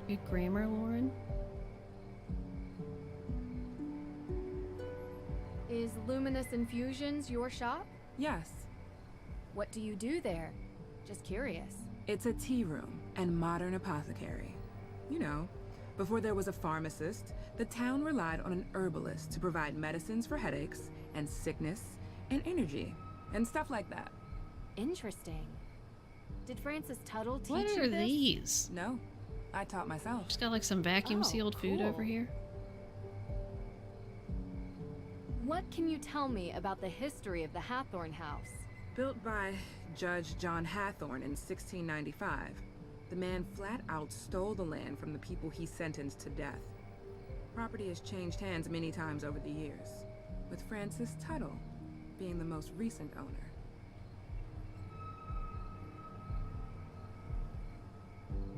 Good grammar, Lauren. Is Luminous Infusions your shop? Yes. What do you do there? Just curious. It's a tea room and modern apothecary. You know, before there was a pharmacist, the town relied on an herbalist to provide medicines for headaches and sickness and energy and stuff like that. Interesting. Did Frances Tuttle teach What you are this? these? No, I taught myself. She's got like some vacuum sealed food cool. over here. What can you tell me about the history of the Hathorn House? Built by Judge John Hathorn in 1695, the man flat out stole the land from the people he sentenced to death. Property has changed hands many times over the years, with Frances Tuttle being the most recent owner.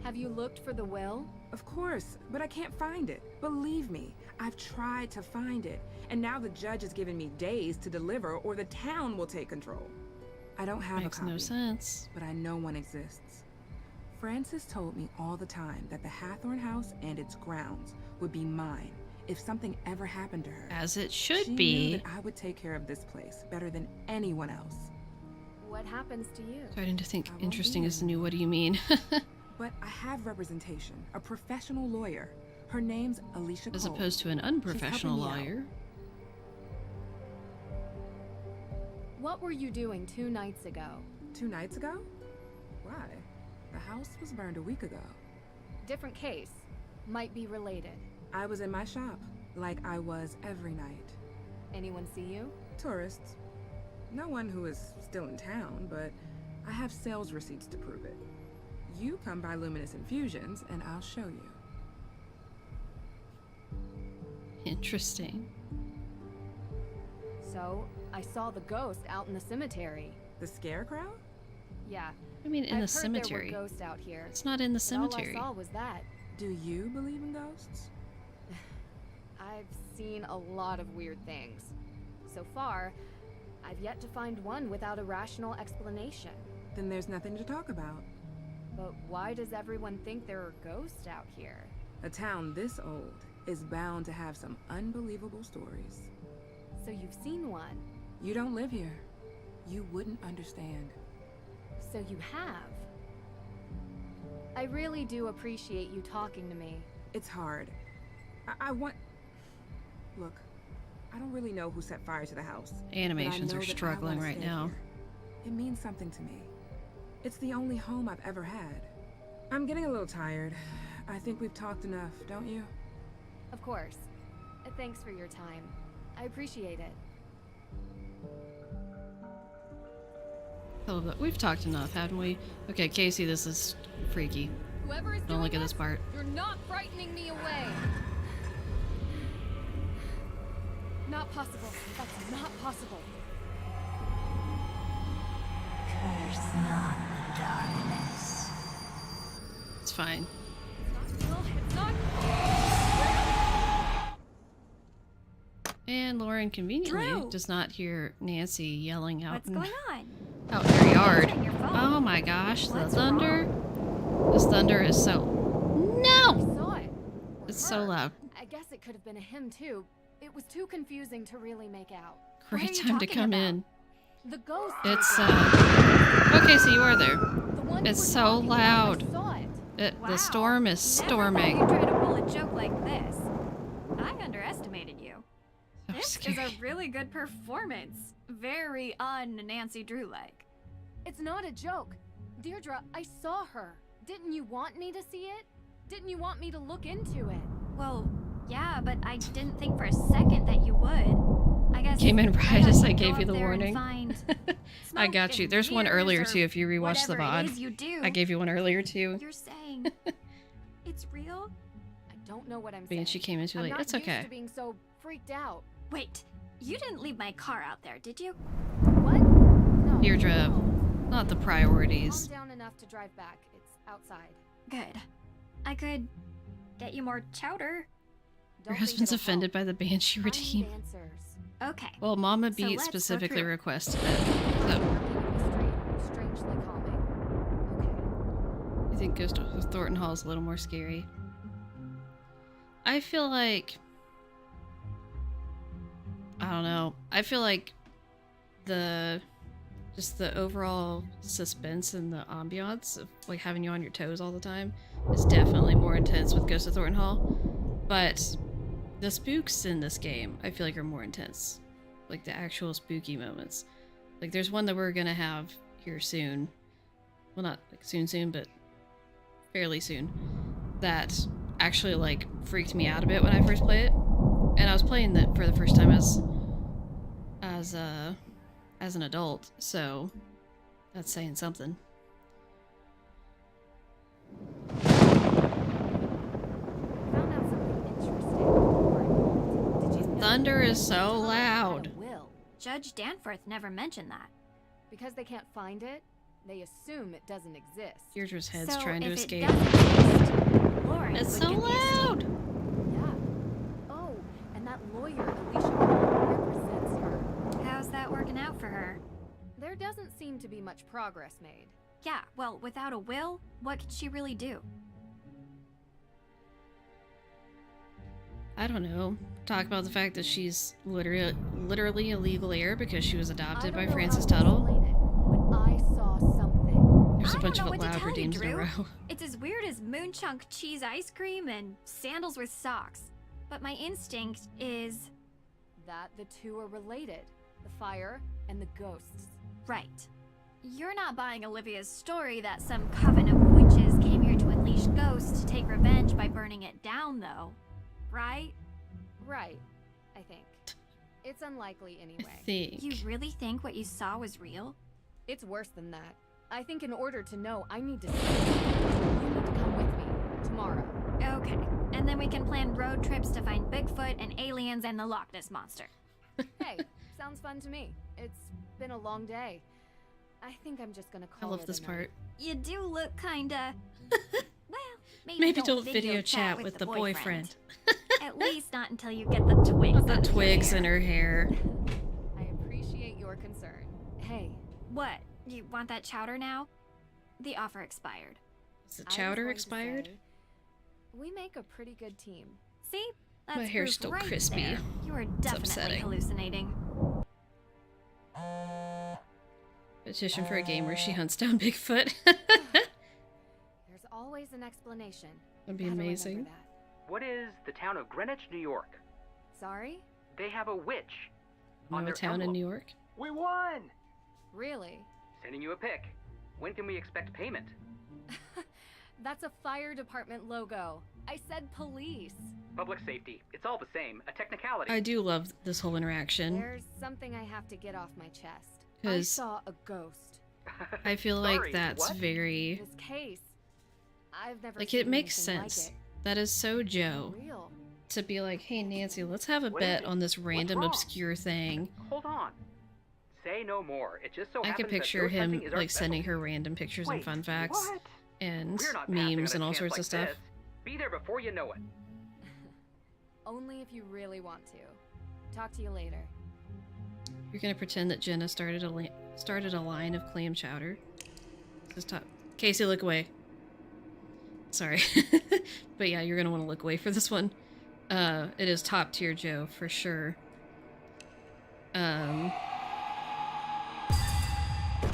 Have you looked for the will? Of course, but I can't find it. Believe me, I've tried to find it, and now the judge has given me days to deliver or the town will take control. I don't have Makes a copy. no sense. But I know one exists. Frances told me all the time that the Hathorn House and its grounds would be mine if something ever happened to her. As it should She be. knew that I would take care of this place better than anyone else. What happens to you? Starting to think I won't interesting be is here. new. What do you mean? But I have representation, a professional lawyer. Her name's Alicia As Cole. opposed to an She's unprofessional helping me out. lawyer. What were you doing 2 nights ago? 2 nights ago? Why? The house was burned a week ago. Different case. Might be related. I was in my shop, like I was every night. Anyone see you? Tourists. No one who is still in town, but I have sales receipts to prove it. You come by Luminous Infusions, and I'll show you. Interesting. So, I saw the ghost out in the cemetery. The scarecrow? Yeah. I mean, in I've the heard cemetery. There were ghosts out here. It's not in the but cemetery. All I saw was that. Do you believe in ghosts? I've seen a lot of weird things. So far, I've yet to find one without a rational explanation. Then there's nothing to talk about. But why does everyone think there are ghosts out here? A town this old is bound to have some unbelievable stories. So you've seen one? You don't live here. You wouldn't understand. So you have? I really do appreciate you talking to me. It's hard. I want... Look, I don't really know who set fire to the house. Animations but I know are that I struggling wanna right stay now. here. It means something to me. It's the only home I've ever had. I'm getting a little tired. I think we've talked enough, don't you? Of course. Thanks for your time. I appreciate it. Oh, but we've talked enough, haven't we? Okay, Casey, this is freaky. Whoever is Don't doing look at this part. You're not frightening me away. Not possible. That's not possible. Curse not the darkness. It's fine. It's not. And Lauren conveniently Drew! does not hear Nancy yelling out What's going on? out in her yard. Answering your phone. Oh my gosh, the What's thunder. wrong? This thunder is so... I No! saw it. Or It's so her. loud. I guess it could have been a him too. It was too confusing to really make out. What are Great you time to talking come about? in. The ghost. It's, Okay, so you are there. The one you It's were so talking about, loud. I saw it. Wow. The storm is storming. Never thought you'd try to pull a joke like this. I underestimated you. So This scary. is a really good performance. Very un-Nancy Drew-like. It's not a joke. Deirdre, I saw her. Didn't you want me to see it? Didn't you want me to look into it? Well, yeah, but I didn't think for a second that you would. I guess Came in I right thought as you'd I go gave up you the there and warning. find I got smoke you. and There's one tears earlier or too if you rewatch the whatever it VOD. is you do. I gave you one earlier too. You're saying it's real? I don't know what I'm Being saying. she came in too I'm late. not It's used okay. to being so freaked out. Wait, you didn't leave my car out there, did you? What? No. Deirdre, no. not the Calm priorities. down enough to drive back. It's outside. Good. I could get you more chowder. Your Don't think husband's it'll offended help. by the Banshee I redeem. need answers. Okay. Well, Mama So Beat let's go specifically through it. requested it. So, Strangely calming. I think Ghost of Thornton Hall is a little more scary. I feel like... I don't know. I feel like just the overall suspense and the ambiance of like having you on your toes all the time is definitely more intense with Ghost of Thornton Hall. But the spooks in this game, I feel like are more intense. Like the actual spooky moments. Like there's one that we're gonna have here soon. Well, not like soon, but fairly soon. That actually like freaked me out a bit when I first played it. And I was playing that for the first time as an adult, so that's saying something. Found out something interesting. Did you know Thunder is that so Tunnel had a loud. will? Judge Danforth never mentioned that. Because they can't find it, they assume it doesn't exist. Deirdre's head's So trying to if it escape. doesn't exist, Lauren It's would so get used to loud! Yeah. Oh, and that lawyer, Alicia Cole, represents her. How's that working out for her? There doesn't seem to be much progress made. Yeah, well, without a will, what could she really do? I don't know. Talk about the fact that she's literally a legal heir because she was adopted by Francis Tuttle. But I saw something. There's a I bunch don't of know what to loud tell you, redeems in a Drew. row. It's as weird as moonchunk cheese ice cream and sandals with socks. But my instinct is... That the two are related. The fire and the ghosts. right. You're not buying Olivia's story that some coven of witches came here to unleash ghosts to take revenge by burning it down, though. Right? Right, I think. It's unlikely anyway. Think. You really think what you saw was real? It's worse than that. I think in order to know, I need to see it. You need to come with me. Tomorrow. Okay. And then we can plan road trips to find Bigfoot and aliens and the Loch Ness Monster. Hey, sounds fun to me. It's been a long day. I think I'm just gonna I call love it this a part. You do look kinda... well, Maybe don't video chat with the boyfriend. At least not until you get the twigs. The out of your twigs hair. in her hair. I appreciate your concern. Hey, What? You want that chowder now? The offer expired. Is the I was chowder going to expired? say, we make a pretty good team. See? That's My hair's proof still right crispy. there. You are definitely upsetting. hallucinating. Petition for a game where she hunts down Bigfoot. There's always an explanation. That'd be Gotta remember amazing. that. What is the town of Greenwich, New York? Sorry? They have a witch on No their town in emblem. New York. We won! Really? Sending you a pic. When can we expect payment? That's a fire department logo. I said police. Public safety. It's all the same. A technicality. I do love this whole interaction. There's something I have to get off my chest. I 'Cause saw a ghost. I feel Sorry, like that's what? very... This case. I've never Like, seen it makes anything sense. Like That is so Joe. it. Real. To be like, hey Nancy, let's have a What is bet it? on this What's random wrong? obscure thing. Hold on. Say no more. It just so I happens could that picture ghost him hunting is our like sending specialty. her random pictures and Wait, fun facts. what? and We're not passing memes on and a all chance sorts like of stuff. this. Be there before you know it. Only if you really want to. Talk to you later. You're gonna pretend that Jenna started a line of clam chowder. This is top. Casey, look away. Sorry, but yeah, you're gonna want to look away for this one. It is top tier Joe for sure. I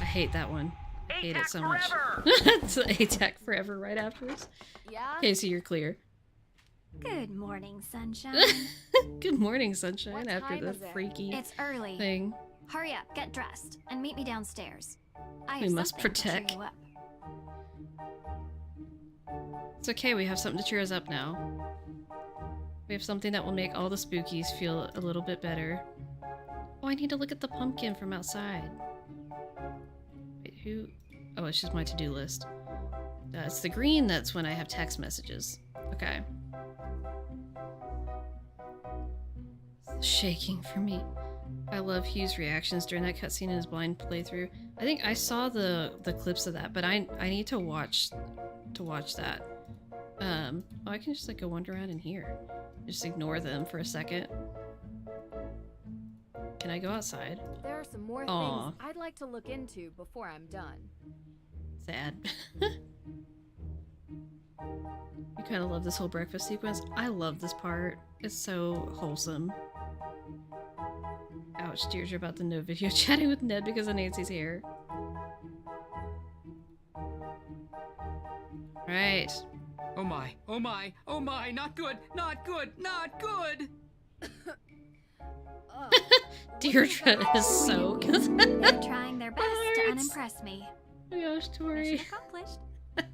hate that one. I hate it so much. It's ATAC forever right afterwards. Yeah? Casey, you're clear. Good morning, sunshine. Good morning, sunshine. What After time the is it? freaky It's early. thing. Hurry up, get dressed, and meet me downstairs. I have We must something to cheer protect. you up. It's okay, we have something to cheer us up now. We have something that will make all the spookies feel a little bit better. Oh, I need to look at the pumpkin from outside. Wait, who? Oh, it's just my to-do list. It's the green that's when I have text messages. Okay. It's shaking for me. I love Hugh's reactions during that cutscene in his blind playthrough. I think I saw the clips of that, but I need to watch that. Oh, I can just like go wander around in here. Just ignore them for a second. Can I go outside? There are some more Aw. things I'd like to look into before I'm done. Sad. You kind of love this whole breakfast sequence. I love this part. It's so wholesome. Ouch, Deirdre about the no video chatting with Ned because of Nancy's hair. Right. Oh my, oh my, oh my, not good, not good, not good! Deirdre is so good. They're trying their best to unimpress me. Oh my gosh, Tori. Mission accomplished.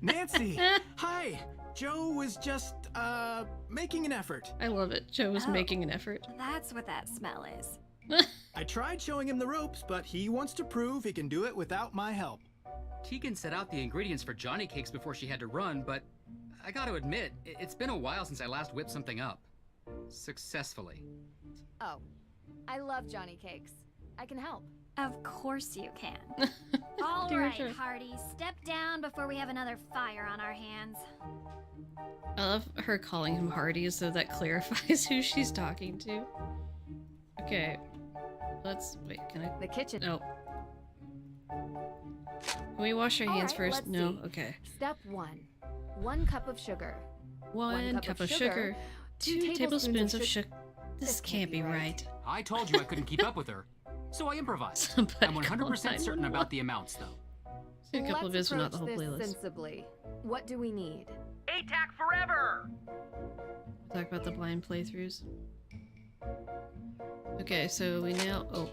Nancy! Hi! Joe was just, making an effort. I love it. Joe was Oh. making an effort. That's what that smell is. I tried showing him the ropes, but he wants to prove he can do it without my help. Tegan set out the ingredients for Johnny cakes before she had to run, but I gotta admit, it's been a while since I last whipped something up. Successfully. Oh, I love Johnny Cakes. I can help. Of course you can. All right, Deirdre. Hardy, step down before we have another fire on our hands. I love her calling him Hardy so that clarifies who she's talking to. Okay. Let's wait, can I The kitchen. No. Can we wash our All hands right, first? let's No? see. Okay. Step 1. 1 cup of sugar. One cup of sugar. 2 tablespoons of sugar. This can't be right. I told you I couldn't keep up with her, so I improvised. Somebody I'm 100% call certain 911. about the amounts, though. A couple of Let's his, but not the whole approach playlist. this sensibly. What do we need? ATAC forever! Talk about the blind playthroughs. Okay, so we now. Oh.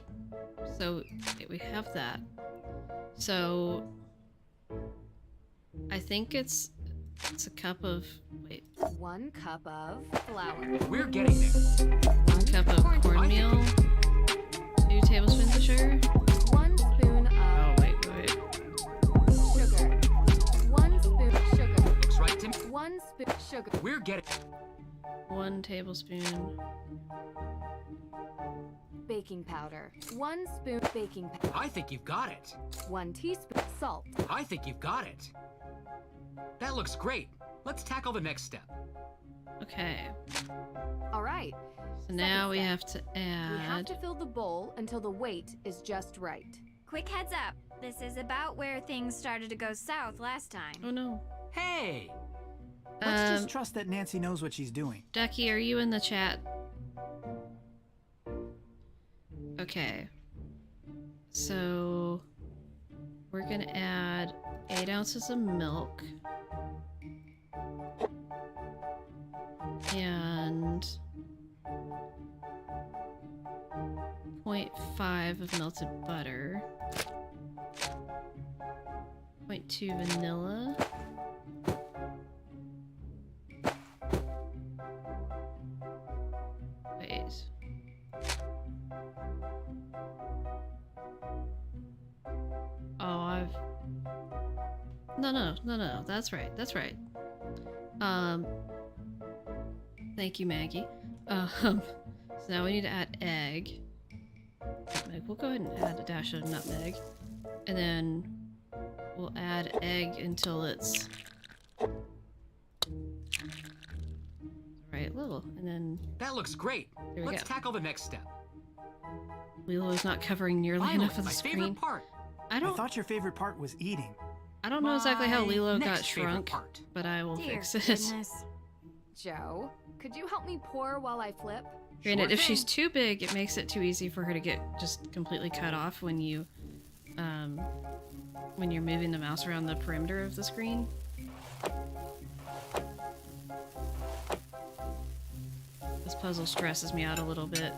So okay, we have that. So I think it's a cup of. Wait. 1 cup of flour. We're getting there. 1 cup of cornmeal. 2 tablespoons of sugar. 1 spoon of Oh, wait. sugar. 1 spoon of sugar. Looks right to me. 1 spoon sugar. We're getting 1 tablespoon. Baking powder. 1 spoon baking powder. I think you've got it. 1 teaspoon salt. I think you've got it. That looks great. Let's tackle the next step. Okay. All right. So now we step. have to We have add. to fill the bowl until the weight is just right. Quick heads up. This is about where things started to go south last time. Oh no. Hey! Let's just trust that Nancy knows what she's doing. Ducky, are you in the chat? Okay. So we're gonna add 8 ounces of milk. And 0.5 of melted butter. 0.2 vanilla. Wait. Oh, No, that's right, thank you, Maggie. So now we need to add egg. Nutmeg. We'll go ahead and add a dash of nutmeg. And then we'll add egg until it's quiet little, and then That looks great. There we Let's go. tackle the next step. Lilo's not covering nearly Finally, enough of the my screen. favorite part. I don't. I thought your favorite part was eating. I don't know exactly how My Lilo got next favorite shrunk, part. but I will Dear fix it. goodness. Joe, could you help me pour while I flip? Granted, Sure if she's thing. too big, it makes it too easy for her to get just completely cut off when you're moving the mouse around the perimeter of the screen. This puzzle stresses me out a little bit.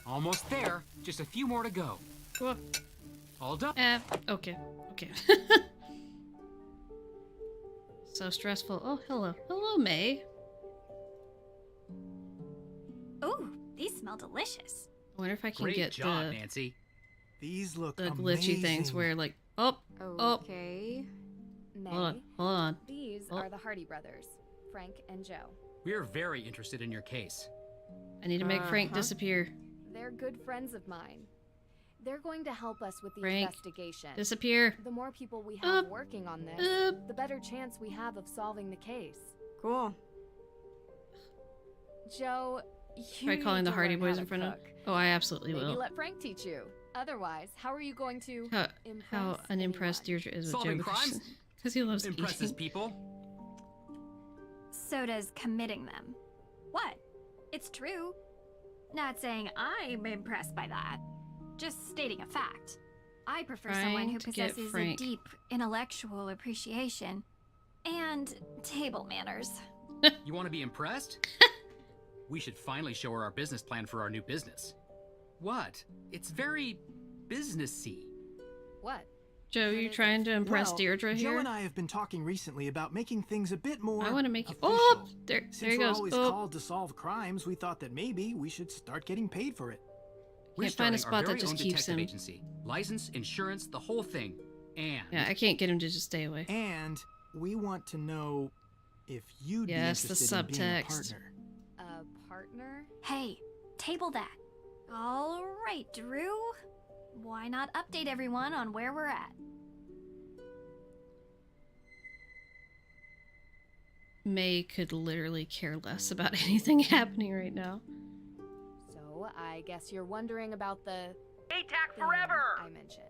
Almost there. Just a few more to go. Cool. All done. Okay. Okay. So stressful. Oh, hello. Hello, May. Ooh, these smell delicious. I wonder if I can Great get job, the Nancy. These look glitchy things amazing. where like, oh, Okay. May, hold on. these Oh. are the Hardy brothers, Frank and Joe. We're very interested in your case. I need to make Frank disappear. They're good friends of mine. They're going to help us with the Frank, investigation. disappear. The more people we have Up. working on this, Up. the better chance we have of solving the case. Cool. Joe, you Try need calling the to Hardy learn how Boys to in front of. cook. Oh, I absolutely Maybe will. let Frank teach you. Otherwise, how are you going to How impress unimpressed Deirdre is with Solving Joe crimes because he loves impresses eating. people. So does committing them. What? It's true. Not saying I'm impressed by that. Just stating a fact. I prefer someone who Trying to get possesses a Frank. deep intellectual appreciation and table manners. You want to be impressed? We should finally show her our business plan for our new business. What? It's very businessy. What? Joe, you trying to impress Well, Deirdre Joe here? and I have been talking recently about making things a bit more I want to make it. official. Oh, there Since he we're goes. always Oh, called to solve crimes, we thought that maybe we should start getting paid for it. We're Can't find a starting our spot that very just own keeps detective him. agency. License, insurance, the whole thing. And yeah, I can't get him to just stay away. And we want to know if you'd Yes, be the interested in being a subtext. partner. A partner? Hey, table that. All right, Drew. Why not update everyone on where we're at? May could literally care less about anything happening right now. So, I guess you're wondering about the ATAC thing forever! I mentioned.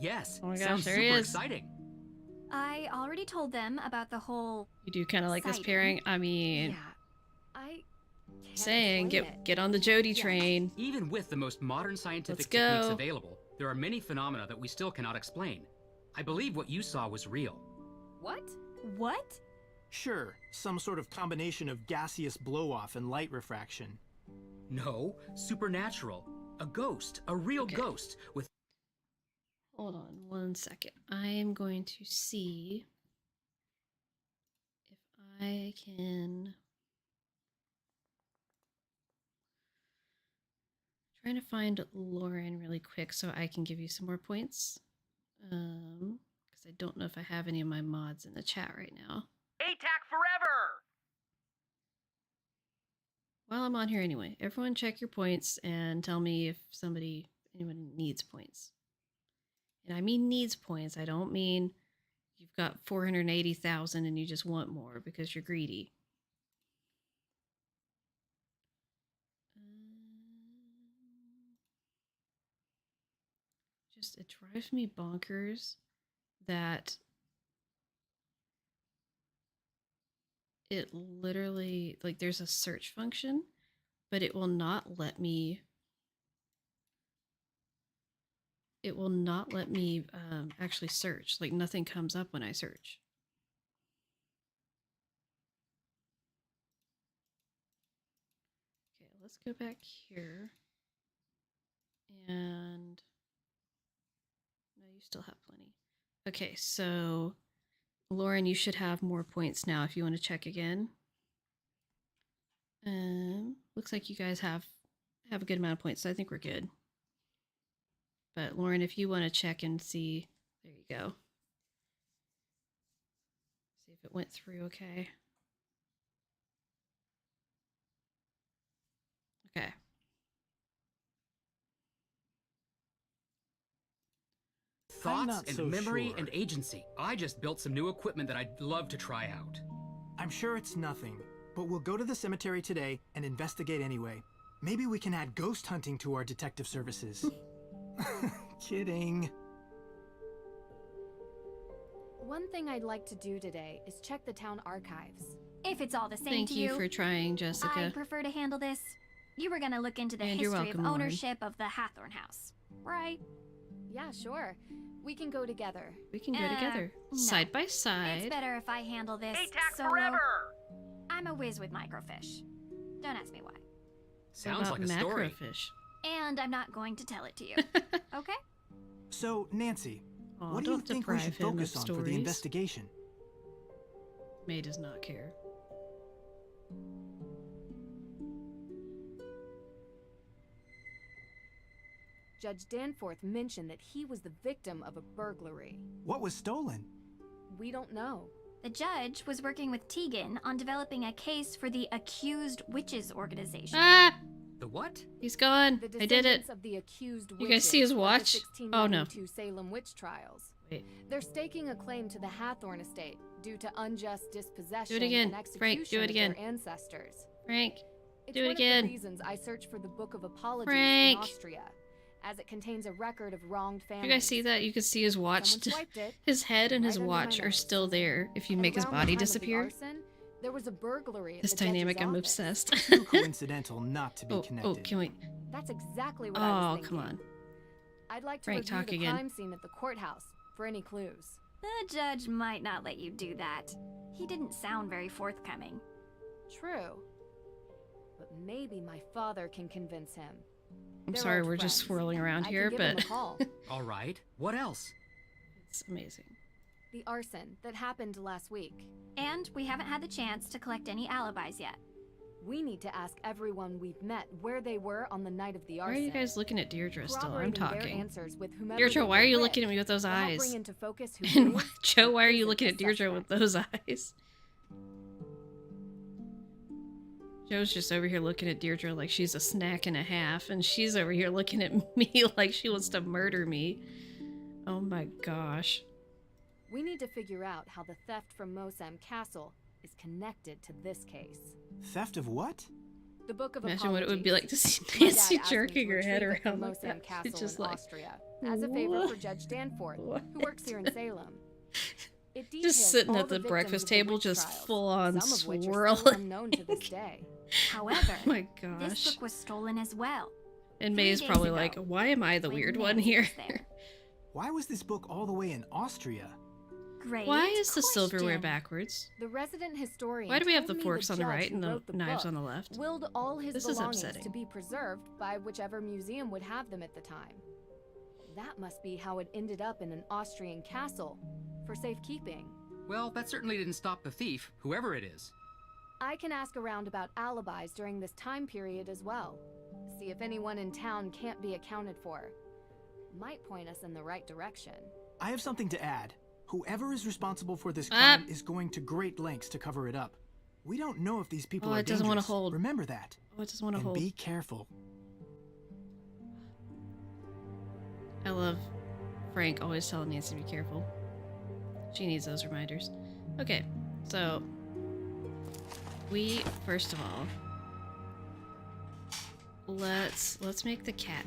yes, Oh my gosh, sounds there super he is. exciting. I already told them about the whole You do kind of like this Sighting. pairing. I mean, Yeah. I can't saying explain it. get on the Jody train. Even with the most modern scientific Let's techniques go. available, there are many phenomena that we still cannot explain. I believe what you saw was real. What? what? Sure, some sort of combination of gaseous blow-off and light refraction. No, supernatural. A ghost, a real ghost with Hold on 1 second. I am going to see if I can. Trying to find Lauren really quick so I can give you some more points. Because I don't know if I have any of my mods in the chat right now. ATAC forever! While I'm on here anyway, everyone check your points and tell me if anyone needs points. And I mean needs points. I don't mean you've got 480,000 and you just want more because you're greedy. Just it drives me bonkers that it literally, like, there's a search function, but it will not let me actually search. Like, nothing comes up when I search. Okay, let's go back here. And no, you still have plenty. Okay, so Lauren, you should have more points now if you want to check again. Looks like you guys have a good amount of points, so I think we're good. But Lauren, if you want to check and see, there you go. See if it went through okay. thoughts not and so memory sure. and agency. I just built some new equipment that I'd love to try out. I'm sure it's nothing, but we'll go to the cemetery today and investigate anyway. Maybe we can add ghost hunting to our detective services. Kidding. One thing I'd like to do today is check the town archives. If it's all the same Thank to you for trying, Jessica. I prefer to handle this. You were gonna look into the And you're history welcome, of Lauren. ownership of the Hathorn house, right? Yeah, sure. We can go together. We can go together, no. side by It's side. better if I handle this ATAC solo. forever! I'm a whiz with microfiche. Don't ask me why. Sounds What like about a story. macrofiche? And I'm not going to tell it to you. Okay? So, Nancy, Aw, what do you don't think we should deprive him focus of on for the stories. investigation? May does not care. Judge Danforth mentioned that he was the victim of a burglary. What was stolen? We don't know. The judge was working with Tegan on developing a case for the Accused Witches organization. Ah! The what? He's gone. The I did it. descendants of the accused You guys see his witches of the watch? Oh no. 1692 Salem witch trials. Wait. They're staking a claim to the Hathorn estate due to unjust dispossession Do it again. and Frank, execution do it of their again. ancestors. Frank, It's do it one again. of the reasons I searched for the Book of Apologies Frank. in Austria, as it contains a record of wronged families. You guys see that? You can see his watch. Someone swiped it His head and his right under my watch are nose. still there if you And make his around the body time of the disappear. arson, there was a burglary at This the judge's dynamic, I'm office. obsessed. Too coincidental not to be oh, connected. can we? That's exactly what I was Oh, thinking. come on. I'd like to Frank, review talk the again. crime scene at the courthouse for any clues. The judge might not let you do that. He didn't sound very forthcoming. True. But maybe my father can convince him. I'm They're sorry, old we're just friends. swirling around I here, can give him but a call. All right. What else? it's amazing. The arson that happened last week. And we haven't had the chance to collect any alibis yet. We need to ask everyone we've met where they were on the night of the Why arson. are you guys looking at Deirdre still? I'm Corroborating their talking. answers with whomever Deirdre, they why are were you with looking at me with those will help eyes? bring into focus who And is why, Joe, why are you isn't looking a at Deirdre with suspect. those eyes? Joe's just over here looking at Deirdre like she's a snack and a half, and she's over here looking at me like she wants to murder me. Oh my gosh. We need to figure out how the theft from Mosam Castle is connected to this case. Theft of what? The Book of Imagine what it would be like to see My dad Nancy asked me to jerking her head retrieve it from around like Mosam that. Castle It's just in like, Austria, as a favor for what? Judge Danforth, What? who works here in Salem. It Just details sitting all at the victims breakfast of the table, witch just trials, full on some of which are swirling. still unknown to this day. However, Oh my this gosh. book was stolen as well. And 3 May's days probably ago, like, why am I the when weird one Nancy here? was there. Why was this book all the way in Austria? Great Why is the silverware question. backwards? The resident historian Why do we have the told me forks on the judge right who and the wrote knives book on the left? willed all his This is belongings upsetting. to be preserved by whichever museum would have them at the time. That must be how it ended up in an Austrian castle for safekeeping. Well, that certainly didn't stop the thief, whoever it is. I can ask around about alibis during this time period as well. See if anyone in town can't be accounted for. Might point us in the right direction. I have something to add. Whoever is responsible for this crime is going to great lengths to cover it up. We don't know if these people Oh, are it doesn't wanna dangerous. hold. Remember that. Oh, it doesn't want to And hold. be careful. I love Frank always telling Nancy to be careful. She needs those reminders. Okay, so we first of all let's make the cat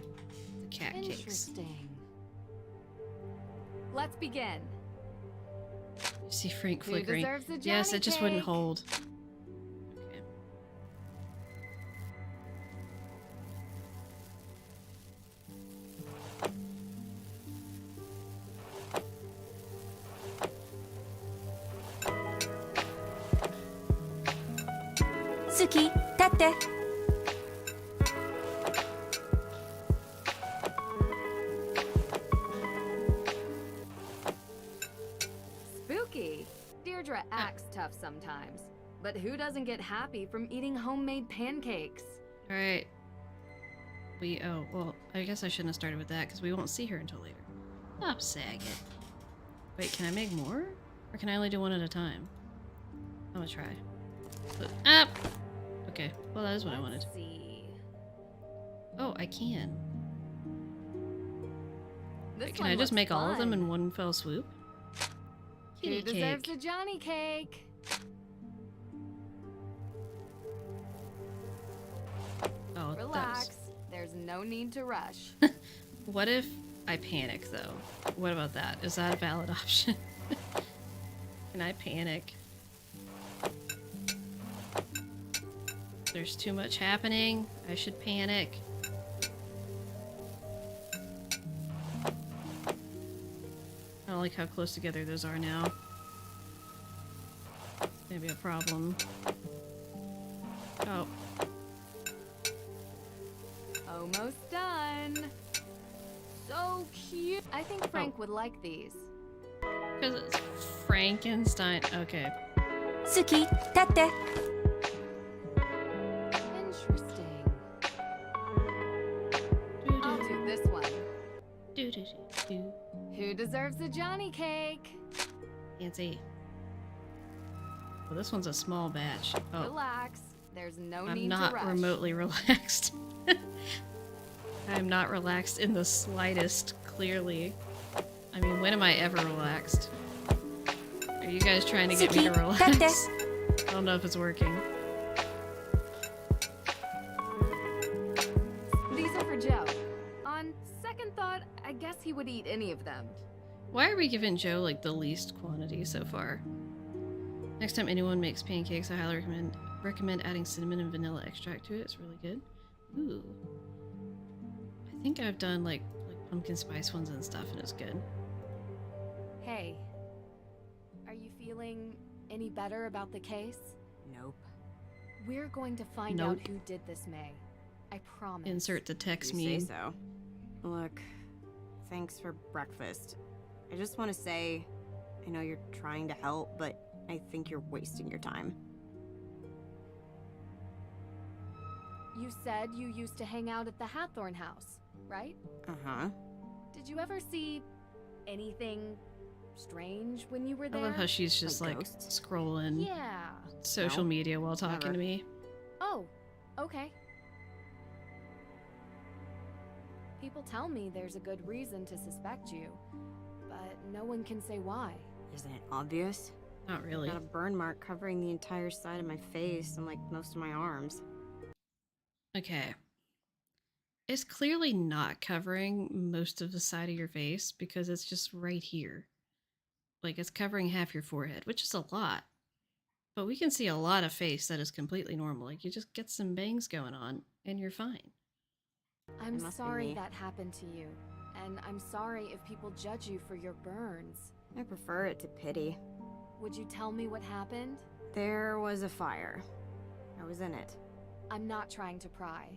cakes. Interesting. Let's begin. You see Frank Who flickering. deserves a Yes, Johnny it just wouldn't cake? hold. Okay. Suki, 立って。 Spooky. Deirdre acts tough sometimes, but who doesn't get happy from eating homemade pancakes? All right. Oh, well, I guess I shouldn't have started with that because we won't see her until later. Stop sagging. Wait, can I make more? Or can I only do one at a time? I'm gonna try. Up! Okay, well, that is what I wanted. See. Oh, I can. This Wait, can one I just looks make all of them fun. in one fell swoop? Who Kitty deserves cake. a Johnny cake? Oh, Relax. There's no need to rush. What if I panic, though? What about that? Is that a valid option? Can I panic? There's too much happening. I should panic. I don't like how close together those are now. It's gonna be a problem. Oh. Almost done. So cute. I think Frank would like these. Because it's Frankenstein. Okay. Suki, tate. Interesting. I'll do this one. Who deserves a Johnny cake? Fancy. Well, this one's a small batch. Oh. Relax. There's no I'm need not to rush. remotely relaxed. I'm not relaxed in the slightest, clearly. I mean, when am I ever relaxed? Are you guys trying to get me to relax? I don't know if it's working. These are for Joe. On second thought, I guess he would eat any of them. Why are we giving Joe, like, the least quantity so far? Next time anyone makes pancakes, I highly recommend adding cinnamon and vanilla extract to it. It's really good. Ooh. I think I've done, like pumpkin spice ones and stuff, and it's good. Hey, are you feeling any better about the case? Nope. We're going to find Nope. out who did this, May. I promise. Insert the text You meme. say so. Look, thanks for breakfast. I just want to say, I know you're trying to help, but I think you're wasting your time. You said you used to hang out at the Hathorn house, right? Uh-huh. Did you ever see anything strange when you were I there? love how she's just Like like ghosts? scrolling Yeah. social No. media while talking Never. to me. Oh, okay. People tell me there's a good reason to suspect you, but no one can say why. Isn't it obvious? Not really. Got a burn mark covering the entire side of my face and like most of my arms. Okay. It's clearly not covering most of the side of your face because it's just right here. Like it's covering half your forehead, which is a lot. But we can see a lot of face that is completely normal. Like you just get some bangs going on and you're fine. I'm It must be sorry me. that happened to you, and I'm sorry if people judge you for your burns. I prefer it to pity. Would you tell me what happened? There was a fire. I was in it. I'm not trying to pry.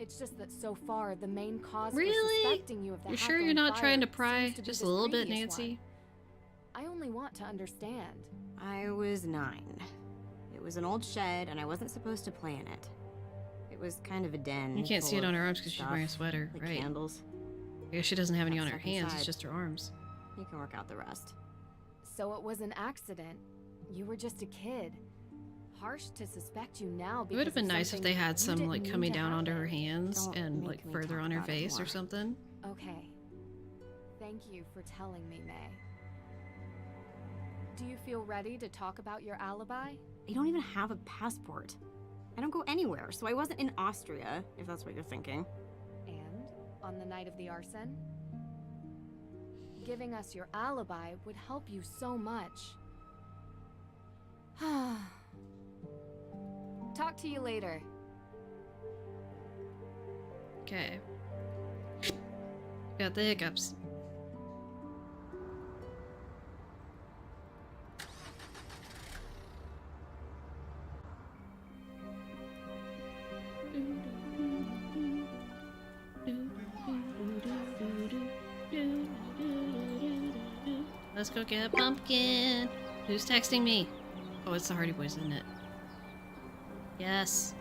It's just that so far, the main cause for Really? suspecting you of the You're sure you're Hathorn not trying to fire pry seems to be just a this little bit, previous Nancy? one. I only want to understand. I was 9. It was an old shed, and I wasn't supposed to play in it. It was kind of a den. You can't see full it on of her arms because she's wearing a stuff, sweater, like right? candles. I guess she doesn't have any Got on her stuff hands, it's inside. just her arms. You can work out the rest. So it was an accident. You were just a kid. Harsh to suspect you now It because would have been of nice if something they had you some didn't like mean coming to down onto her happen. hands Don't and make like me further talk on her about it face or more. something. Okay. Thank you for telling me, May. Do you feel ready to talk about your alibi? I don't even have a passport. I don't go anywhere, so I wasn't in Austria, if that's what you're thinking. And on the night of the arson? Giving us your alibi would help you so much. Talk to you later. Okay. Got the hiccups. Let's go get a pumpkin. Who's texting me? Oh, it's the Hardy Boys, isn't it? Yes.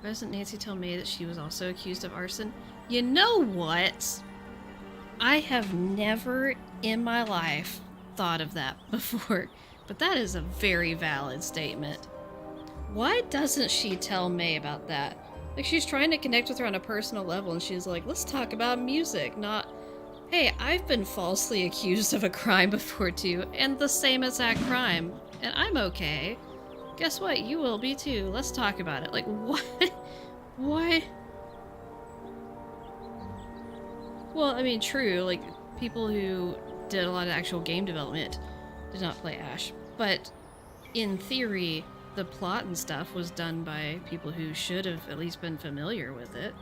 Why doesn't Nancy tell May that she was also accused of arson? You know what? I have never in my life thought of that before, but that is a very valid statement. Why doesn't she tell May about that? Like, she's trying to connect with her on a personal level, and she's like, let's talk about music, not, hey, I've been falsely accused of a crime before too, and the same exact crime, and I'm okay. Guess what? You will be too. Let's talk about it. Like, what? What? Well, I mean, true, like, people who did a lot of actual game development did not play Ash, but in theory, the plot and stuff was done by people who should have at least been familiar with it.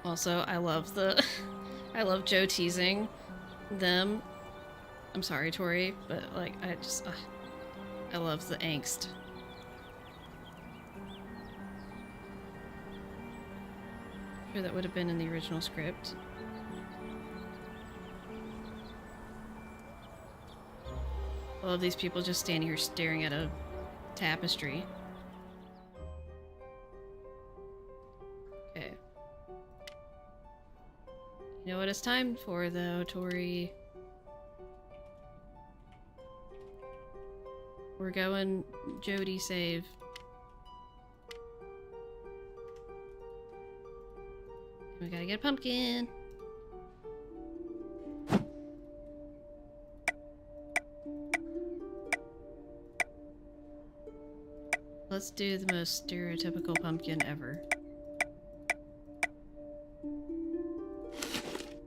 Also, I love I love Joe teasing them. I'm sorry, Tori, but like, I love the angst. Sure, that would have been in the original script. I love these people just standing here staring at a tapestry. Okay. You know what it's time for, though, Tori? We're going Jody save. We gotta get a pumpkin. Let's do the most stereotypical pumpkin ever.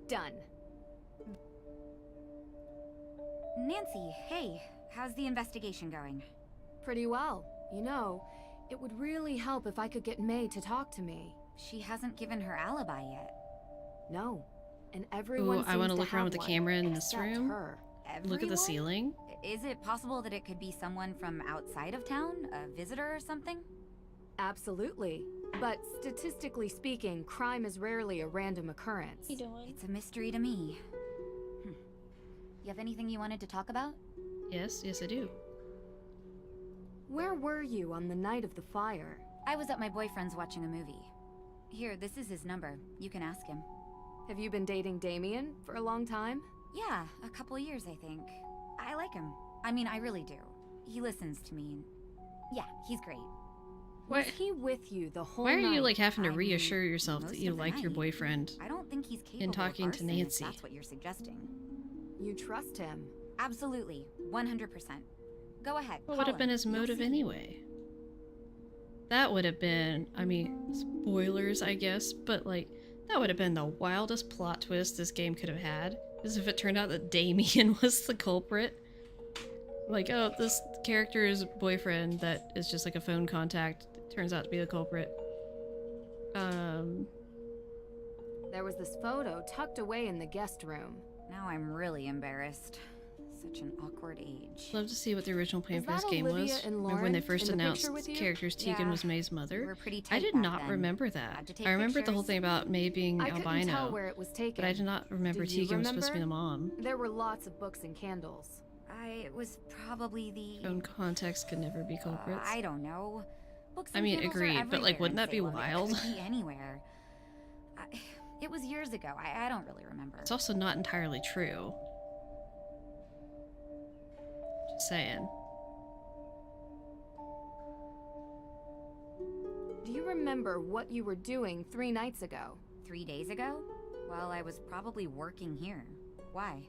Done. Nancy, hey, how's the investigation going? Pretty well. You know, it would really help if I could get May to talk to me. She hasn't given her alibi yet. No. And everyone Ooh, I want to look around with the one, camera in this except room. her. Look at the ceiling. Is it possible that it could be someone from outside of town? A visitor or something? Absolutely. But statistically speaking, crime is rarely a random occurrence. It's a mystery to me. You have anything you wanted to talk about? Yes, I do. Where were you on the night of the fire? I was at my boyfriend's watching a movie. Here, this is his number. You can ask him. Have you been dating Damien for a long time? Yeah, a couple years, I think. I like him. I mean, I really do. He listens to me, and yeah, he's great. Was he with you the whole Why are night? you like having to reassure yourself that you of the like your night. boyfriend I don't think he's capable in talking of to arson, if Nancy? that's what you're suggesting. You trust him? Absolutely, 100%. Go ahead. What would have been his motive anyway? That would have been, I mean, spoilers, I guess, but like, that would have been the wildest plot twist this game could have had. Is if it turned out that Damien was the culprit. Like, oh, this character's boyfriend that is just like a phone contact turns out to be the culprit. There was this photo tucked away in the guest room. Now I'm really embarrassed. Such an awkward age. Love to see what the original plan Is for this that game Olivia was. and Remember when they Lauren first in the announced picture with you? characters Tegan Yeah, was May's mother? we were pretty I tight did back not then. remember that. Had to take I remembered the whole pictures. thing about May being I couldn't albino, tell where it was taken. but I did not remember Do you Tegan was supposed to be the remember? mom. There were lots of books and candles. It was probably the... Phone contacts could never be culprits. I don't know. Books I and mean, candles are agreed, but like, everywhere wouldn't in that be Salem. It wild? could be anywhere. It was years ago. I don't really remember. It's also not entirely true. Just saying. Do you remember what you were doing 3 nights ago? 3 days ago? Well, I was probably working here. Why?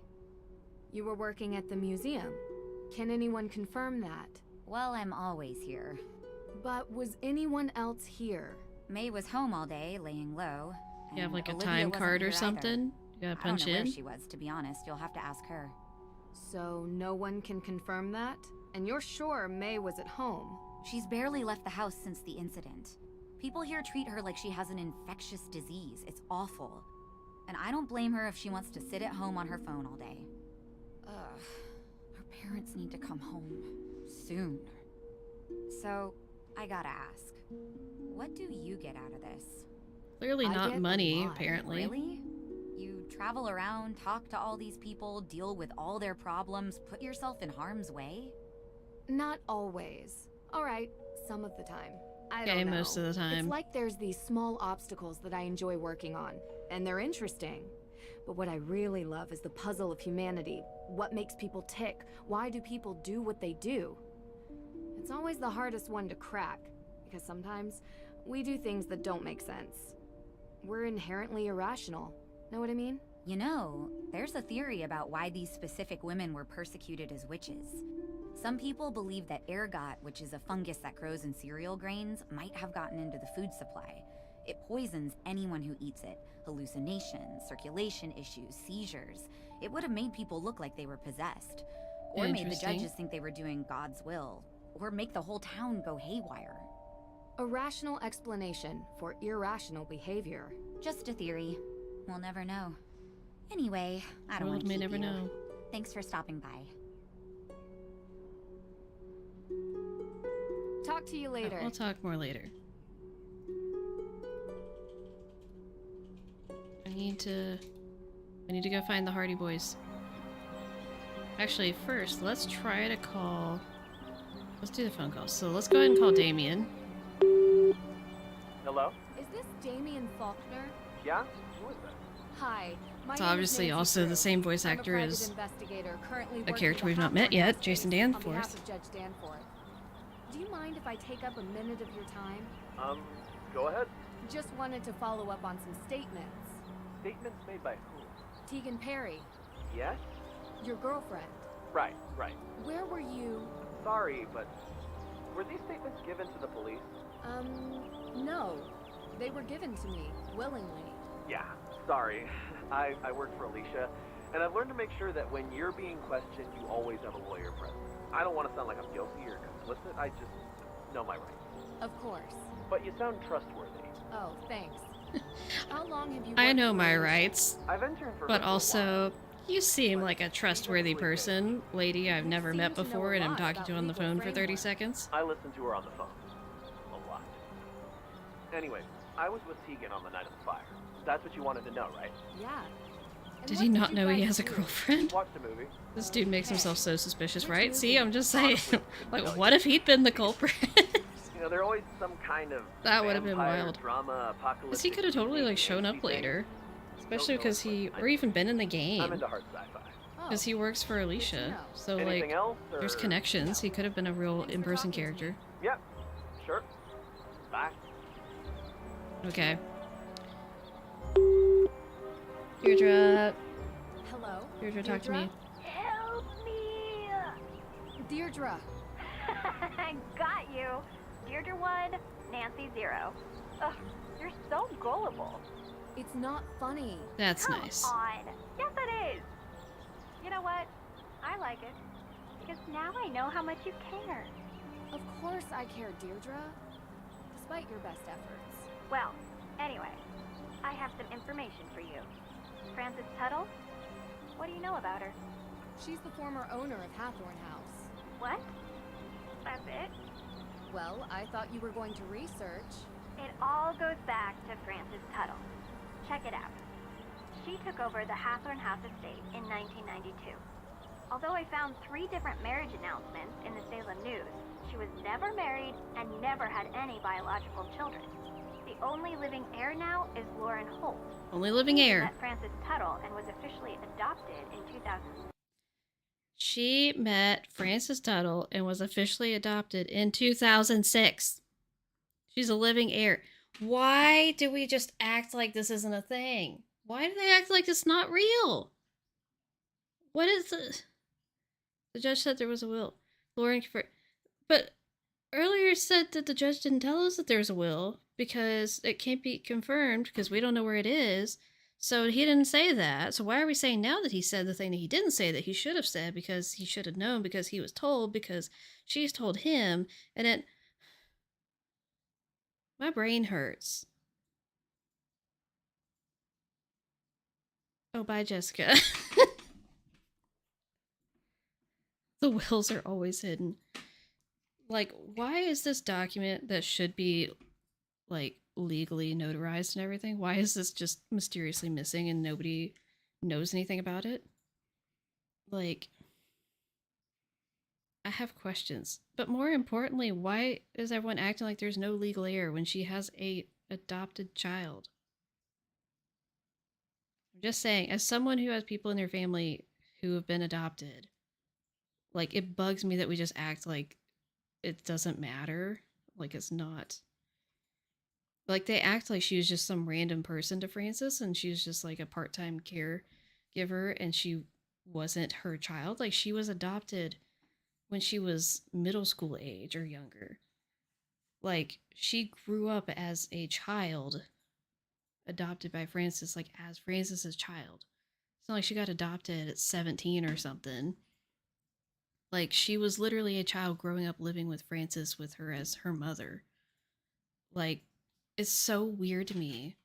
You were working at the museum. Can anyone confirm that? Well, I'm always here. But was anyone else here? May was home all day, laying low. You have and like a Olivia time wasn't card or here either. something? You gotta punch I don't know in? where she was, to be honest. You'll have to ask her. So no one can confirm that? And you're sure May was at home? She's barely left the house since the incident. People here treat her like she has an infectious disease. It's awful. And I don't blame her if she wants to sit at home on her phone all day. Ugh. Her parents need to come home. Soon. So, I gotta ask. What do you get out of this? Clearly I not get a money, lot. apparently. Really? You travel around, talk to all these people, deal with all their problems, put yourself in harm's way? Not always. Alright, some of the time. I Okay, don't know. most of the time. It's like there's these small obstacles that I enjoy working on, and they're interesting. But what I really love is the puzzle of humanity. What makes people tick? Why do people do what they do? It's It's always the hardest one to crack, because sometimes we do things that don't make sense. We're inherently irrational. Know what I mean? You know, there's a theory about why these specific women were persecuted as witches. Some people believe that ergot, which is a fungus that grows in cereal grains, might have gotten into the food supply. It poisons anyone who eats it. Hallucinations, circulation issues, seizures. It would have made people look like they were possessed. Or made the judges think they were doing God's will. Or make the whole town go haywire. A rational explanation for irrational behavior. Just a theory. We'll never know. Anyway, I don't want to may keep never you. know. Thanks for stopping by. Talk to you later. We'll talk more later. I need to go find the Hardy Boys. Actually, first, let's try to call... Let's do the phone call. So let's go ahead and call Damien. Hello? Is this Damien Faulkner? Yeah? Who is that? Hi. My It's name is obviously Nancy also Drew. the same voice I'm actor a private as investigator currently a working character the we've not met Hawthorne yet, House Jason case on Danforth. behalf of Judge Danforth. Do you mind if I take up a minute of your time? Go ahead. Just wanted to follow up on some statements. Statements made by who? Tegan Perry, Yes? your girlfriend. Right. Where were you? Sorry, but were these statements given to the police? No. They were given to me, willingly. Yeah, sorry. I work for Alicia, and I've learned to make sure that when you're being questioned, you always have a lawyer present. I don't want to sound like I'm guilty or complicit, I just know my rights. Of course. But you sound trustworthy. Oh, thanks. How long have you I worked know for my Alicia? rights, I've interned for her but for a also you seem like a trustworthy person, lady I've never met to know before a and I'm lot talking about to on the legal phone for 30 framework. seconds. I listened to her on the phone. A lot. Anyway, I was with Tegan on the night of the fire. That's what you wanted to know, right? Yeah. And Did what he not you know he guys has a do? girlfriend? Watched a movie. This dude makes himself so suspicious, Which right? See, movie? I'm just saying. Honestly, Like, couldn't what tell if he'd been the culprit? You know, they're always some kind of That would have been vampire wild. drama, apocalyptic. Because he could have totally, like, sneaky, shown up angsty thing. later. Especially Don't know, because he, but or even been in the I'm game. into hard sci-fi. Because he works for Alicia. So, Anything like, else, there's or- connections. He could have been a real in-person character. Yep. Sure. Bye. Okay. Deirdre. Hello? Deirdre, talk to me. Help me! Deirdre. I got you. Deirdre 1, Nancy 0. Ugh, you're so gullible. It's not funny. That's Come nice. on. Yes, it is. You know what? I like it. Because now I know how much you care. Of course I care, Deirdre. Despite your best efforts. Well, anyway, I have some information for you. Frances Tuttle? What do you know about her? She's the former owner of Hathorne House. What? That's it? Well, I thought you were going to research. It all goes back to Frances Tuttle. Check it out. She took over the Hathorne House estate in 1992. Although I found 3 different marriage announcements in the Salem News, she was never married and never had any biological children. The only living heir now is Lauren Holt. Only living She heir. met Frances Tuttle and was officially adopted in 2000. She met Frances Tuttle and was officially adopted in 2006. She's a living heir. Why do we just act like this isn't a thing? Why do they act like it's not real? What is the... The judge said there was a will. Lauren confirmed. But earlier said that the judge didn't tell us that there's a will because it can't be confirmed because we don't know where it is. So he didn't say that. So why are we saying now that he said the thing that he didn't say that he should have said because he should have known because he was told because she's told him and then my brain hurts. Oh, bye, Jessica. The wills are always hidden. Like, why is this document that should be, like, legally notarized and everything, why is this just mysteriously missing and nobody knows anything about it? Like, I have questions. But more importantly, why is everyone acting like there's no legal heir when she has a adopted child? I'm just saying, as someone who has people in their family who have been adopted, like, it bugs me that we just act like it doesn't matter. Like, it's not. Like, they act like she was just some random person to Frances, and she was just like a part-time caregiver, and she wasn't her child. Like, she was adopted when she was middle school age or younger. Like, she grew up as a child, adopted by Frances, like as Frances's child. It's not like she got adopted at 17 or something. Like, she was literally a child growing up living with Frances with her as her mother. Like, it's so weird to me.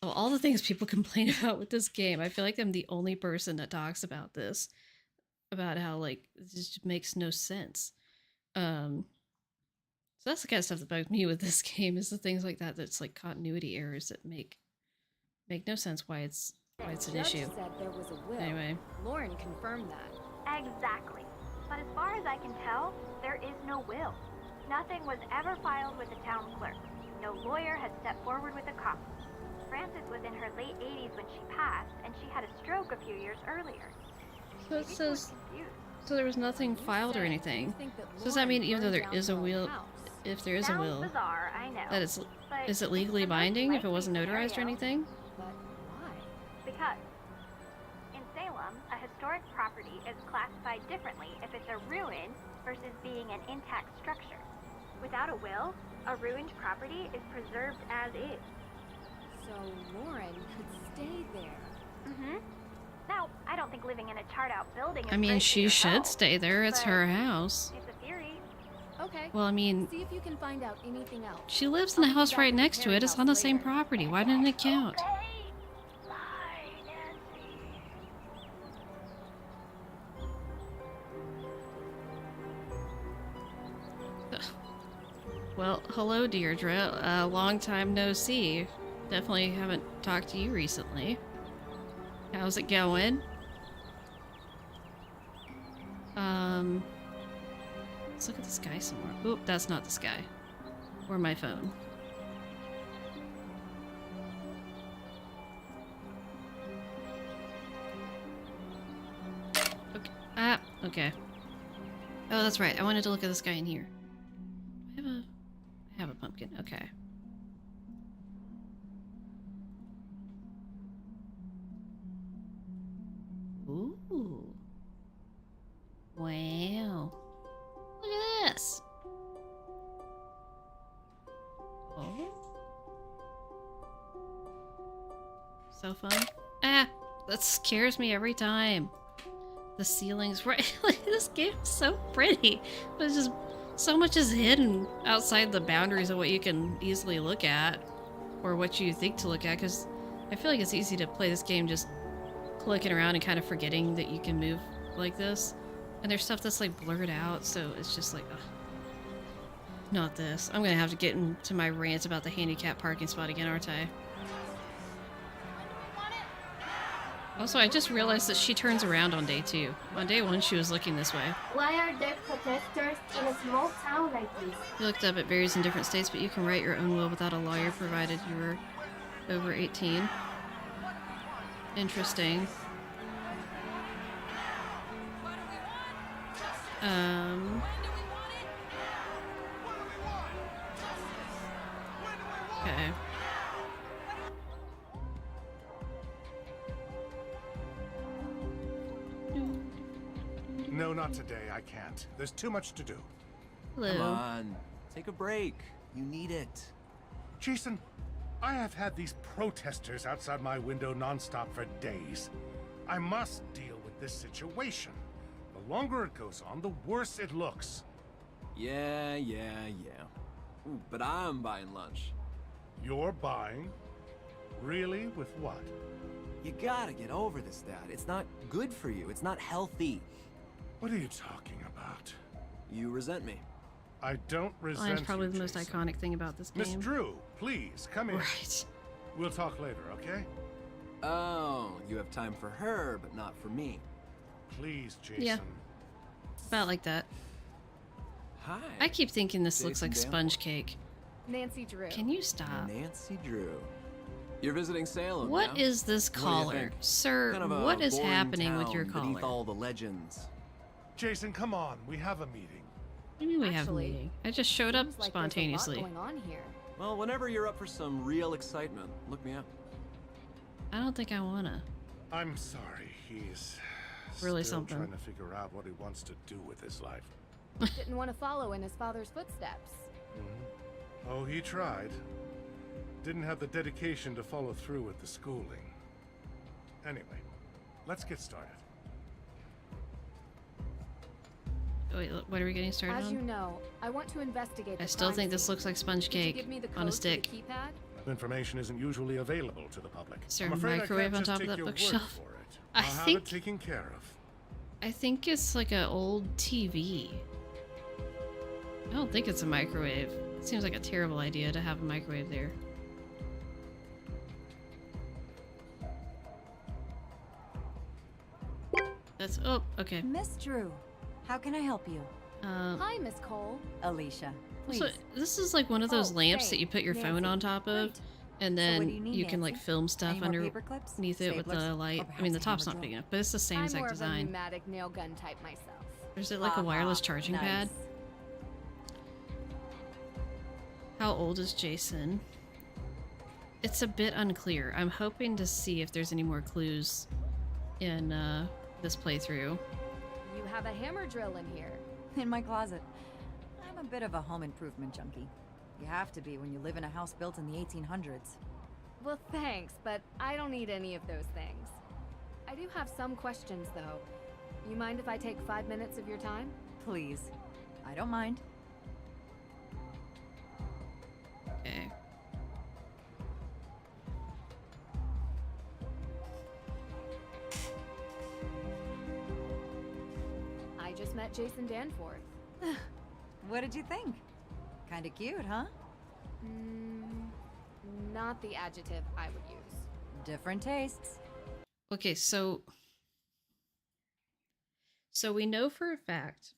Of all the things people complain about with this game, I feel like I'm the only person that talks about this. About how, like, it just makes no sense. So that's the kind of stuff that bugs me with this game, is the things like that that's like continuity errors that make no sense why it's an Judge issue. said there was a will. Anyway. Lauren confirmed that. Exactly. But as far as I can tell, there is no will. Nothing was ever filed with the town clerk. No lawyer has stepped forward with a copy. Frances was in her late 80s when she passed, and she had a stroke a few years earlier. So it says, so there was nothing filed or anything. So does that mean even though there is a will, if there is a will, Bizarre, I know. that it's, but is it legally it's the most binding if it likely wasn't notarized or scenario. anything? But why? Because in Salem, a historic property is classified differently if it's a ruin versus being an intact structure. Without a will, a ruined property is preserved as is. So Lauren could stay there. Mm-hmm. Now, I don't think living in a charred-out building is I mean, great for she your should health, stay there. It's but her house. It's a theory. Okay. Well, I mean, See if you can find out anything else. she lives in the house right next to it. It's on the same property. Why didn't it count? Well, hello, Deirdre. Long time no see. Definitely haven't talked to you recently. How's it going? Let's look at the sky somewhere. Oop, that's not the sky. Or my phone. Okay. Ah, okay. Oh, that's right. I wanted to look at this guy in here. I have a pumpkin. Okay. Ooh. Wow. Look at this. Oh. So fun. Ah, that scares me every time. The ceiling's right. Like, this game is so pretty, but it's just so much is hidden outside the boundaries of what you can easily look at, or what you think to look at. Because I feel like it's easy to play this game just clicking around and kind of forgetting that you can move like this. And there's stuff that's like blurred out, so it's just like, ugh. Not this. I'm gonna have to get into my rant about the handicap parking spot again, aren't I? Also, I just realized that she turns around on day 2. On day 1, she was looking this way. Why are there protesters in a small town like this? You looked up, it varies in different states, but you can write your own will without a lawyer, provided you were over 18. Interesting. Okay. No, not today. I can't. There's too much to do. Hello. Come on. Take a break. You need it. Jason, I have had these protesters outside my window nonstop for days. I must deal with this situation. The longer it goes on, the worse it looks. Yeah. Ooh, but I'm buying lunch. You're buying? Really? With what? You gotta get over this, Dad. It's not good for you. It's not healthy. What are you talking about? You resent me. I don't resent Line's probably you, the most Jason. iconic thing about this game. Miss Drew, please, come in. Right. We'll talk later, okay? Oh, you have time for her, but not for me. Please, Jason. Yeah. About like that. Hi. I keep thinking this looks Jason like Danforth. sponge cake. Nancy Drew. Can you stop? Nancy Drew. You're visiting Salem What now? is this What do you collar? think? Sir, Kind of a what is boring happening with your town beneath collar? all the legends. Jason, come on. We have a meeting. What do you mean we have a Actually, meeting? I just showed up seems like spontaneously. There's a lot going on here. Well, whenever you're up for some real excitement, look me up. I don't think I wanna. I'm sorry, he's Really still something. trying to figure out what he wants to do with his life. Didn't want to follow in his father's footsteps. Oh, he tried. Didn't have the dedication to follow through with the schooling. Anyway, let's get started. Wait, what are we getting started As on? you know, I want to investigate. I the still crime think this scene. looks like sponge Could you cake give me the on a code stick. To the keypad? Information isn't usually available to the public. Is there I'm a afraid microwave I on can't top just of that take your word bookshelf? for it. I I'll have think it taken care of. I think it's like an old TV. I don't think it's a microwave. It seems like a terrible idea to have a microwave there. That's oh, okay. Miss Drew, how can I help you? Hi, Miss Cole. Alicia, please. So this is like one of those Oh, lamps hey, that you put your phone Nancy. on top of, Great. and So then what do you need, can like Nancy? film stuff Any more paper clips, underneath it with the staplers, light. or I mean, the perhaps a top's hammer not big drill? enough, but it's the same I'm exact more design. of a pneumatic nail gun type myself. Or is it like a wireless charging pad? How old is Jason? It's a bit unclear. I'm hoping to see if there's any more clues in this playthrough. You have a hammer drill in here. In my closet. I'm a bit of a home improvement junkie. You have to be when you live in a house built in the 1800s. Well, thanks, but I don't need any of those things. I do have some questions, though. You mind if I take 5 minutes of your time? Please. I don't mind. Okay. I just met Jason Danforth. What did you think? Kinda cute, huh? Not the adjective I would use. Different tastes. Okay, so we know for a fact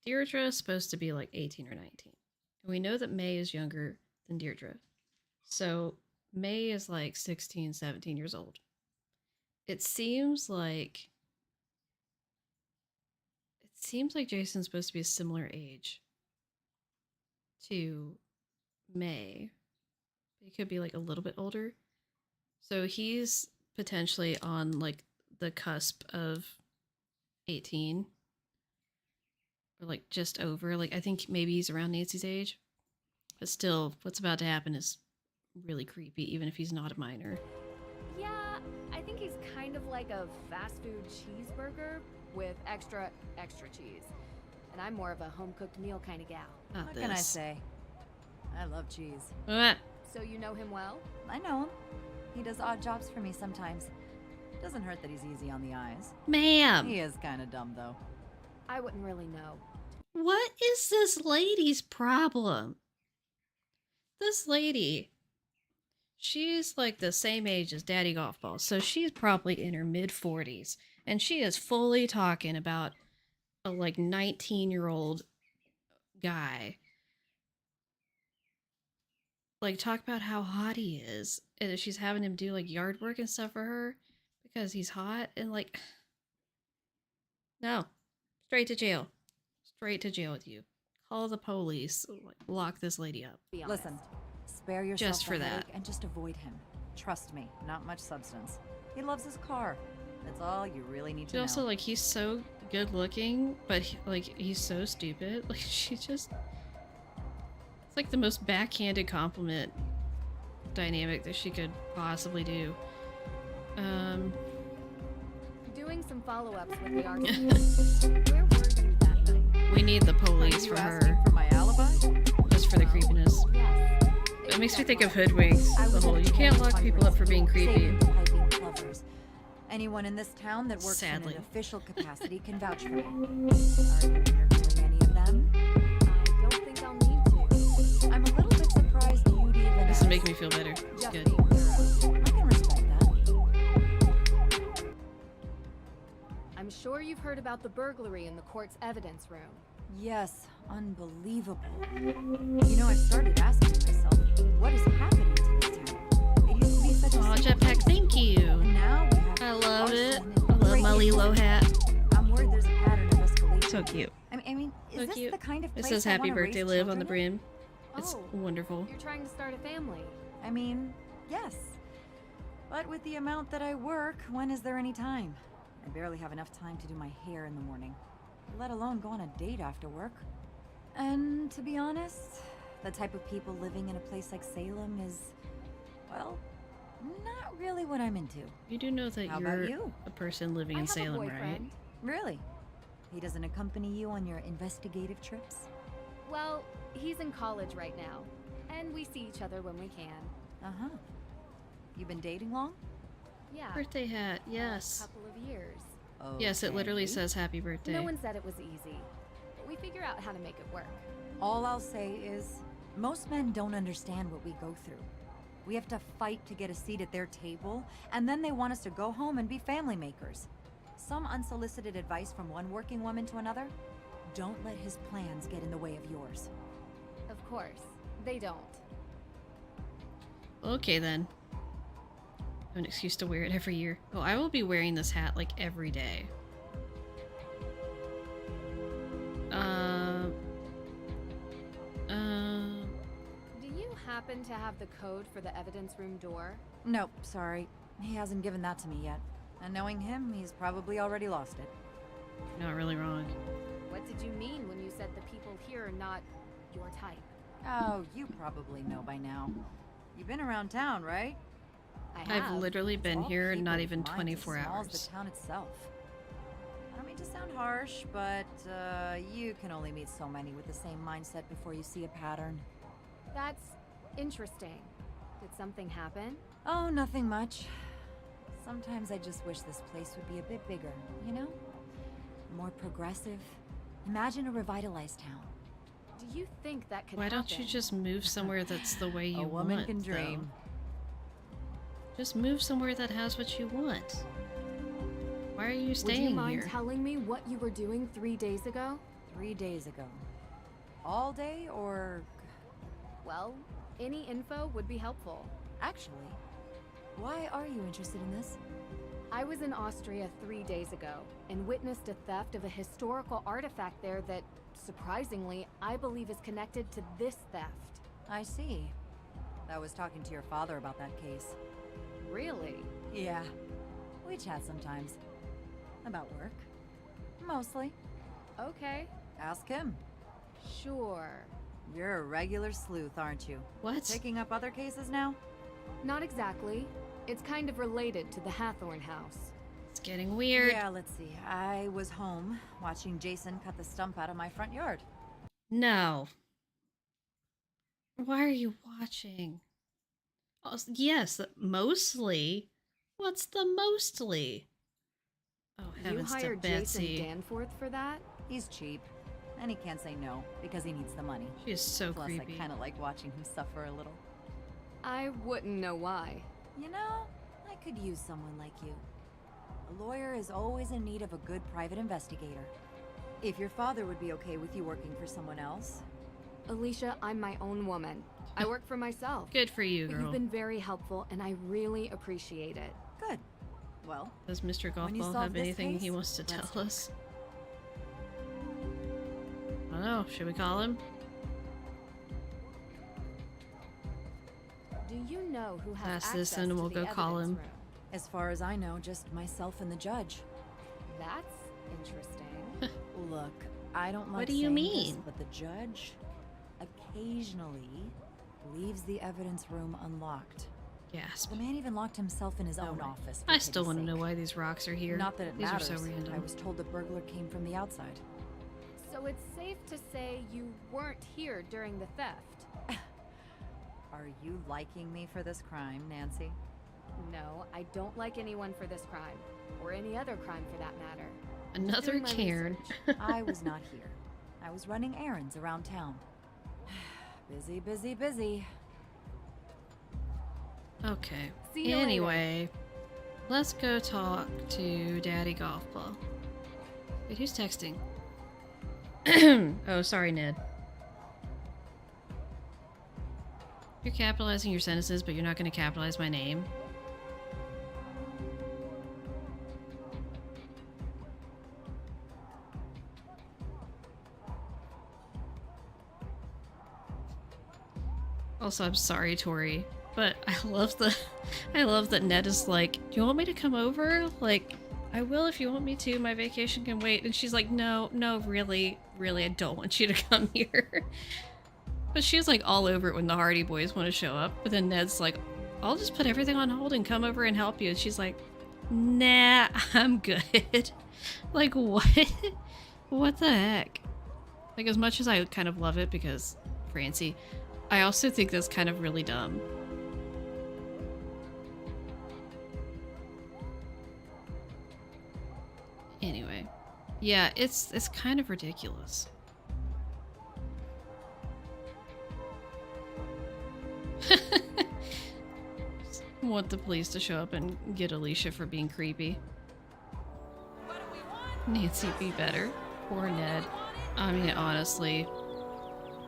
Deirdre is supposed to be like 18 or 19. And we know that May is younger than Deirdre. So May is like 16, 17 years old. It seems like Jason's supposed to be a similar age to May. He could be like a little bit older. So he's potentially on like the cusp of 18. Or like just over. Like I think maybe he's around Nancy's age. But still, what's about to happen is really creepy, even if he's not a minor. Yeah, I think he's kind of like a fast food cheeseburger with extra cheese. And I'm more of a home-cooked meal kind of gal. What can I say? I love cheese. What? So you know him well? I know him. He does odd jobs for me sometimes. Doesn't hurt that he's easy on the eyes. Ma'am! He is kind of dumb, though. I wouldn't really know. What is this lady's problem? This lady, she's like the same age as Daddy Golf Ball, so she's probably in her mid-40s, and she is fully talking about a like 19-year-old guy. Like, talk about how hot he is, and she's having him do like yard work and stuff for her because he's hot, and like, no, straight to jail. Straight to jail with you. Call the police. Lock this lady up. Listen, spare yourself Just for the that. headache and just avoid him. Trust me, not much substance. He loves his car. That's all you really need to know. Also, like, he's so good looking, but he's so stupid. Like, she just... It's like the most backhanded compliment dynamic that she could possibly do. Doing some follow-ups with the architect. Where were you that night? We need the police for her. For my alibi? Just for the creepiness. Yes. It makes me think of hoodwinks. The whole, you can't lock people up for being creepy. Anyone in this town that works Sadly. in an official capacity can vouch for me. Are you interviewing any of them? I don't think I'll need to. I'm a little bit surprised you'd even This ask. will make me feel better. It's Just good. being thorough. I can respect that. I'm sure you've heard about the burglary in the court's evidence room. Yes, unbelievable. You know, I've started asking myself, what is happening to this town? It used to be such a Aw, safe jetpack, place. thank you. And now we have I love it. arson I and love my rape. Lilo hat. I'm worried there's a pattern of escalation. So So cute. I mean, is So this cute. the kind of It place says I "Happy wanna raise Birthday, Liv" on the children in? brim. It's Oh, wonderful. You're trying to start a family. I mean, yes. But with the amount that I work, when is there any time? I barely have enough time to do my hair in the morning, let alone go on a date after work. And to be honest, the type of people living in a place like Salem is, well, not really what I'm into. You do know that How you're about you? a person living I in have a Salem, right? boyfriend. Really? He doesn't accompany you on your investigative trips? Well, he's in college right now, and we see each other when we can. Uh-huh. You been dating long? Yeah. Birthday hat, yes. A couple of years. Yes, it literally Okay. says "Happy Birthday." No one said it was easy, but we figure out how to make it work. All I'll say is, most men don't understand what we go through. We have to fight to get a seat at their table, and then they want us to go home and be family makers. Some unsolicited advice from one working woman to another? Don't let his plans get in the way of yours. Of course, they don't. Okay then. An excuse to wear it every year. Oh, I will be wearing this hat like every day. Do you happen to have the code for the evidence room door? Nope, sorry. He hasn't given that to me yet. And knowing him, he's probably already lost it. Not really wrong. What did you mean when you said the people here are not your type? Oh, you probably know by now. You've been around town, right? I've literally been All here people not with even minds as 24 small as hours. the town itself. I don't mean to sound harsh, but you can only meet so many with the same mindset before you see a pattern. That's interesting. Did something happen? Oh, nothing much. Sometimes I just wish this place would be a bit bigger, you know? More progressive. Imagine a revitalized town. Do you think that could Why happen? don't you just move somewhere that's the way you A woman want, can though? dream. Just move somewhere that has what you want. Why are you Would staying you mind here? telling me what you were doing 3 days ago? 3 days ago. All day or... Well, any info would be helpful. Actually, why are you interested in this? I was in Austria 3 days ago and witnessed a theft of a historical artifact there that, surprisingly, I believe is connected to this theft. I see. I was talking to your father about that case. Really? Yeah. We chat sometimes. About work. Mostly. Okay. Ask him. Sure. You're a regular sleuth, aren't you? What? Picking up other cases now? Not exactly. It's kind of related to the Hathorn house. It's getting weird. Yeah, let's see. I was home watching Jason cut the stump out of my front yard. No. Why are you watching? Oh, yes, mostly. What's the mostly? Oh, You heavens to hired Betsy. Jason Danforth for that? He's cheap. And he can't say no, because he needs the money. She is so Plus, creepy. I kind of like watching him suffer a little. I wouldn't know why. You know, I could use someone like you. A lawyer is always in need of a good private investigator. If your father would be okay with you working for someone else. Alicia, I'm my own woman. I work for myself. Good for you, But girl. you've been very helpful, and I really appreciate it. Good. Well, Does Mr. when you Golfball solve have this anything he case, wants to let's tell us? I don't know. Should we call him? Do you know who has Ask access this and to we'll the go call evidence him. room? as far as I know, just myself and the judge. That's interesting. Look, I don't like What do you saying mean? this, but the judge occasionally leaves the evidence room unlocked. Gasp. The man even locked himself in his own right. office. for I still pity's want to know sake. why these rocks are here. Not that it These matters. are so random. I was told the burglar came from the outside. So it's safe to say you weren't here during the theft? Are you liking me for this crime, Nancy? No, I don't like anyone for this crime. Or any other crime for that matter. Another Doing my Karen. research. I was not here. I was running errands around town. Busy, busy, busy. Okay. See you later. Anyway, let's go talk to Daddy Golfball. Wait, who's texting? Oh, sorry, Ned. You're capitalizing your sentences, but you're not going to capitalize my name. Also, I'm sorry, Tori, but I love that Ned is like, "Do you want me to come over? Like, I will if you want me to. My vacation can wait." And she's like, "No, really, I don't want you to come here." But she's like all over it when the Hardy Boys want to show up. But then Ned's like, "I'll just put everything on hold and come over and help you." And she's like, "Nah, I'm good." Like, what? What the heck? Like, as much as I kind of love it because Francie, I also think that's kind of really dumb. Anyway, yeah, it's kind of ridiculous. Want the police to show up and get Alicia for being creepy. Nancy, be better. Poor Ned. I mean, honestly.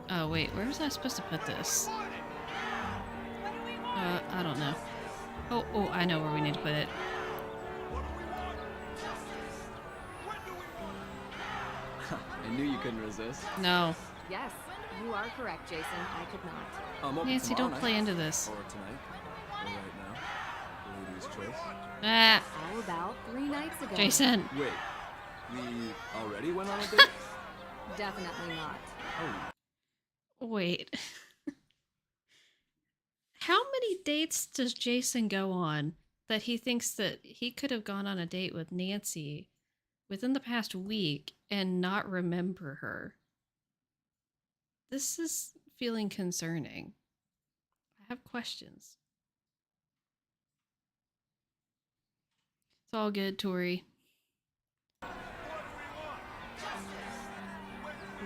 Oh, wait, where was I supposed to put this? I don't know. Oh, I know where we need to put it. I knew you couldn't resist. No. Yes, you are correct, Jason. I could not. I'm open Nancy, tomorrow don't play night. into this. Or tonight. Or right now. Ladies' choice. Ah. How about 3 nights ago? Jason. Wait, we already went on a date? Definitely not. Oh. Wait. How many dates does Jason go on that he thinks that he could have gone on a date with Nancy within the past week and not remember her? This is feeling concerning. I have questions. It's all good, Tori.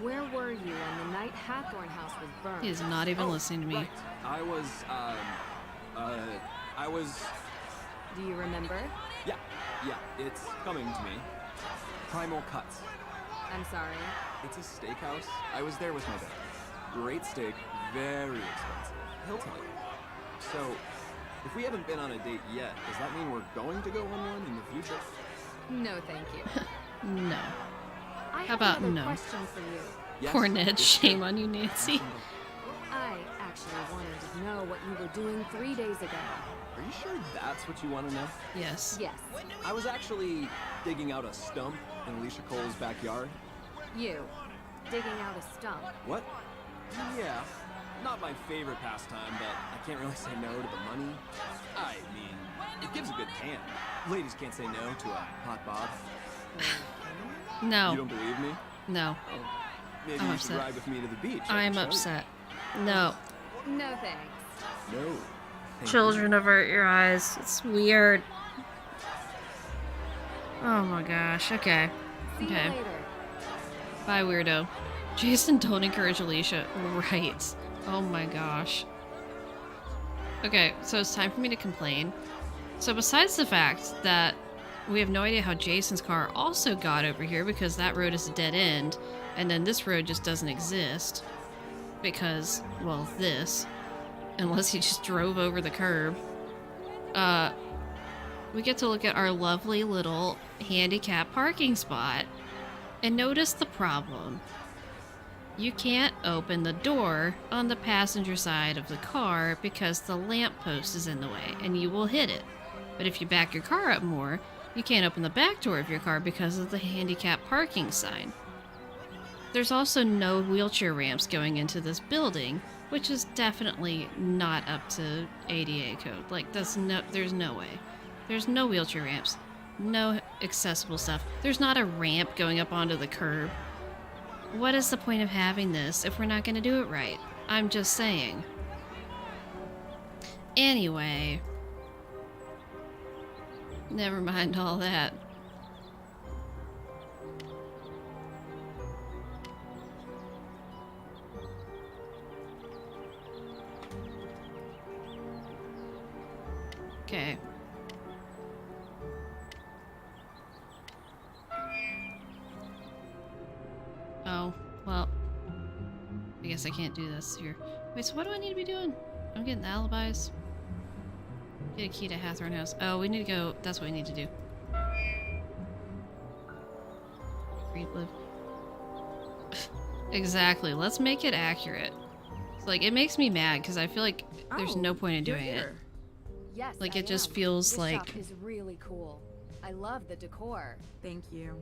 Where were you on the night Hathorn House was burned? He is not even listening to me. Right. I was... Do you remember? Yeah, it's coming to me. Primal Cuts. I'm sorry. It's a steakhouse. I was there with my dad. Great steak, very expensive. He'll tell you. So, if we haven't been on a date yet, does that mean we're going to go on one in the future? No, thank you. No. I How have about another no? question for you. Yes, Poor Ned, shame on you, Nancy. I actually wanted to know what you were doing 3 days ago. Are you sure that's what you want to know? Yes. Yes. I was actually digging out a stump in Alicia Cole's backyard. You. Digging out a stump. What? Yeah. Not my favorite pastime, but I can't really say no to the money. I mean, it gives a good tan. Ladies can't say no to a hot bob. No. You don't believe me? No. Oh, maybe I'm you upset. should ride with me to the beach. I I'm can show you. upset. No. No thanks. No. Thank Children, avert your eyes. It's weird. Oh my gosh. Okay. See you Okay. later. Bye, weirdo. Jason, don't encourage Alicia. Right. Oh my gosh. Okay, so it's time for me to complain. So besides the fact that we have no idea how Jason's car also got over here because that road is a dead end, and then this road just doesn't exist because, well, this, unless he just drove over the curb. We get to look at our lovely little handicap parking spot and notice the problem. You can't open the door on the passenger side of the car because the lamppost is in the way and you will hit it. But if you back your car up more, you can't open the back door of your car because of the handicap parking sign. There's also no wheelchair ramps going into this building, which is definitely not up to ADA code. Like, there's no way. There's no wheelchair ramps, no accessible stuff. There's not a ramp going up onto the curb. What is the point of having this if we're not going to do it right? I'm just saying. Anyway. Never mind all that. Okay. Oh, well. I guess I can't do this here. Wait, so what do I need to be doing? I'm getting the alibis. Get a key to Hathorn House. Oh, we need to go. That's what we need to do. Read live. Exactly. Let's make it accurate. Like, it makes me mad because I feel like there's no point in you're doing it. here. Yes, Like, I it just am. feels this like- shop is really cool. I love the decor. Thank you.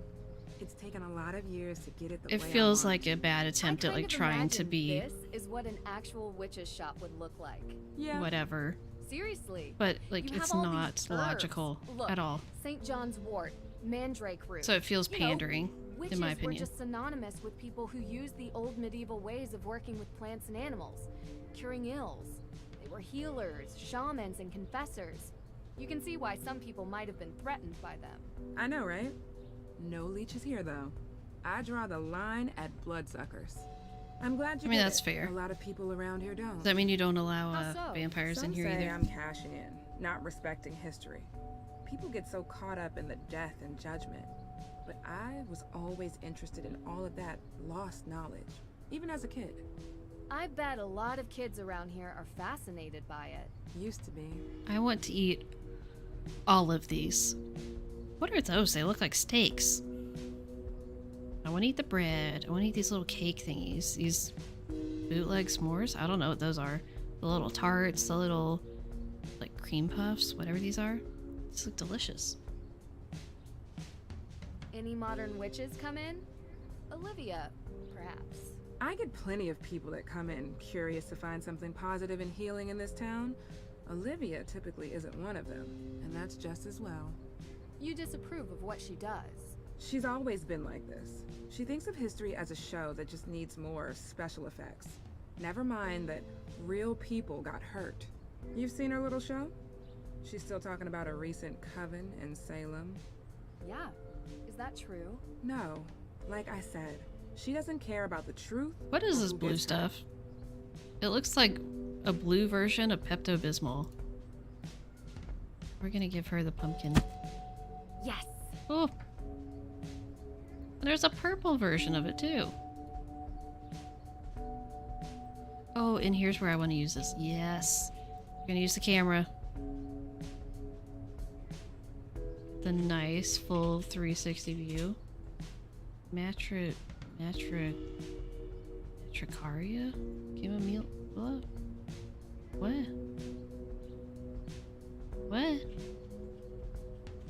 It's taken a lot of years to get it the It way feels I want. like a bad attempt at, like, trying to be This is what an actual witch's shop would look like. Yeah. whatever. Seriously. But, like, You have it's all not these logical herbs. Look, at all. St. John's wort, mandrake root. So it feels You know, pandering, witches in my were opinion. just synonymous with people who used the old medieval ways of working with plants and animals, curing ills. They were healers, shamans, and confessors. You can see why some people might have been threatened by them. I know, right? No leeches here, though. I draw the line at bloodsuckers. I'm glad you I mean, get that's it. fair. A lot of people around here don't. Does that mean you don't allow How so? vampires Some in here say either? I'm cashing in, not respecting history. People get so caught up in the death and judgment. But I was always interested in all of that lost knowledge, even as a kid. I bet a lot of kids around here are fascinated by it. Used to be. I want to eat all of these. What are those? They look like steaks. I want to eat the bread. I want to eat these little cake thingies. These bootleg s'mores. I don't know what those are. The little tarts, the little, like, cream puffs, whatever these are. These look delicious. Any modern witches come in? Olivia, perhaps. I get plenty of people that come in curious to find something positive and healing in this town. Olivia typically isn't one of them, and that's just as well. You disapprove of what she does. She's always been like this. She thinks of history as a show that just needs more special effects. Never mind that real people got hurt. You've seen her little show? She's still talking about a recent coven in Salem. Yeah. Is that true? No. Like I said, she doesn't care about the truth. What is or this who blue gets hurt. stuff? It looks like a blue version of Pepto-Bismol. We're gonna give her the pumpkin. Yes. Oh. There's a purple version of it too. Oh, and here's where I want to use this. Yes. I'm gonna use the camera. The nice full 360 view. Matricaria? Chamomile? What? What?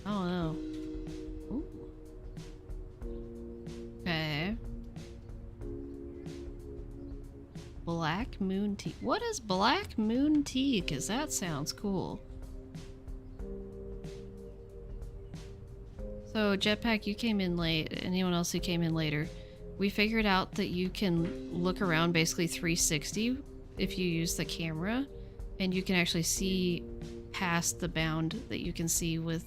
I don't know. Ooh. Okay. Black moon tea. What is black moon tea? Because that sounds cool. So, Jetpack, you came in late. Anyone else who came in later? We figured out that you can look around basically 360 if you use the camera, and you can actually see past the bound that you can see with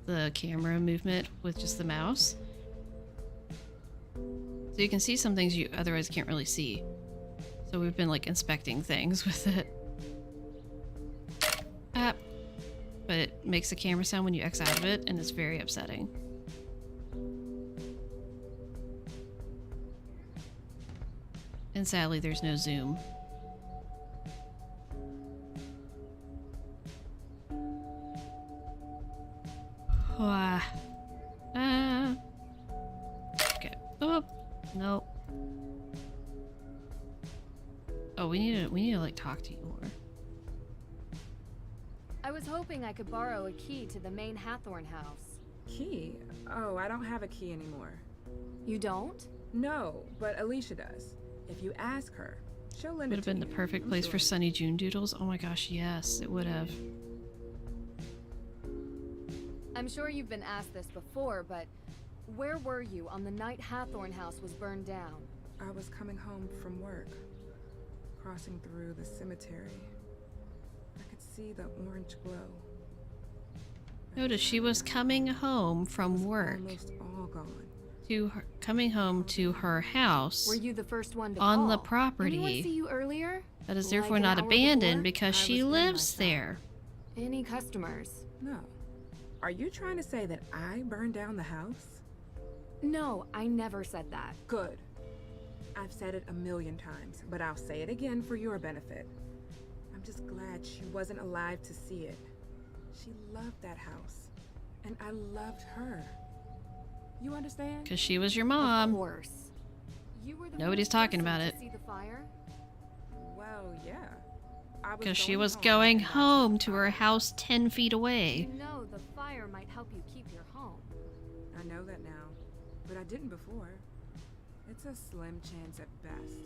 the camera movement with just the mouse. So you can see some things you otherwise can't really see. So we've been like inspecting things with it. But it makes a camera sound when you X out of it, and it's very upsetting. And sadly, there's no zoom. Okay. Oh, nope. Oh, we need to like talk to you more. I was hoping I could borrow a key to the main Hathorn house. Key? Oh, I don't have a key anymore. You don't? No, but Alicia does. If you ask her, she'll lend Would it have to been the you, perfect I'm place sure. for Sunny June doodles. Oh my gosh, yes, it would have. I'm sure you've been asked this before, but where were you on the night Hathorn house was burned down? I was coming home from work, crossing through the cemetery. I could see the orange glow. Notice she was coming home from work. Almost all gone. Coming home to her house. Were you the first one to on call? the property. Anyone see you earlier? That is Like therefore an not hour abandoned before? because I she was in lives myself. there. Any customers? No. Are you trying to say that I burned down the house? No, I never said that. Good. I've said it a million times, but I'll say it again for your benefit. I'm just glad she wasn't alive to see it. She loved that house, and I loved her. You understand? Because she was your mom. Of course. You were the Nobody's first talking person about to it. See the fire? Well, I was Because she going was home, going and that's home to her house 10 feet away. You know the fire might help you keep your home. I know that now, but I didn't before. It's a slim chance at best.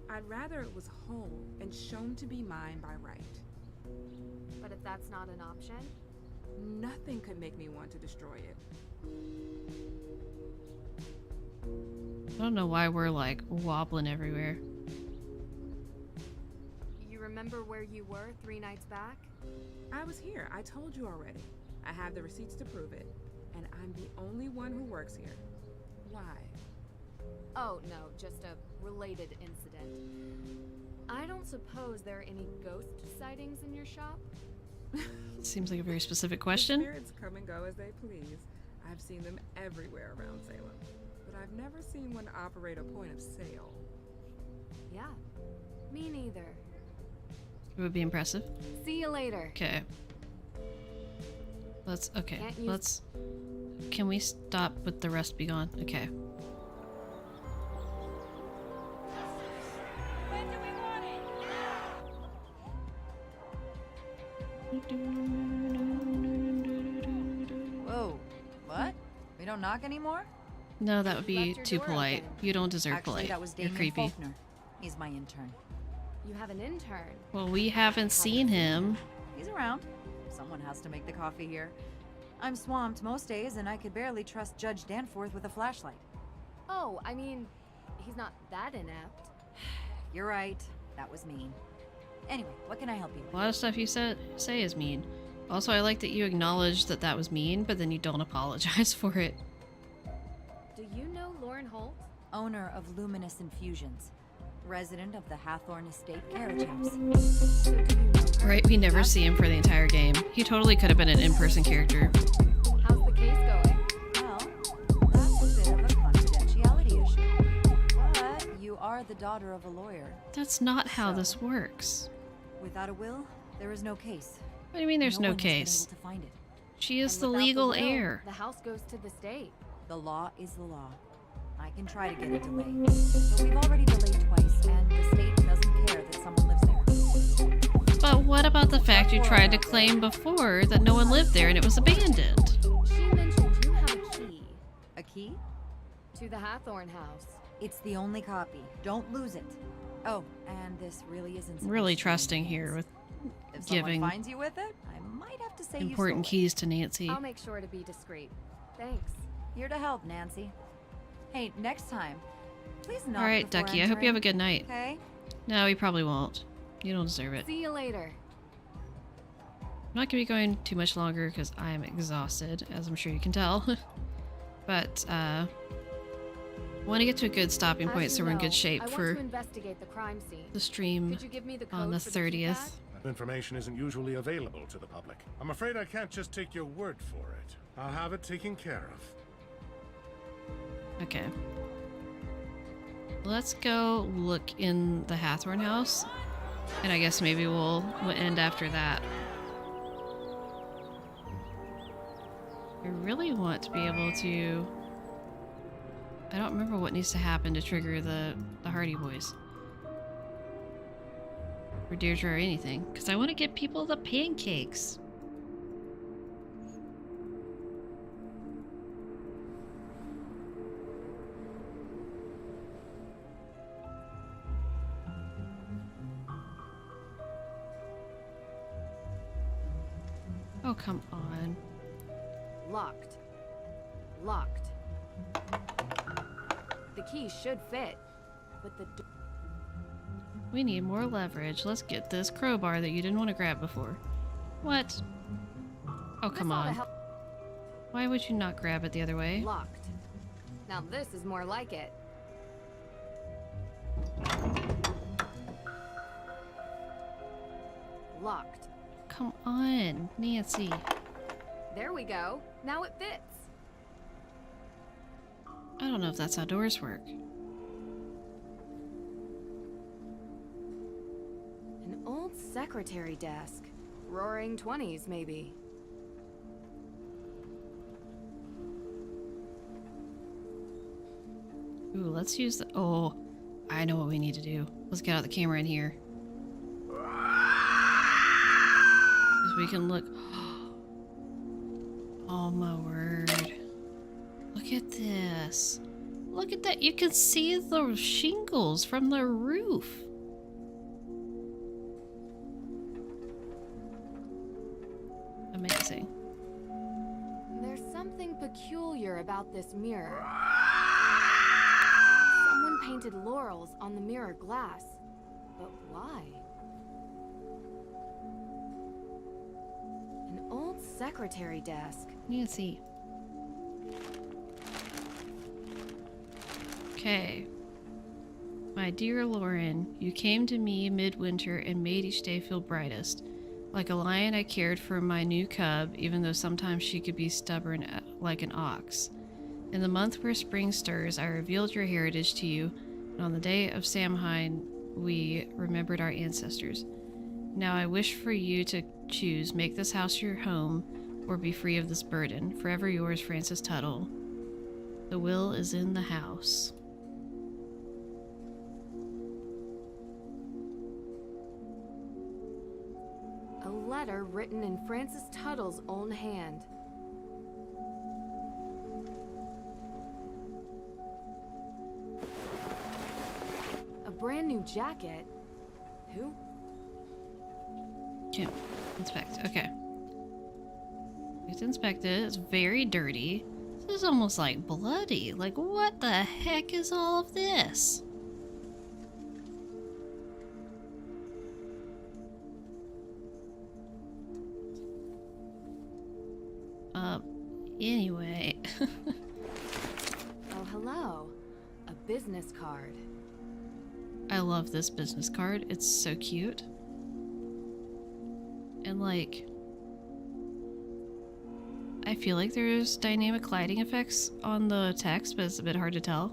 I'd rather it was whole and shown to be mine by right. But if that's not an option? Nothing could make me want to destroy it. I don't know why we're like wobbling everywhere. You remember where you were 3 nights back? I was here. I told you already. I have the receipts to prove it. And I'm the only one who works here. Why? Oh, no, just a related incident. I don't suppose there are any ghost sightings in your shop? Seems like a very specific question. Spirits come and go as they please. I've seen them everywhere around Salem. But I've never seen one operate a point of sale. Yeah, me neither. It would be impressive. See you later. Okay. Can we stop with the rest be gone? Okay. Whoa, what? We don't knock anymore? No, that would be Left your too door polite. open. You don't deserve Actually, polite. that was You're Damien creepy. Faulkner. He's my intern. You have an intern. Well, we haven't seen him. He's around. Someone has to make the coffee here. I'm swamped most days, and I could barely trust Judge Danforth with a flashlight. Oh, I mean, he's not that inept. You're right. That was mean. Anyway, what can I help you with? A lot of stuff you say is mean. Also, I like that you acknowledge that that was mean, but then you don't apologize for it. Do you know Lauren Holt? Owner of Luminous Infusions. Resident of the Hathorn Estate Carriage House. Right, we never see him for the entire game. He totally could have been an in-person character. How's the case going? Well, that's a bit of a confidentiality issue. But you are the daughter of a lawyer. That's not how this works. Without a will, there is no case. What do you mean there's no one has been case? able to find it. She is And the without legal will, heir. The house goes to the state. The law is the law. I can try to get a delay, but we've already delayed twice, and the state doesn't care that someone lives there. But what about the fact you tried to claim before that no one lived there and it was abandoned? She mentioned you have a key. A key? To the Hathorn house. It's the only copy. Don't lose it. Oh, and this really isn't Really trusting here with if giving someone finds you with it, I might have to say important you stole keys to Nancy. I'll make sure to be discreet. Thanks. it. Here to help, Nancy. Hey, next time, please knock Alright, before Ducky, I hope you have a entering. good night. Okay? No, you probably won't. You don't deserve it. See you later. I'm not gonna be going too much longer because I'm exhausted, as I'm sure you can tell. But, I want to get to a good stopping As point you so we're in know, good shape I want for to investigate the crime scene. the stream Could you give me the on code the for the 30th. keypad? That information isn't usually available to the public. I'm afraid I can't just take your word for it. I'll have it taken care of. Okay. Let's go look in the Hathorn house. And I guess maybe we'll end after that. I really want to be able to... I don't remember what needs to happen to trigger the Hardy Boys. Or Deirdre or anything. Because I want to get people the pancakes. Oh, come on. Locked. Locked. The key should fit, but the door... We need more leverage. Let's get this crowbar that you didn't want to grab before. What? Oh, come on. Why would you not grab it the other way? Locked. Now this is more like it. Locked. Come on, Nancy. There we go. Now it fits. I don't know if that's how doors work. An old secretary desk. Roaring 20s, maybe. Ooh, let's use the... Oh, I know what we need to do. Let's get out the camera in here. we can look. Oh my word. Look at this. Look at that. You can see the shingles from the roof. Amazing. There's something peculiar about this mirror. Someone painted laurels on the mirror glass. But why? An old secretary desk. Nancy. Okay. My dear Lauren, you came to me midwinter and made each day feel brightest. Like a lion, I cared for my new cub, even though sometimes she could be stubborn like an ox. In the month where spring stirs, I revealed your heritage to you, and on the day of Samhain, we remembered our ancestors. Now I wish for you to choose, make this house your home, or be free of this burden. Forever yours, Francis Tuttle. The will is in the house. A letter written in Francis Tuttle's own hand. A brand new jacket? Who? Can't inspect. Okay. We have to inspect it. It's very dirty. This is almost like bloody. Like, what the heck is all of this? Anyway. Oh, hello. A business card. I love this business card. It's so cute. And like, I feel like there's dynamic lighting effects on the text, but it's a bit hard to tell.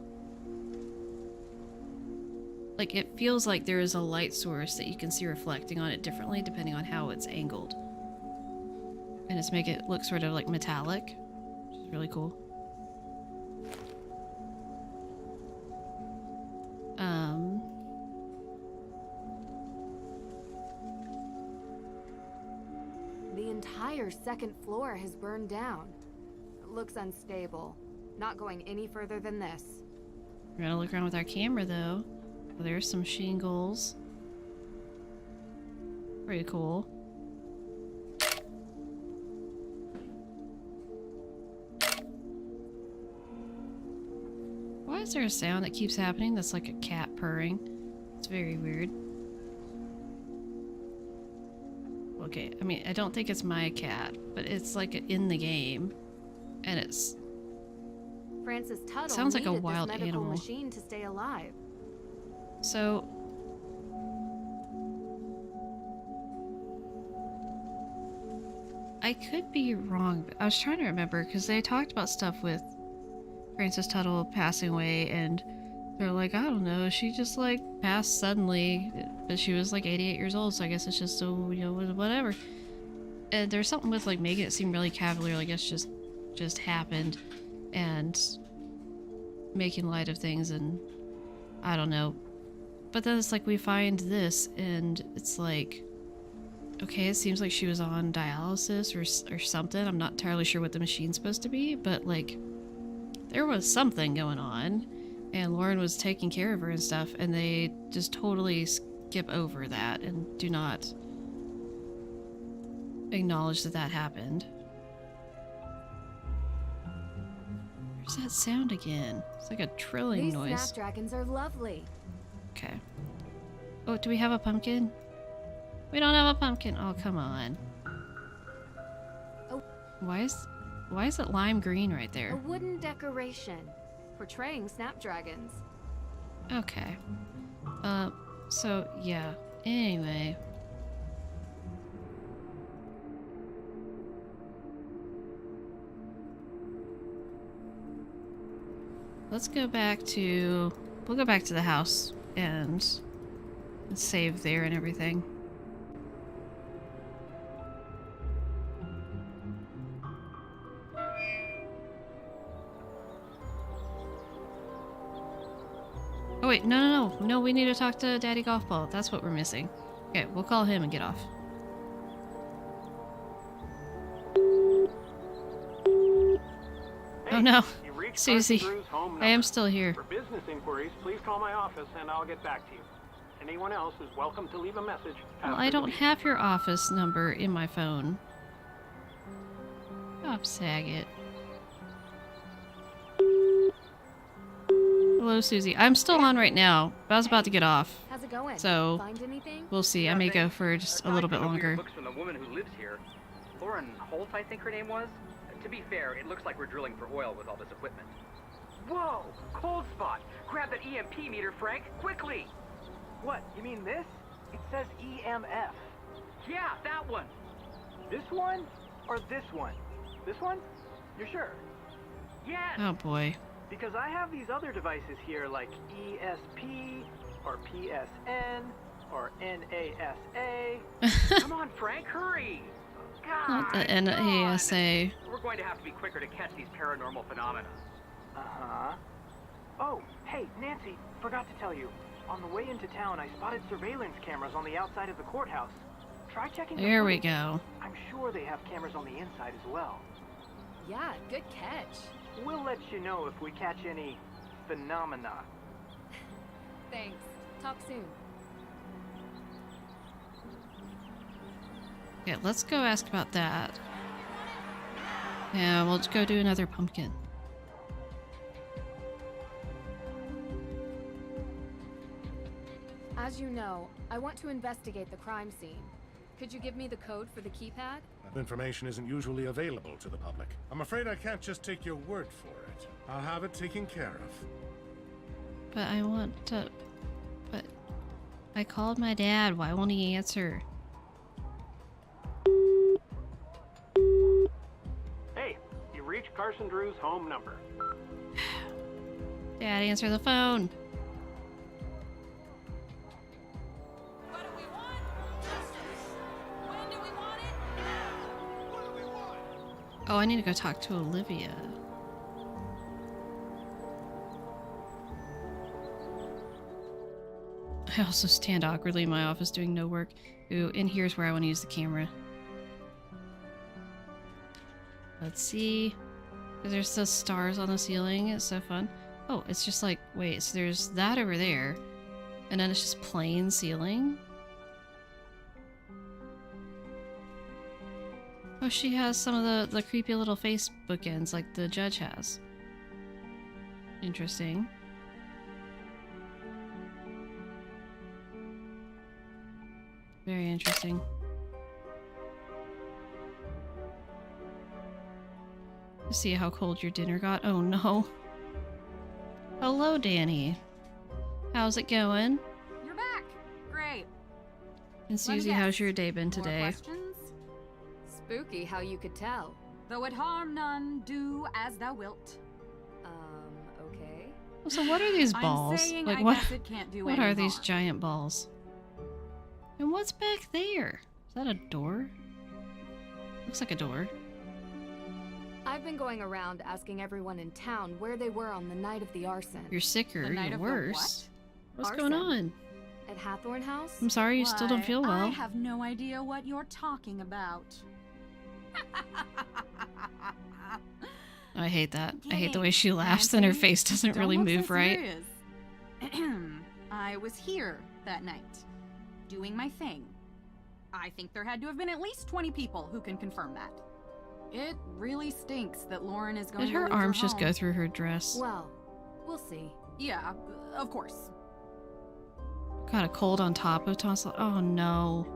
Like, it feels like there is a light source that you can see reflecting on it differently depending on how it's angled. And it's make it look sort of like metallic, which is really cool. The entire second floor has burned down. It looks unstable. Not going any further than this. We're gonna look around with our camera though. Oh, there's some shingles. Pretty cool. Why is there a sound that keeps happening that's like a cat purring? It's very weird. Okay, I mean, I don't think it's my cat, but it's like in the game. And it's... Francis Tuttle sounds like a needed wild this medical animal. machine to stay alive. So... I could be wrong, but I was trying to remember because they talked about stuff with Francis Tuttle passing away, and they're like, I don't know, she just like passed suddenly, but she was like 88 years old, so I guess it's just so, you know, whatever. And there's something with like making it seem really cavalier, like it's just happened, and making light of things, and I don't know. But then it's like we find this, and it's like, okay, it seems like she was on dialysis or something. I'm not entirely sure what the machine's supposed to be, but like there was something going on, and Lauren was taking care of her and stuff, and they just totally skip over that and do not acknowledge that that happened. Where's that sound again? It's like a trilling These noise. snapdragons are lovely. Okay. Oh, do we have a pumpkin? We don't have a pumpkin. Oh, come on. Oh. Why is it lime green right A there? wooden decoration portraying snapdragons. Okay. So yeah. Anyway. Let's go back to... We'll go back to the house and save there and everything. Oh wait, no, we need to talk to Daddy Golf Ball. That's what we're missing. Okay, we'll call him and get off. Oh no, You reached Susie. Carson Drew's home number. I am still here. For business inquiries, please call my office and I'll get back to you. Anyone else is welcome to leave a message. Well, after I the don't beep. have your office number in my phone. Stop, Saget. Hello, Susie. I'm still on right now, but I was about to get off. How's it going? So, Find anything? we'll see. I may go for just a little bit longer. Looks from the woman who lives here. Lauren Holt, I think her name was. To be fair, it looks like we're drilling for oil with all this equipment. Whoa! Cold spot! Grab that EMP meter, Frank! Quickly! What? You mean this? It says EMF. Yeah, that one! This one? Or this one? This one? You're sure? Yes! Oh boy. Because I have these other devices here like ESP, or PSN, or NASA. Come on, Frank, hurry! Not the NASA. We're going to have to be quicker to catch these paranormal phenomena. Uh-huh. Oh, hey, Nancy, forgot to tell you. On the way into town, I spotted surveillance cameras on the outside of the courthouse. Try checking the There we footage. go. I'm sure they have cameras on the inside as well. Yeah, good catch. We'll let you know if we catch any phenomena. Thanks. Talk soon. Yeah, let's go ask about that. Yeah, we'll just go do another pumpkin. As you know, I want to investigate the crime scene. Could you give me the code for the keypad? That information isn't usually available to the public. I'm afraid I can't just take your word for it. I'll have it taken care of. But I want to... But... I called my dad. Why won't he answer? Hey, you reached Carson Drew's home number. Dad, answer the phone. Oh, I need to go talk to Olivia. I also stand awkwardly in my office doing no work. Ooh, and here's where I want to use the camera. Let's see. There's the stars on the ceiling. It's so fun. Oh, it's just like, wait, so there's that over there. And then it's just plain ceiling. Oh, she has some of the creepy little face bookends like the judge has. Interesting. Very interesting. See how cold your dinner got? Oh no. Hello, Danny. How's it going? You're back. Great. And Susie, how's your day been today? More questions? Spooky how you could tell. Though it harm none, do as thou wilt. Okay. So what are these I'm balls? saying Like I what? guess it can't do What any are these harm. giant balls? And what's back there? Is that a door? Looks like a door. I've been going around asking everyone in town where they were on the night of the arson. You're sicker. The night You're of the worse. what? What's going on? At Hathorn House? I'm sorry you still don't Why, feel well. I have no idea what you're talking about. I hate that. I hate the way she laughs and her face doesn't Don't really look move so right. serious. I was here that night, doing my thing. I think there had to have been at least 20 people who can confirm that. It really stinks that Lauren is going Did to her lose arms just home. go through her dress? Well, we'll see. Yeah, of course. Got a cold on top of tonsil. Oh no.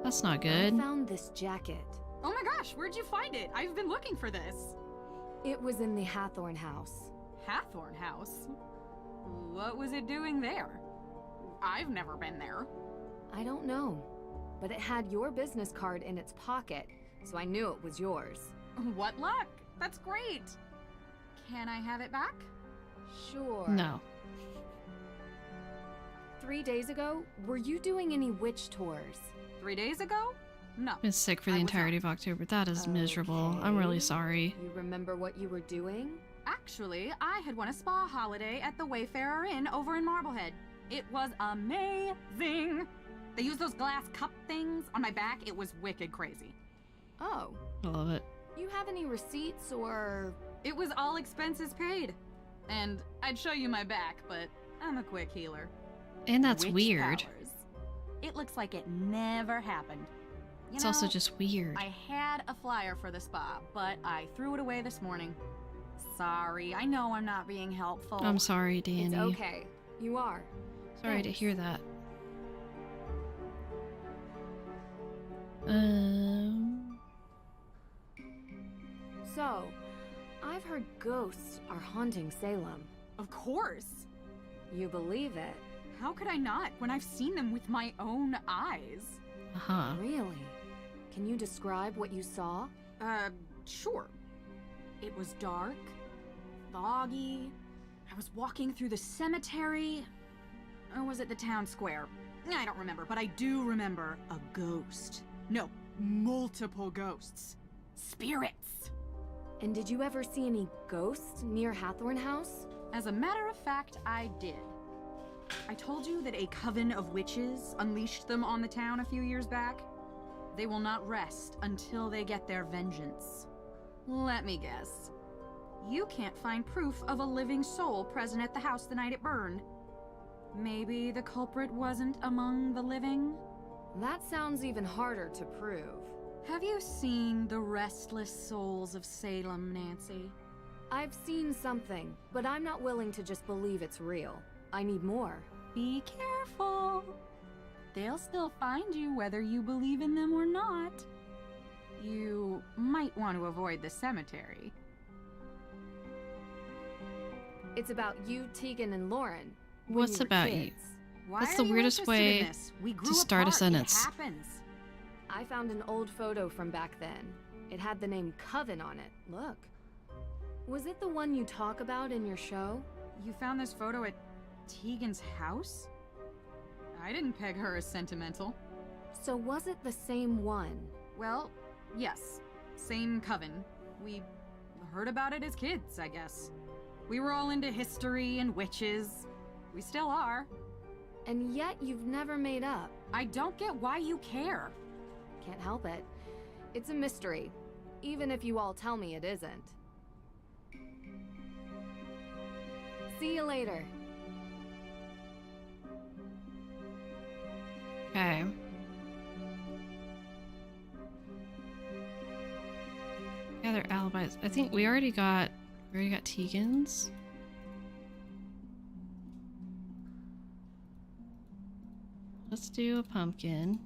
That's not good. I found this jacket. Oh my gosh, where'd you find it? I've been looking for this. It was in the Hathorn House. Hathorn House? What was it doing there? I've never been there. I don't know, but it had your business card in its pocket, so I knew it was yours. What luck! That's great! Can I have it back? Sure. No. 3 days ago, were you doing any witch tours? 3 days ago? No. Been sick for the entirety of October. That is miserable. I'm really sorry. You remember what you were doing? Actually, I had won a spa holiday at the Wayfarer Inn over in Marblehead. It was amazing! They used those glass cup things on my back. It was wicked crazy. Oh. I love it. You have any receipts or... It was all expenses paid. And I'd show you my back, but I'm a quick healer. And that's Witch weird. powers. It looks like it never happened. It's also just weird. I had a flyer for the spa, but I threw it away this morning. Sorry, I know I'm not being helpful. I'm sorry, Danny. It's okay. You are. Sorry to hear that. So, I've heard ghosts are haunting Salem. Of course. You believe it? How could I not when I've seen them with my own eyes? Uh-huh. Really? Can you describe what you saw? Sure. It was dark, foggy. I was walking through the cemetery. Or was it the town square? I don't remember, but I do remember a ghost. No, multiple ghosts. Spirits. And did you ever see any ghosts near Hathorn House? As a matter of fact, I did. I told you that a coven of witches unleashed them on the town a few years back. They will not rest until they get their vengeance. Let me guess. You can't find proof of a living soul present at the house the night it burned. Maybe the culprit wasn't among the living? That sounds even harder to prove. Have you seen The Restless Souls of Salem, Nancy? I've seen something, but I'm not willing to just believe it's real. I need more. Be careful. They'll still find you whether you believe in them or not. You might want to avoid the cemetery. It's about you, Tegan, and Lauren. What's about you? Why That's are the you weirdest interested way in this? We grew to start a apart. sentence. It happens. I found an old photo from back then. It had the name Coven on it. Look. Was it the one you talk about in your show? You found this photo at Tegan's house? I didn't peg her as sentimental. So was it the same one? Well, yes. Same coven. We heard about it as kids, I guess. We were all into history and witches. We still are. And yet you've never made up. I don't get why you care. Can't help it. It's a mystery, even if you all tell me it isn't. See you later. Okay. Gather alibis. I think we already got Tegan's. Let's do a pumpkin.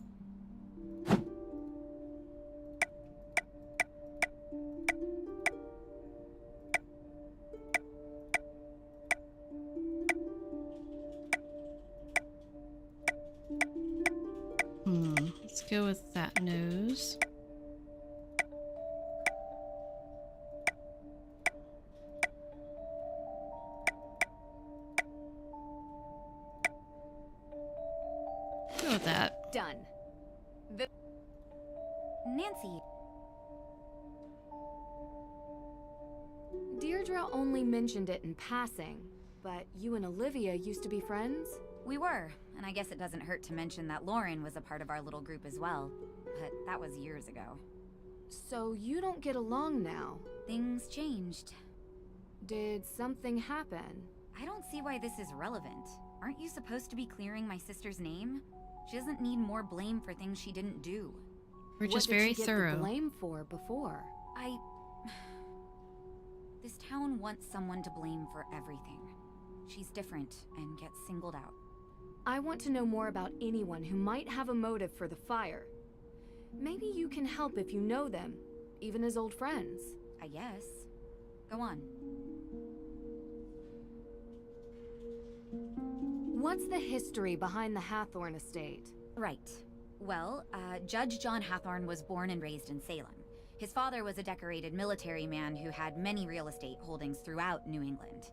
Let's go with that nose. Go with that. Done. Nancy. Deirdre only mentioned it in passing, but you and Olivia used to be friends? We were, and I guess it doesn't hurt to mention that Lauren was a part of our little group as well. But that was years ago. So you don't get along now? Things changed. Did something happen? I don't see why this is relevant. Aren't you supposed to be clearing my sister's name? She doesn't need more blame for things she didn't do. We're just What did very she get thorough. the blame for before? This town wants someone to blame for everything. She's different and gets singled out. I want to know more about anyone who might have a motive for the fire. Maybe you can help if you know them, even as old friends. I guess. Go on. What's the history behind the Hathorn estate? Right. Well, Judge John Hathorn was born and raised in Salem. His father was a decorated military man who had many real estate holdings throughout New England.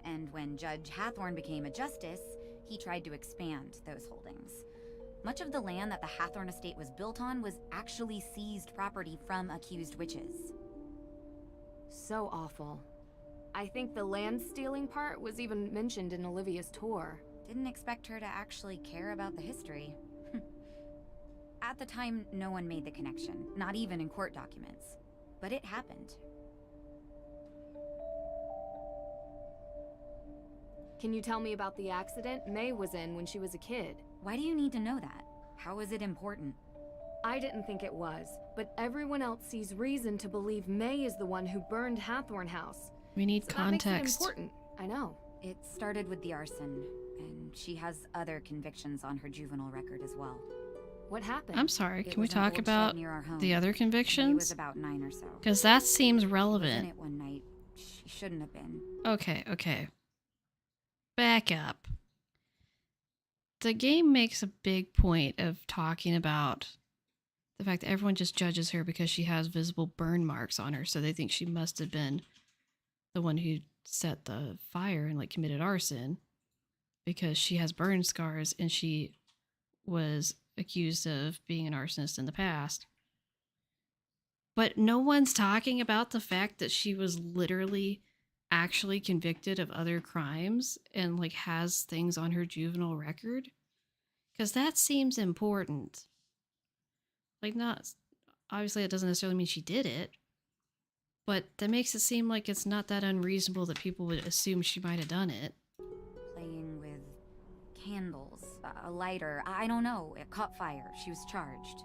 And when Judge Hathorn became a justice, he tried to expand those holdings. Much of the land that the Hathorn estate was built on was actually seized property from accused witches. So awful. I think the land stealing part was even mentioned in Olivia's tour. Didn't expect her to actually care about the history. At the time, no one made the connection, not even in court documents. But it happened. Can you tell me about the accident May was in when she was a kid? Why do you need to know that? How is it important? I didn't think it was, but everyone else sees reason to believe May is the one who burned Hathorn House. We need So that makes it context. important. I know. It started with the arson, and she has other convictions on her juvenile record as well. What happened? I'm sorry, It can we was an talk old shed about near our home. the other May was convictions? about 9 or so. Because that seems She was in relevant. it one night. She shouldn't have been. Okay. Back up. The game makes a big point of talking about the fact that everyone just judges her because she has visible burn marks on her, so they think she must have been the one who set the fire and like committed arson because she has burn scars and she was accused of being an arsonist in the past. But no one's talking about the fact that she was literally actually convicted of other crimes and like has things on her juvenile record, because that seems important. Like, not obviously it doesn't necessarily mean she did it, but that makes it seem like it's not that unreasonable that people would assume she might have done it. Playing with candles, a lighter, I don't know. It caught fire. She was charged.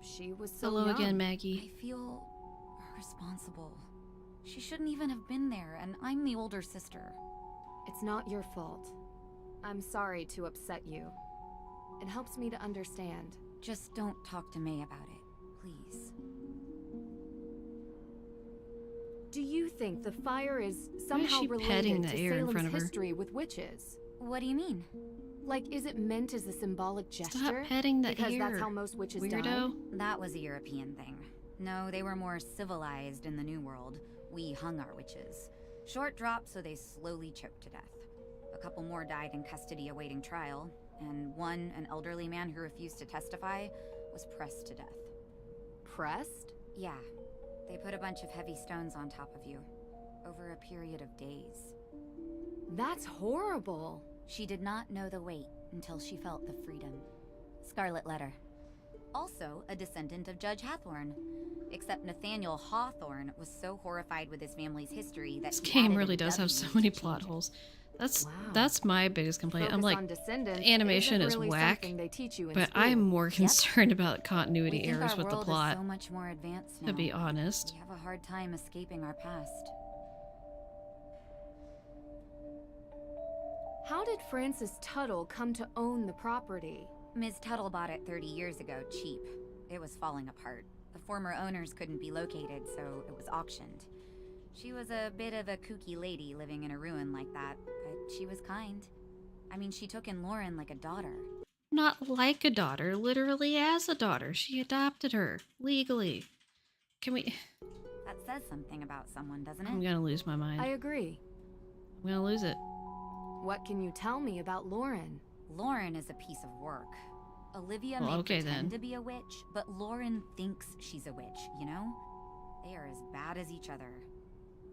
She was so Hello young. again, Maggie. I feel responsible. She shouldn't even have been there, and I'm the older sister. It's not your fault. I'm sorry to upset you. It helps me to understand. Just don't talk to May about it, please. Do you think the fire is Why is somehow she petting related the to air in Salem's front of her? history with witches? What do you mean? Like, is it meant as a symbolic gesture? Stop petting the because air, that's how most witches weirdo. died? That was a European thing. No, they were more civilized in the New World. We hung our witches. Short drop, so they slowly choked to death. A couple more died in custody awaiting trial, and one, an elderly man who refused to testify, was pressed to death. Pressed? Yeah. They put a bunch of heavy stones on top of you, over a period of days. That's horrible. She did not know the weight until she felt the freedom. Scarlet Letter. Also a descendant of Judge Hathorn. Except Nathaniel Hawthorne was so horrified with his family's history that This he game added really a does have W so to many change plot it. holes. That's my biggest complaint. I'm Focus like, on descendants the animation isn't is really whack, something they teach you in but school. I'm more Yep. concerned about We continuity think errors our with the world plot, is so much more advanced now. to be honest. We have a hard time escaping our past. How did Frances Tuttle come to own the property? Ms. Tuttle bought it 30 years ago, cheap. It was falling apart. The former owners couldn't be located, so it was auctioned. She was a bit of a kooky lady living in a ruin like that, but she was kind. I mean, she took in Lauren like a daughter. Not like a daughter, literally as a daughter. She adopted her legally. Can we? That says something about someone, doesn't it? I'm gonna lose my mind. I agree. I'm gonna lose it. What can you tell me about Lauren? Lauren is a piece of work. Olivia Well, may okay, pretend then. to be a witch, but Lauren thinks she's a witch, you know? They are as bad as each other.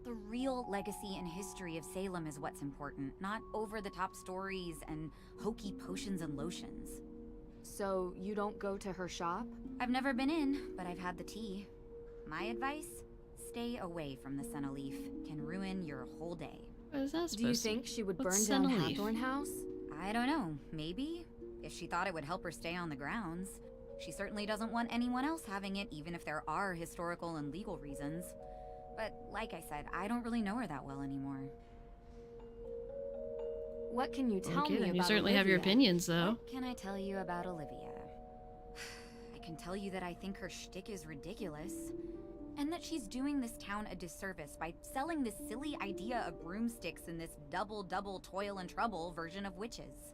The real legacy and history of Salem is what's important, not over-the-top stories and hokey potions and lotions. So you don't go to her shop? I've never been in, but I've had the tea. My advice? Stay away from the Senna Leaf. Can ruin your whole day. What is that Do you supposed to think she would What's burn down Senna Leaf? Hathorn House? I don't know. Maybe? If she thought it would help her stay on the grounds. She certainly doesn't want anyone else having it, even if there are historical and legal reasons. But like I said, I don't really know her that well anymore. What can you tell Okay, me then about you certainly have your Olivia? opinions, though. What can I tell you about Olivia? I can tell you that I think her shtick is ridiculous. And that she's doing this town a disservice by selling this silly idea of broomsticks in this double toil and trouble version of witches.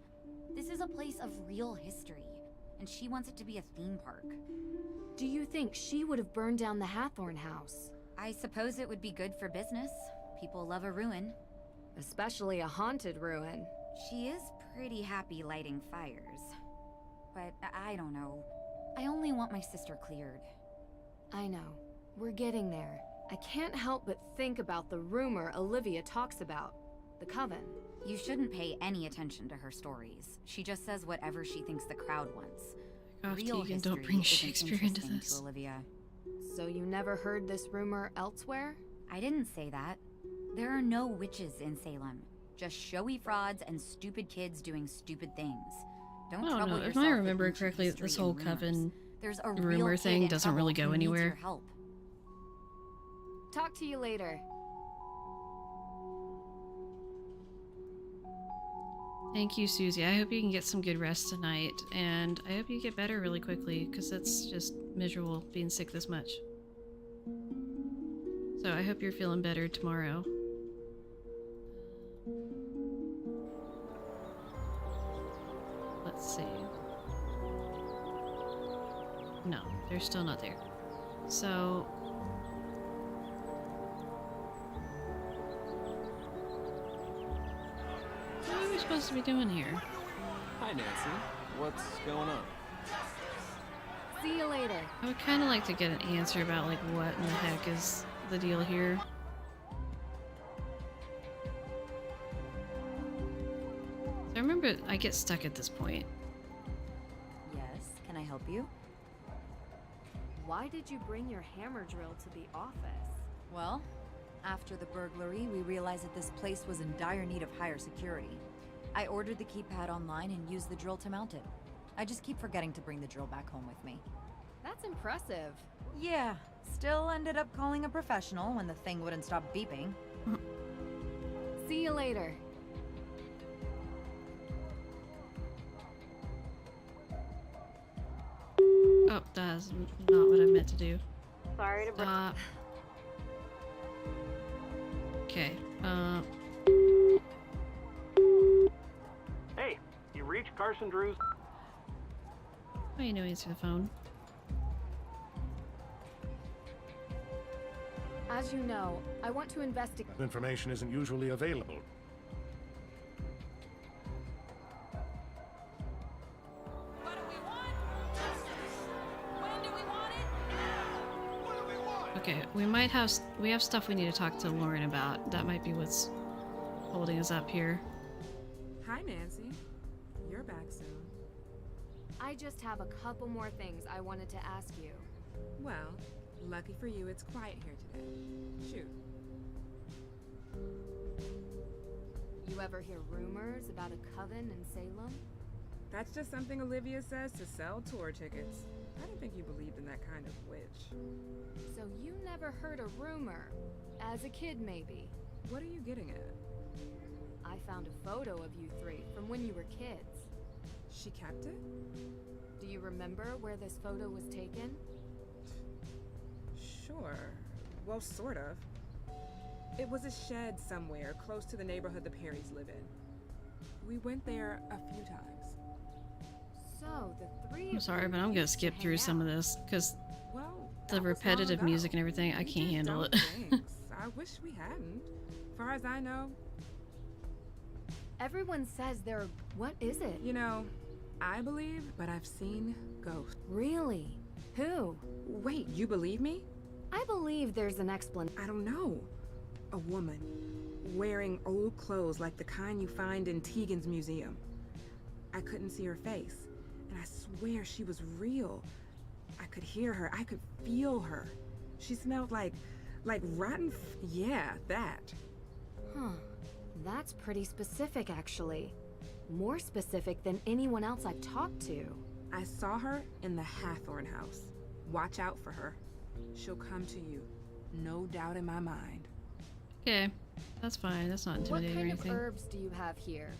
This is a place of real history, and she wants it to be a theme park. Do you think she would have burned down the Hathorn House? I suppose it would be good for business. People love a ruin. Especially a haunted ruin. She is pretty happy lighting fires. But I don't know. I only want my sister cleared. I know. We're getting there. I can't help but think about the rumor Olivia talks about. The coven. You shouldn't pay any attention to her stories. She just says whatever she thinks the crowd wants. Real Tegan, don't history bring isn't Shakespeare into interesting this. to Olivia. So you never heard this rumor elsewhere? I didn't say that. There are no witches in Salem. Just showy frauds and stupid kids doing stupid things. Don't I don't trouble know. yourself If I with remember ancient correctly, history this and whole rumors. coven There's a real rumor kid thing in doesn't really trouble go who needs your anywhere. help. Talk to you later. Thank you, Susie. I hope you can get some good rest tonight, and I hope you get better really quickly, because it's just miserable being sick this much. So I hope you're feeling better tomorrow. Let's see. No, they're still not there. So... what are we supposed to be doing here? Hi, Nancy. What's going on? See you later. I would kind of like to get an answer about, like, what in the heck is the deal here. I remember I get stuck at this point. Yes, can I help you? Why did you bring your hammer drill to the office? Well, after the burglary, we realized that this place was in dire need of higher security. I ordered the keypad online and used the drill to mount it. I just keep forgetting to bring the drill back home with me. That's impressive. Yeah, still ended up calling a professional when the thing wouldn't stop beeping. See you later. Oh, that's not what I meant to do. Sorry to break. Okay, Hey, you reached Carson Drew's. why you know answer the phone? As you know, I want to investigate. That information isn't usually available. Okay, we have stuff we need to talk to Lauren about. That might be what's holding us up here. Hi, Nancy. You're back soon. I just have a couple more things I wanted to ask you. Well, lucky for you, it's quiet here today. Shoot. You ever hear rumors about a coven in Salem? That's just something Olivia says to sell tour tickets. I didn't think you believed in that kind of witch. So you never heard a rumor? As a kid, maybe. What are you getting at? I found a photo of you three from when you were kids. She kept it? Do you remember where this photo was taken? Sure. Well, sort of. It was a shed somewhere close to the neighborhood the Perrys live in. We went there a few times. So, the three I'm sorry, but I'm gonna skip through some of this because Well, the repetitive music and everything, I can't handle it. I wish we hadn't. Far as I know. Everyone says they're... What is it? You know, I believe, but I've seen ghosts. Really? Who? Wait, you believe me? I believe there's an explanation. I don't know. A woman wearing old clothes like the kind you find in Tegan's museum. I couldn't see her face, and I swear she was real. I could hear her. I could feel her. She smelled like rotten yeah, that. Huh. That's pretty specific, actually. More specific than anyone else I've talked to. I saw her in the Hathorn house. Watch out for her. She'll come to you. No doubt in my mind. Okay, that's fine. That's not What intimidating or kind of anything. herbs do you have here?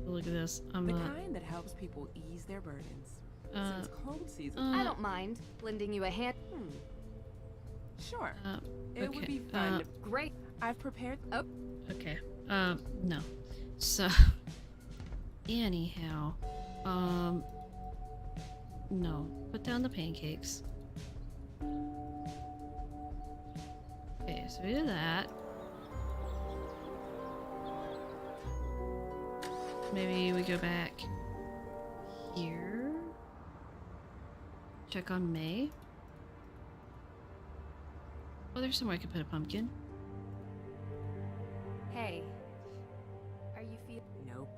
Look at this. I'm The not. kind that helps people ease their burdens. Since cold season. I don't mind lending you a hand. Sure. Okay. It would be fun. Great. I've prepared. Oh. Okay. No. So, anyhow, no. Put down the pancakes. Okay, so we did that. Maybe we go back here. Check on May. Oh, there's somewhere I could put a pumpkin. Hey. Are you feeling... Nope.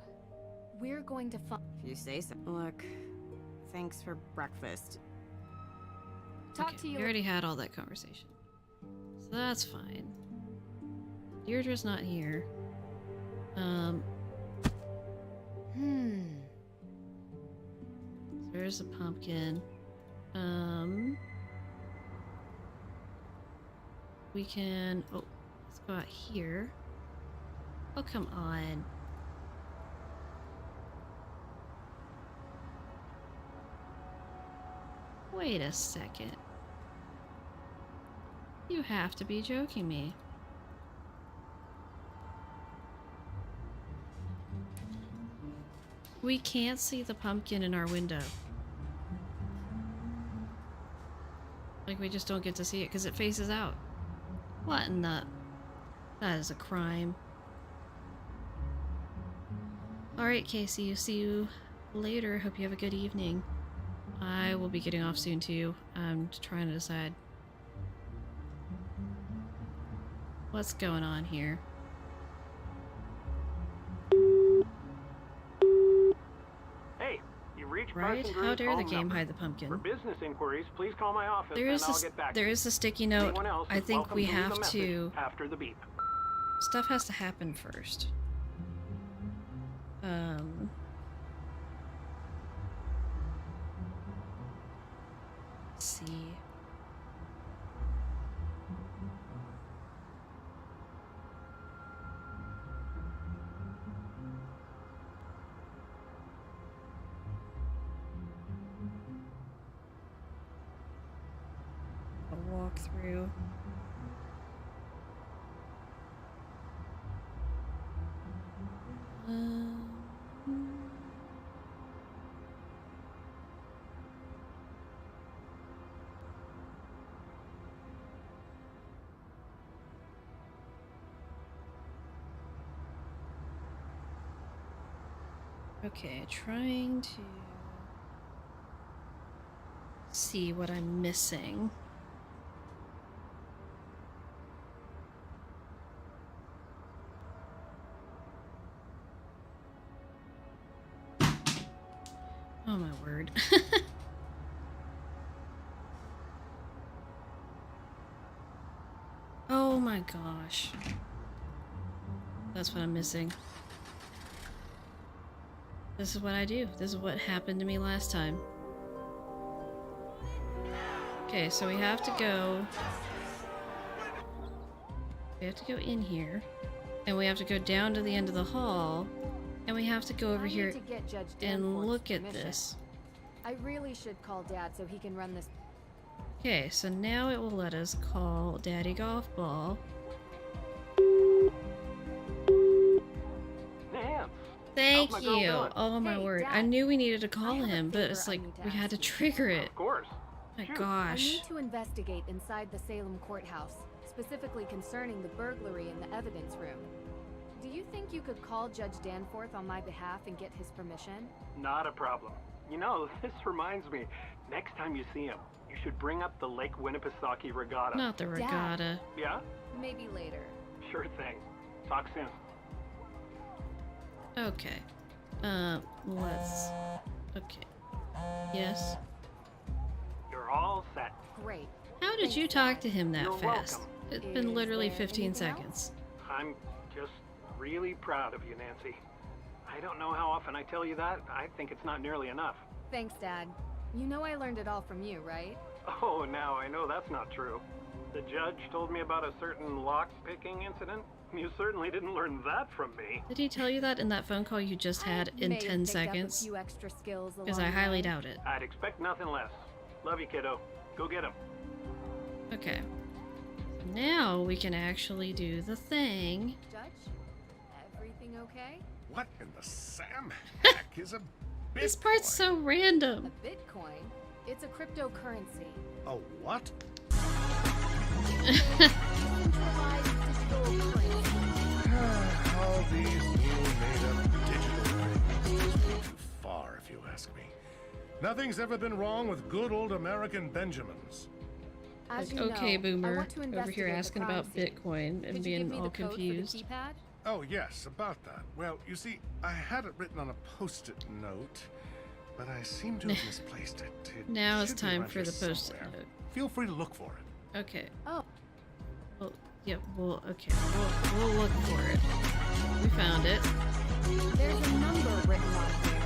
We're going to find... If you say so. Look, thanks for breakfast. Talk to you We already had all that conversation. So that's fine. Deirdre's not here. There's a pumpkin. We can... Oh, let's go out here. Oh, come on. Wait a second. You have to be joking me. We can't see the pumpkin in our window. Like, we just don't get to see it because it faces out. What in the... That is a crime. Alright, Casey, see you later. Hope you have a good evening. I will be getting off soon, too. I'm trying to decide what's going on here. Hey, you reached Right? Carson How Drew's dare the home game number. hide the pumpkin? For business inquiries, please call my office There is and I'll get back to there you. is a sticky note. Anyone else I is think welcome we to leave a have message to... after the beep. Stuff has to happen first. Let's see. A walkthrough. Okay, trying to see what I'm missing. Oh my word. Oh my gosh. That's what I'm missing. This is what I do. This is what happened to me last time. Okay, so we have to go... We have to go in here. And we have to go down to the end of the hall. And we have to go over here and look at this. I really should call Dad so he can run this. Okay, so now it will let us call Daddy Golf Ball. Thank How's my girl you. doing? Oh my word. I knew we needed to call him, but it's like we had to trigger it. Of course. My I gosh. need to investigate inside the Salem courthouse, specifically concerning the burglary in the evidence room. Do you think you could call Judge Danforth on my behalf and get his permission? Not a problem. You know, this reminds me, next time you see him, you should bring up the Lake Winnipesaukee Regatta. Not the regatta. Yeah? Maybe later. Sure thing. Talk soon. Okay. Let's... Okay. Yes? You're all set. Great. How did you talk to him that You're fast? welcome. It's been literally 15 anything else? seconds. I'm just really proud of you, Nancy. I don't know how often I tell you that. I think it's not nearly enough. Thanks, Dad. You know I learned it all from you, right? Oh, now I know that's not true. The judge told me about a certain lock-picking incident. You certainly didn't learn that from me. Did he tell you that in that phone call you just had in May have 10 picked up a seconds? few extra skills Because along I the highly way. doubt it. I'd expect nothing less. Love you, kiddo. Go get him. Okay. Now we can actually do the thing. Judge, everything okay? What in the Sam heck is a Bitcoin? This part's so random. A Bitcoin? It's a cryptocurrency. A what? All these new made-up digital things go too far, if you ask me. Nothing's ever been wrong with good old American Benjamins. As Like, you okay, know, I boomer, want to over here investigate the asking crime about scene. Bitcoin and Could you give being me all the code for the confused. keypad? Oh, yes, about that. Well, you see, I had it written on a post-it note, but I seem to have misplaced it. It Now it's should be time around for here the post-it somewhere. note. Feel free to look for it. Okay. Oh. Well, Yep, okay. We'll look for it. We found it. There's a number written on here.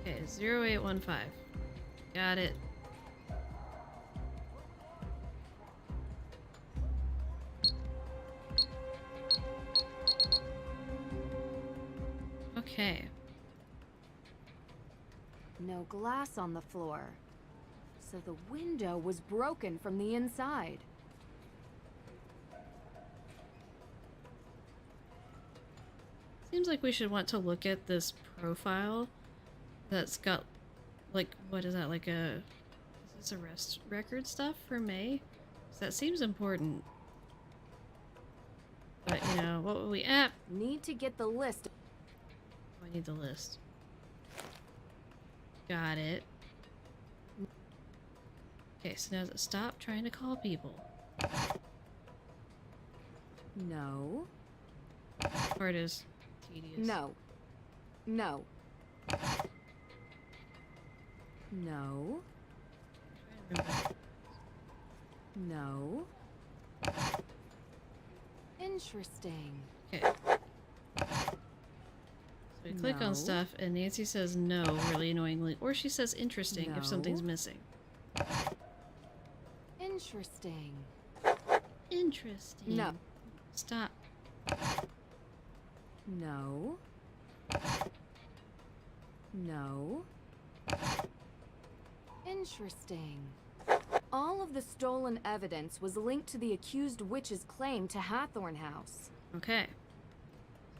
Okay, 0815. Got it. Okay. No glass on the floor. So the window was broken from the inside. Seems like we should want to look at this profile that's got, like, what is that, like a, is this arrest record stuff for May? 'Cause that seems important. But, you know, what will we, Need to get the list. I need the list. Got it. Okay, so now stop trying to call people. No. Part is tedious. No. No. No. No. Interesting. Okay. So we click on stuff, and Nancy says no really annoyingly, or she says interesting if something's missing. Interesting. Interesting. No. Stop. No. No. Interesting. All of the stolen evidence was linked to the accused witch's claim to Hathorn House. Okay.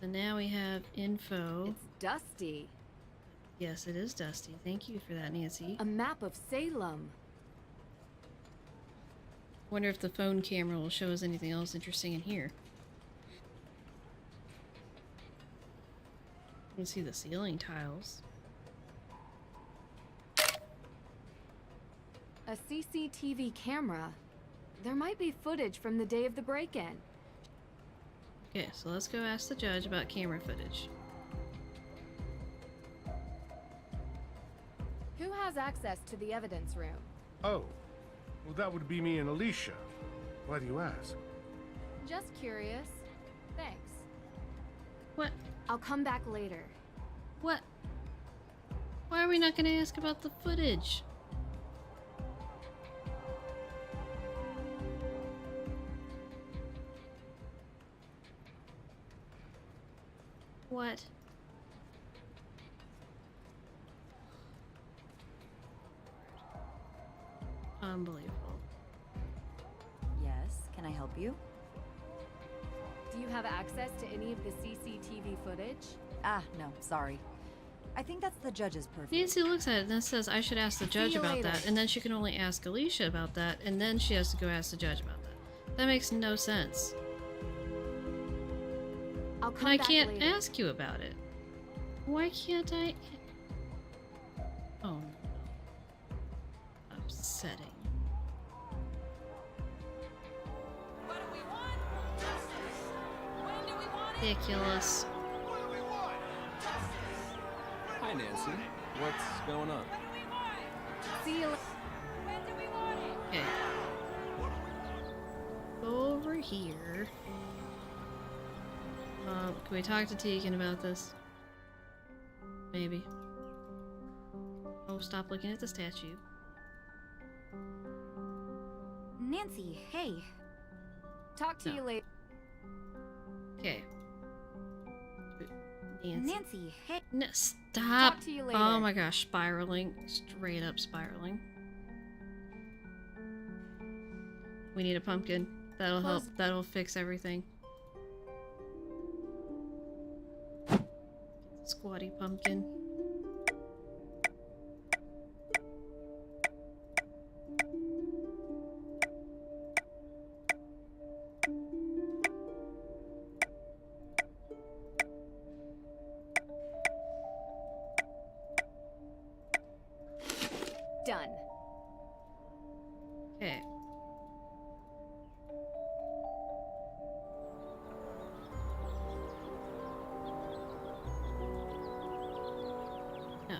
So now we have info. It's dusty. Yes, it is dusty. Thank you for that, Nancy. A map of Salem. Wonder if the phone camera will show us anything else interesting in here. You can see the ceiling tiles. A CCTV camera. There might be footage from the day of the break-in. Okay, so let's go ask the judge about camera footage. Who has access to the evidence room? Oh, well, that would be me and Alicia. Why do you ask? Just curious. Thanks. What? I'll come back later. What? Why are we not going to ask about the footage? What? Unbelievable. Yes, can I help you? Do you have access to any of the CCTV footage? Ah, no, sorry. I think that's the judge's purview. Nancy looks at it and then says, I should ask the judge about that, and then she can only ask Alicia about that, and then she has to go ask the judge about that. That makes no sense. I'll come And I back can't later. ask you about it. Why can't I? Oh no. Upsetting. Ridiculous. Hi, Nancy. What's going on? See you later. Okay. Go over here. Can we talk to Tegan about this? Maybe. Oh, stop looking at the statue. Nancy, hey. Talk to you later. Okay. Nancy, hey. No, stop. Talk to you later. Oh my gosh, spiraling. Straight up spiraling. We need a pumpkin. That'll help. That'll fix everything. Squatty pumpkin. Done. Okay. No,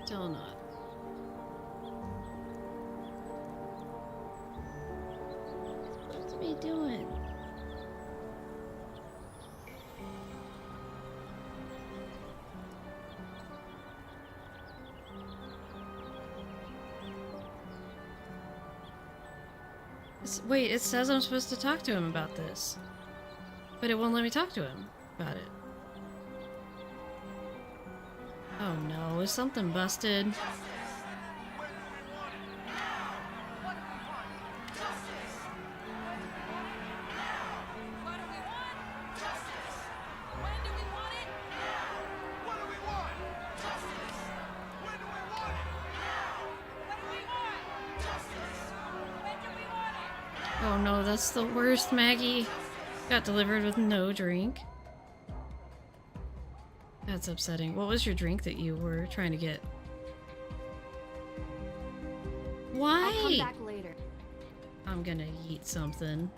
still not. Wait, it says I'm supposed to talk to him about this. But it won't let me talk to him about it. Oh no, is something busted? Oh no, that's the worst, Maggie. Got delivered with no drink. That's upsetting. What was your drink that you were trying to get? Why? I'll come back later. I'm gonna eat something.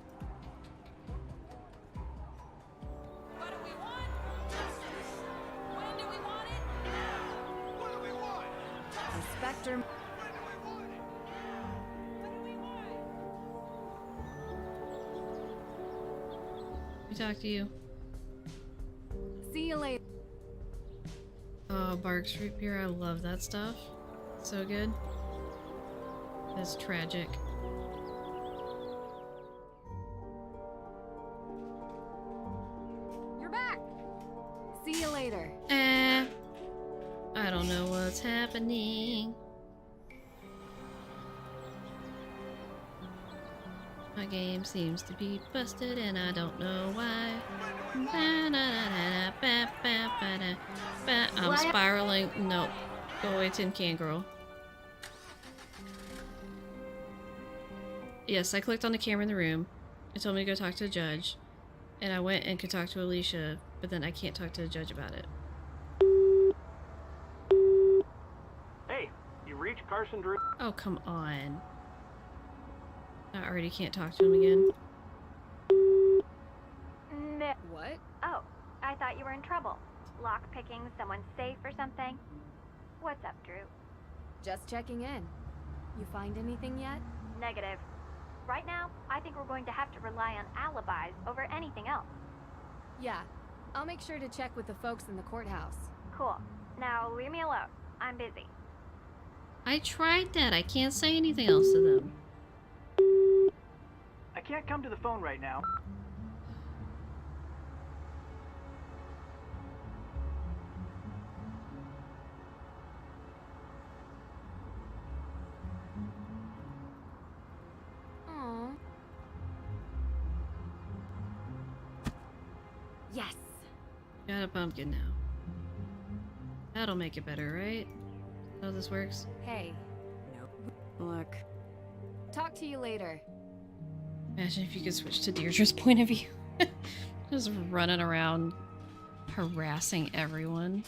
Inspector. We talk to you. See you later. Oh, Barks root beer. I love that stuff. So good. That's tragic. You're back. See you later. I don't know what's happening. My game seems to be busted and I don't know why. I'm spiraling. Nope. Go away, Tin Can Girl. Yes, I clicked on the camera in the room. It told me to go talk to the judge. And I went and could talk to Alicia, but then I can't talk to the judge about it. Hey, you reached Carson Drew? Oh, come on. I already can't talk to him again. No. What? Oh, I thought you were in trouble. Lockpicking someone's safe or something. What's up, Drew? Just checking in. You find anything yet? Negative. Right now, I think we're going to have to rely on alibis over anything else. Yeah. I'll make sure to check with the folks in the courthouse. Cool. Now, leave me alone. I'm busy. I tried that. I can't say anything else to them. I can't come to the phone right now. Aww. Yes. Got a pumpkin now. That'll make it better, right? How this works? Hey. Look. Talk to you later. Imagine if you could switch to Deirdre's point of view. Just running around harassing everyone.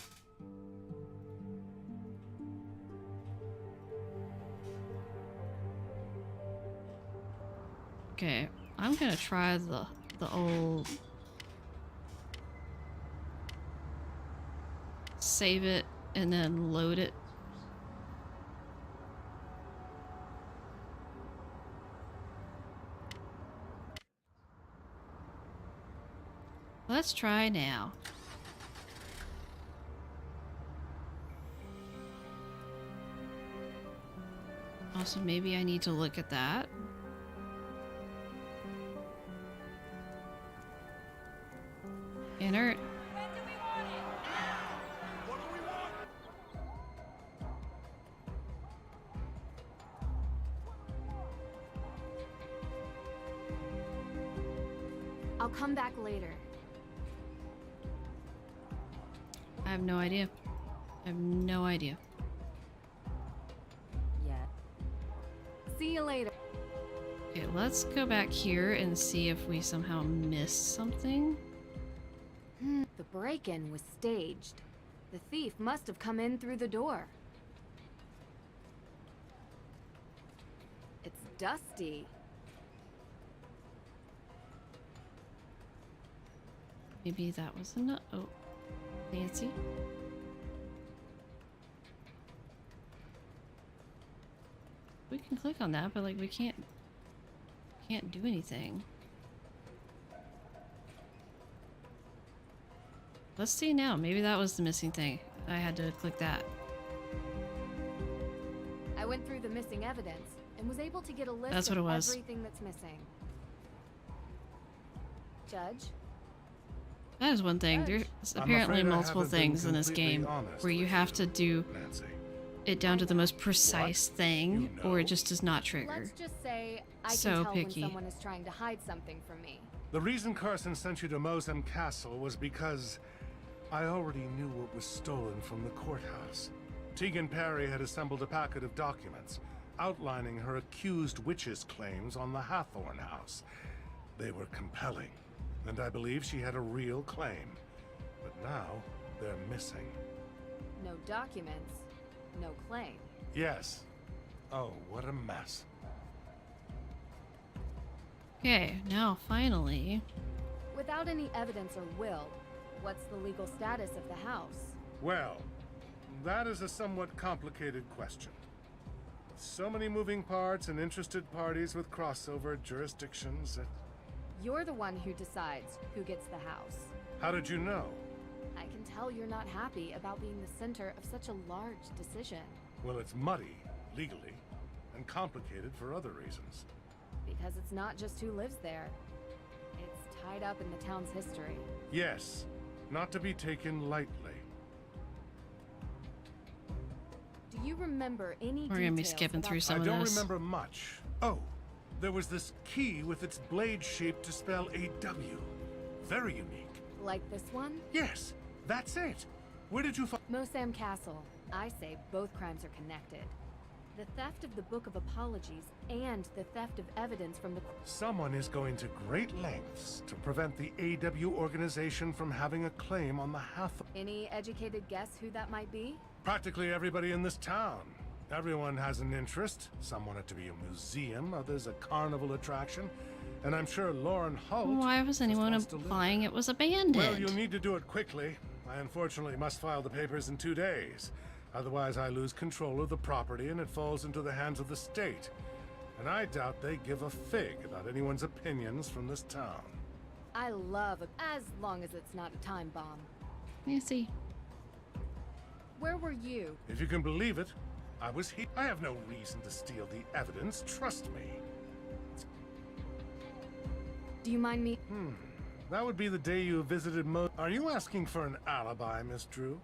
Okay, I'm gonna try the old save it and then load it. Let's try now. Also, maybe I need to look at that. Inert. I'll come back later. I have no idea. I have no idea. Yeah. See you later. Okay, let's go back here and see if we somehow missed something. The break-in was staged. The thief must have come in through the door. It's dusty. Maybe that was enough. Oh, Nancy. We can click on that, but like we can't do anything. Let's see now. Maybe that was the missing thing. I had to click that. I went through the missing evidence, and was able to get a list That's what of it was. everything that's missing. Judge? That is one thing. There's I'm apparently afraid I multiple haven't been things in this completely game honest where you with have to do Nancy. it down to the most precise thing, or it just does not trigger. Let's just say I So can tell picky. when someone is trying to hide something from me. The reason Carson sent you to Mosem Castle was because I already knew what was stolen from the courthouse. Tegan Perry had assembled a packet of documents outlining her accused witch's claims on the Hathorn house. They were compelling, and I believe she had a real claim. But now, they're missing. No documents, no claim. Yes. Oh, what a mess. Okay, now finally. Without any evidence or will, what's the legal status of the house? Well, that is a somewhat complicated question. With so many moving parts and interested parties with crossover jurisdictions that... You're the one who decides who gets the house. How did you know? I can tell you're not happy about being the center of such a large decision. Well, it's muddy, legally, and complicated for other reasons. Because it's not just who lives there. It's tied up in the town's history. Yes, not to be taken lightly. Do you remember any We're gonna be details skipping through about- some I of don't this. remember much. Oh, there was this key with its blade shape to spell AW. Very unique. Like this one? Yes, that's it. Where did you find... Mosam Castle. I say both crimes are connected. The theft of the Book of Apologies and the theft of evidence from the... Someone is going to great lengths to prevent the AW organization from having a claim on the Hathorn. Any educated guess who that might be? Practically everybody in this town. Everyone has an interest. Some want it to be a museum, others a carnival attraction. And I'm sure Lauren Holt... Why was anyone implying it was abandoned? Well, you'll need to do it quickly. I unfortunately must file the papers in 2 days. Otherwise, I lose control of the property and it falls into the hands of the state. And I doubt they give a fig about anyone's opinions from this town. I love it, as long as it's not a time bomb. You see. Where were you? If you can believe it, I was here. I have no reason to steal the evidence, trust me. Do you mind me? That would be the day you visited Are you asking for an alibi, Miss Drew?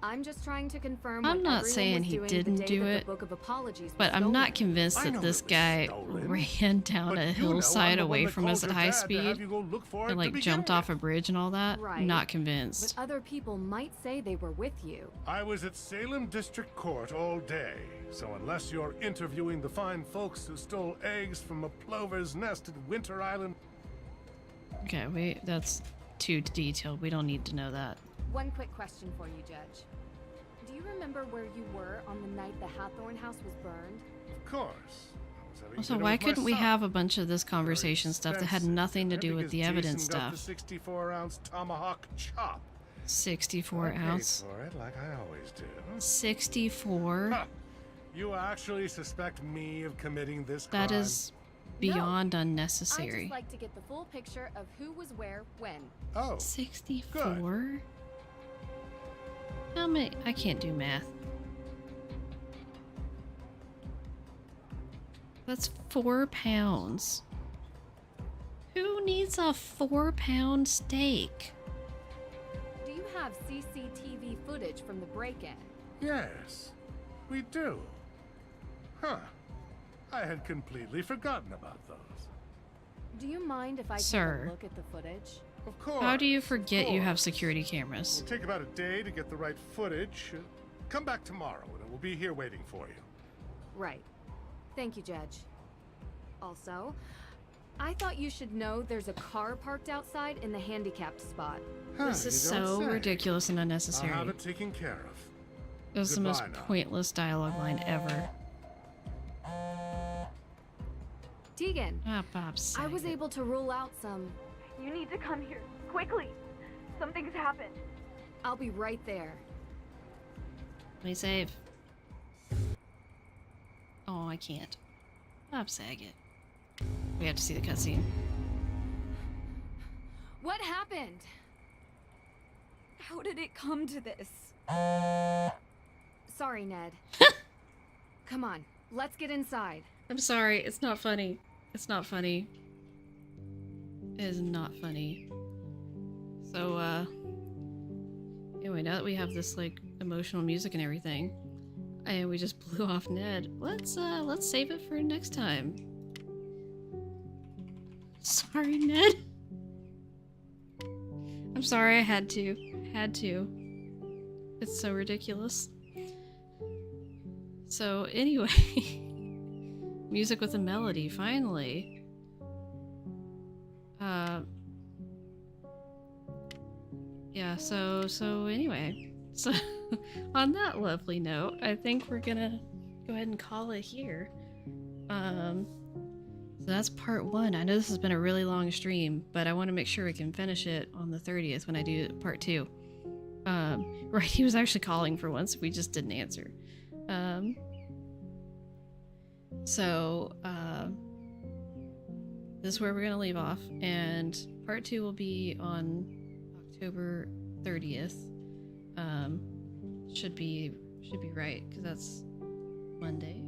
I'm just trying to confirm I'm what not everyone saying was he doing didn't the day do that it, the Book of Apologies but was I'm not stolen. convinced that this guy ran down a hillside away from us at high speed and like jumped off a bridge and all that. Right. Not convinced. But other people might say they were with you. I was at Salem District Court all day, so unless you're interviewing the fine folks who stole eggs from a plover's nest at Winter Island... Okay, that's too detailed. We don't need to know that. One quick question for you, Judge. Do you remember where you were on the night the Hathorn house was burned? Of course. I was having Also, dinner why with my couldn't we son. have a bunch of this conversation stuff that had nothing to do with Because the evidence Jason got the stuff? 64-ounce tomahawk chop. 64 I paid ounce. for it like I always do. 64? Ha! You actually suspect me of committing this crime? That is beyond I'd unnecessary. just like to get the full picture of who was where, when. Oh. 64? How many? I can't do math. That's 4 pounds. Who needs a 4-pound steak? Do you have CCTV footage from the break-in? Yes, we do. Huh. I had completely forgotten about those. Do you mind if I Sir. take a look at the footage? Of course. How do you forget you have security cameras? It'll take about a day to get the right footage. Come back tomorrow and it will be here waiting for you. Right. Thank you, Judge. Also, I thought you should know there's a car parked outside in the handicapped spot. This is you don't so say. ridiculous and unnecessary. I'll have it taken care of. It was the most Goodbye now. pointless dialogue line ever. Tegan, Ah, Bob's I was able to rule out some... You need to come here, quickly. Something's happened. I'll be right there. Let me save. Oh, I can't. Bob Saget. We have to see the cutscene. What happened? How did it come to this? Sorry, Ned. Come on, let's get inside. I'm sorry, it's not funny. It's not funny. It is not funny. So, anyway, now that we have this, like, emotional music and everything, and we just blew off Ned, let's save it for next time. Sorry, Ned. I'm sorry, I had to. Had to. It's so ridiculous. So, anyway. Music with a melody, finally. Yeah, so anyway. So, on that lovely note, I think we're gonna go ahead and call it here. So that's part 1. I know this has been a really long stream, but I want to make sure we can finish it on the 30th when I do part 2. Right, he was actually calling for once, we just didn't answer. This is where we're gonna leave off, and part 2 will be on October 30th. Should be right, because that's Monday.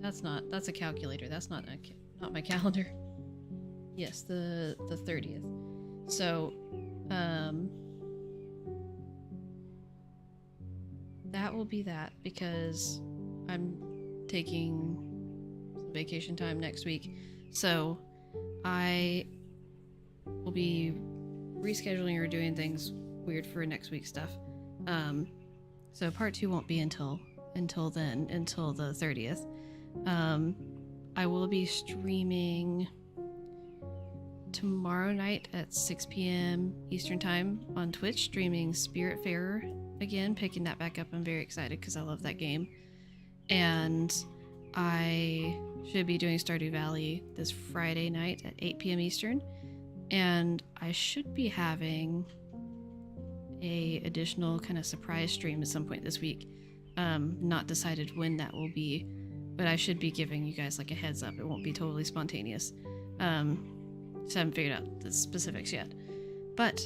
That's a calculator. That's not my calendar. Yes, the 30th. So, that will be that, because I'm taking some vacation time next week. So, I will be rescheduling or doing things weird for next week's stuff. So part 2 won't be until then, until the 30th. I will be streaming tomorrow night at 6 p.m. Eastern Time on Twitch, streaming Spiritfarer again, picking that back up. I'm very excited because I love that game. And I should be doing Stardew Valley this Friday night at 8 p.m. Eastern. And I should be having a additional kind of surprise stream at some point this week. Not decided when that will be, but I should be giving you guys like a heads up. It won't be totally spontaneous. Just haven't figured out the specifics yet. But,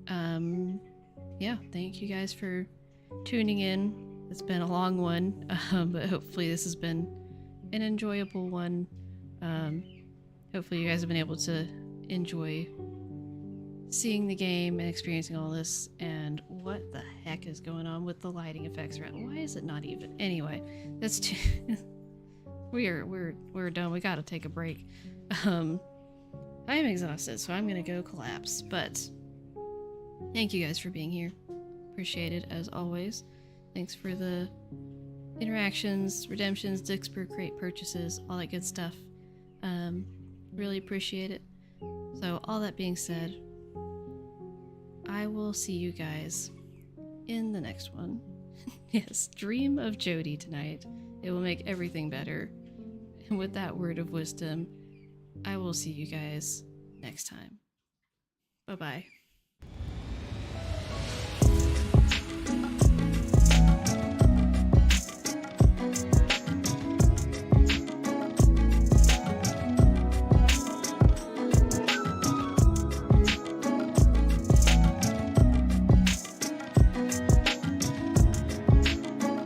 yeah, thank you guys for tuning in. It's been a long one, but hopefully this has been an enjoyable one. Hopefully you guys have been able to enjoy seeing the game and experiencing all this. And what the heck is going on with the lighting effects around? Why is it not even? Anyway, that's too. we're done. We gotta take a break. I am exhausted, so I'm gonna go collapse. But thank you guys for being here. Appreciate it as always. Thanks for the interactions, redemptions, Dixper crate purchases, all that good stuff. Really appreciate it. So all that being said, I will see you guys in the next one. Yes, dream of Jody tonight. It will make everything better. And with that word of wisdom, I will see you guys next time. Bye-bye.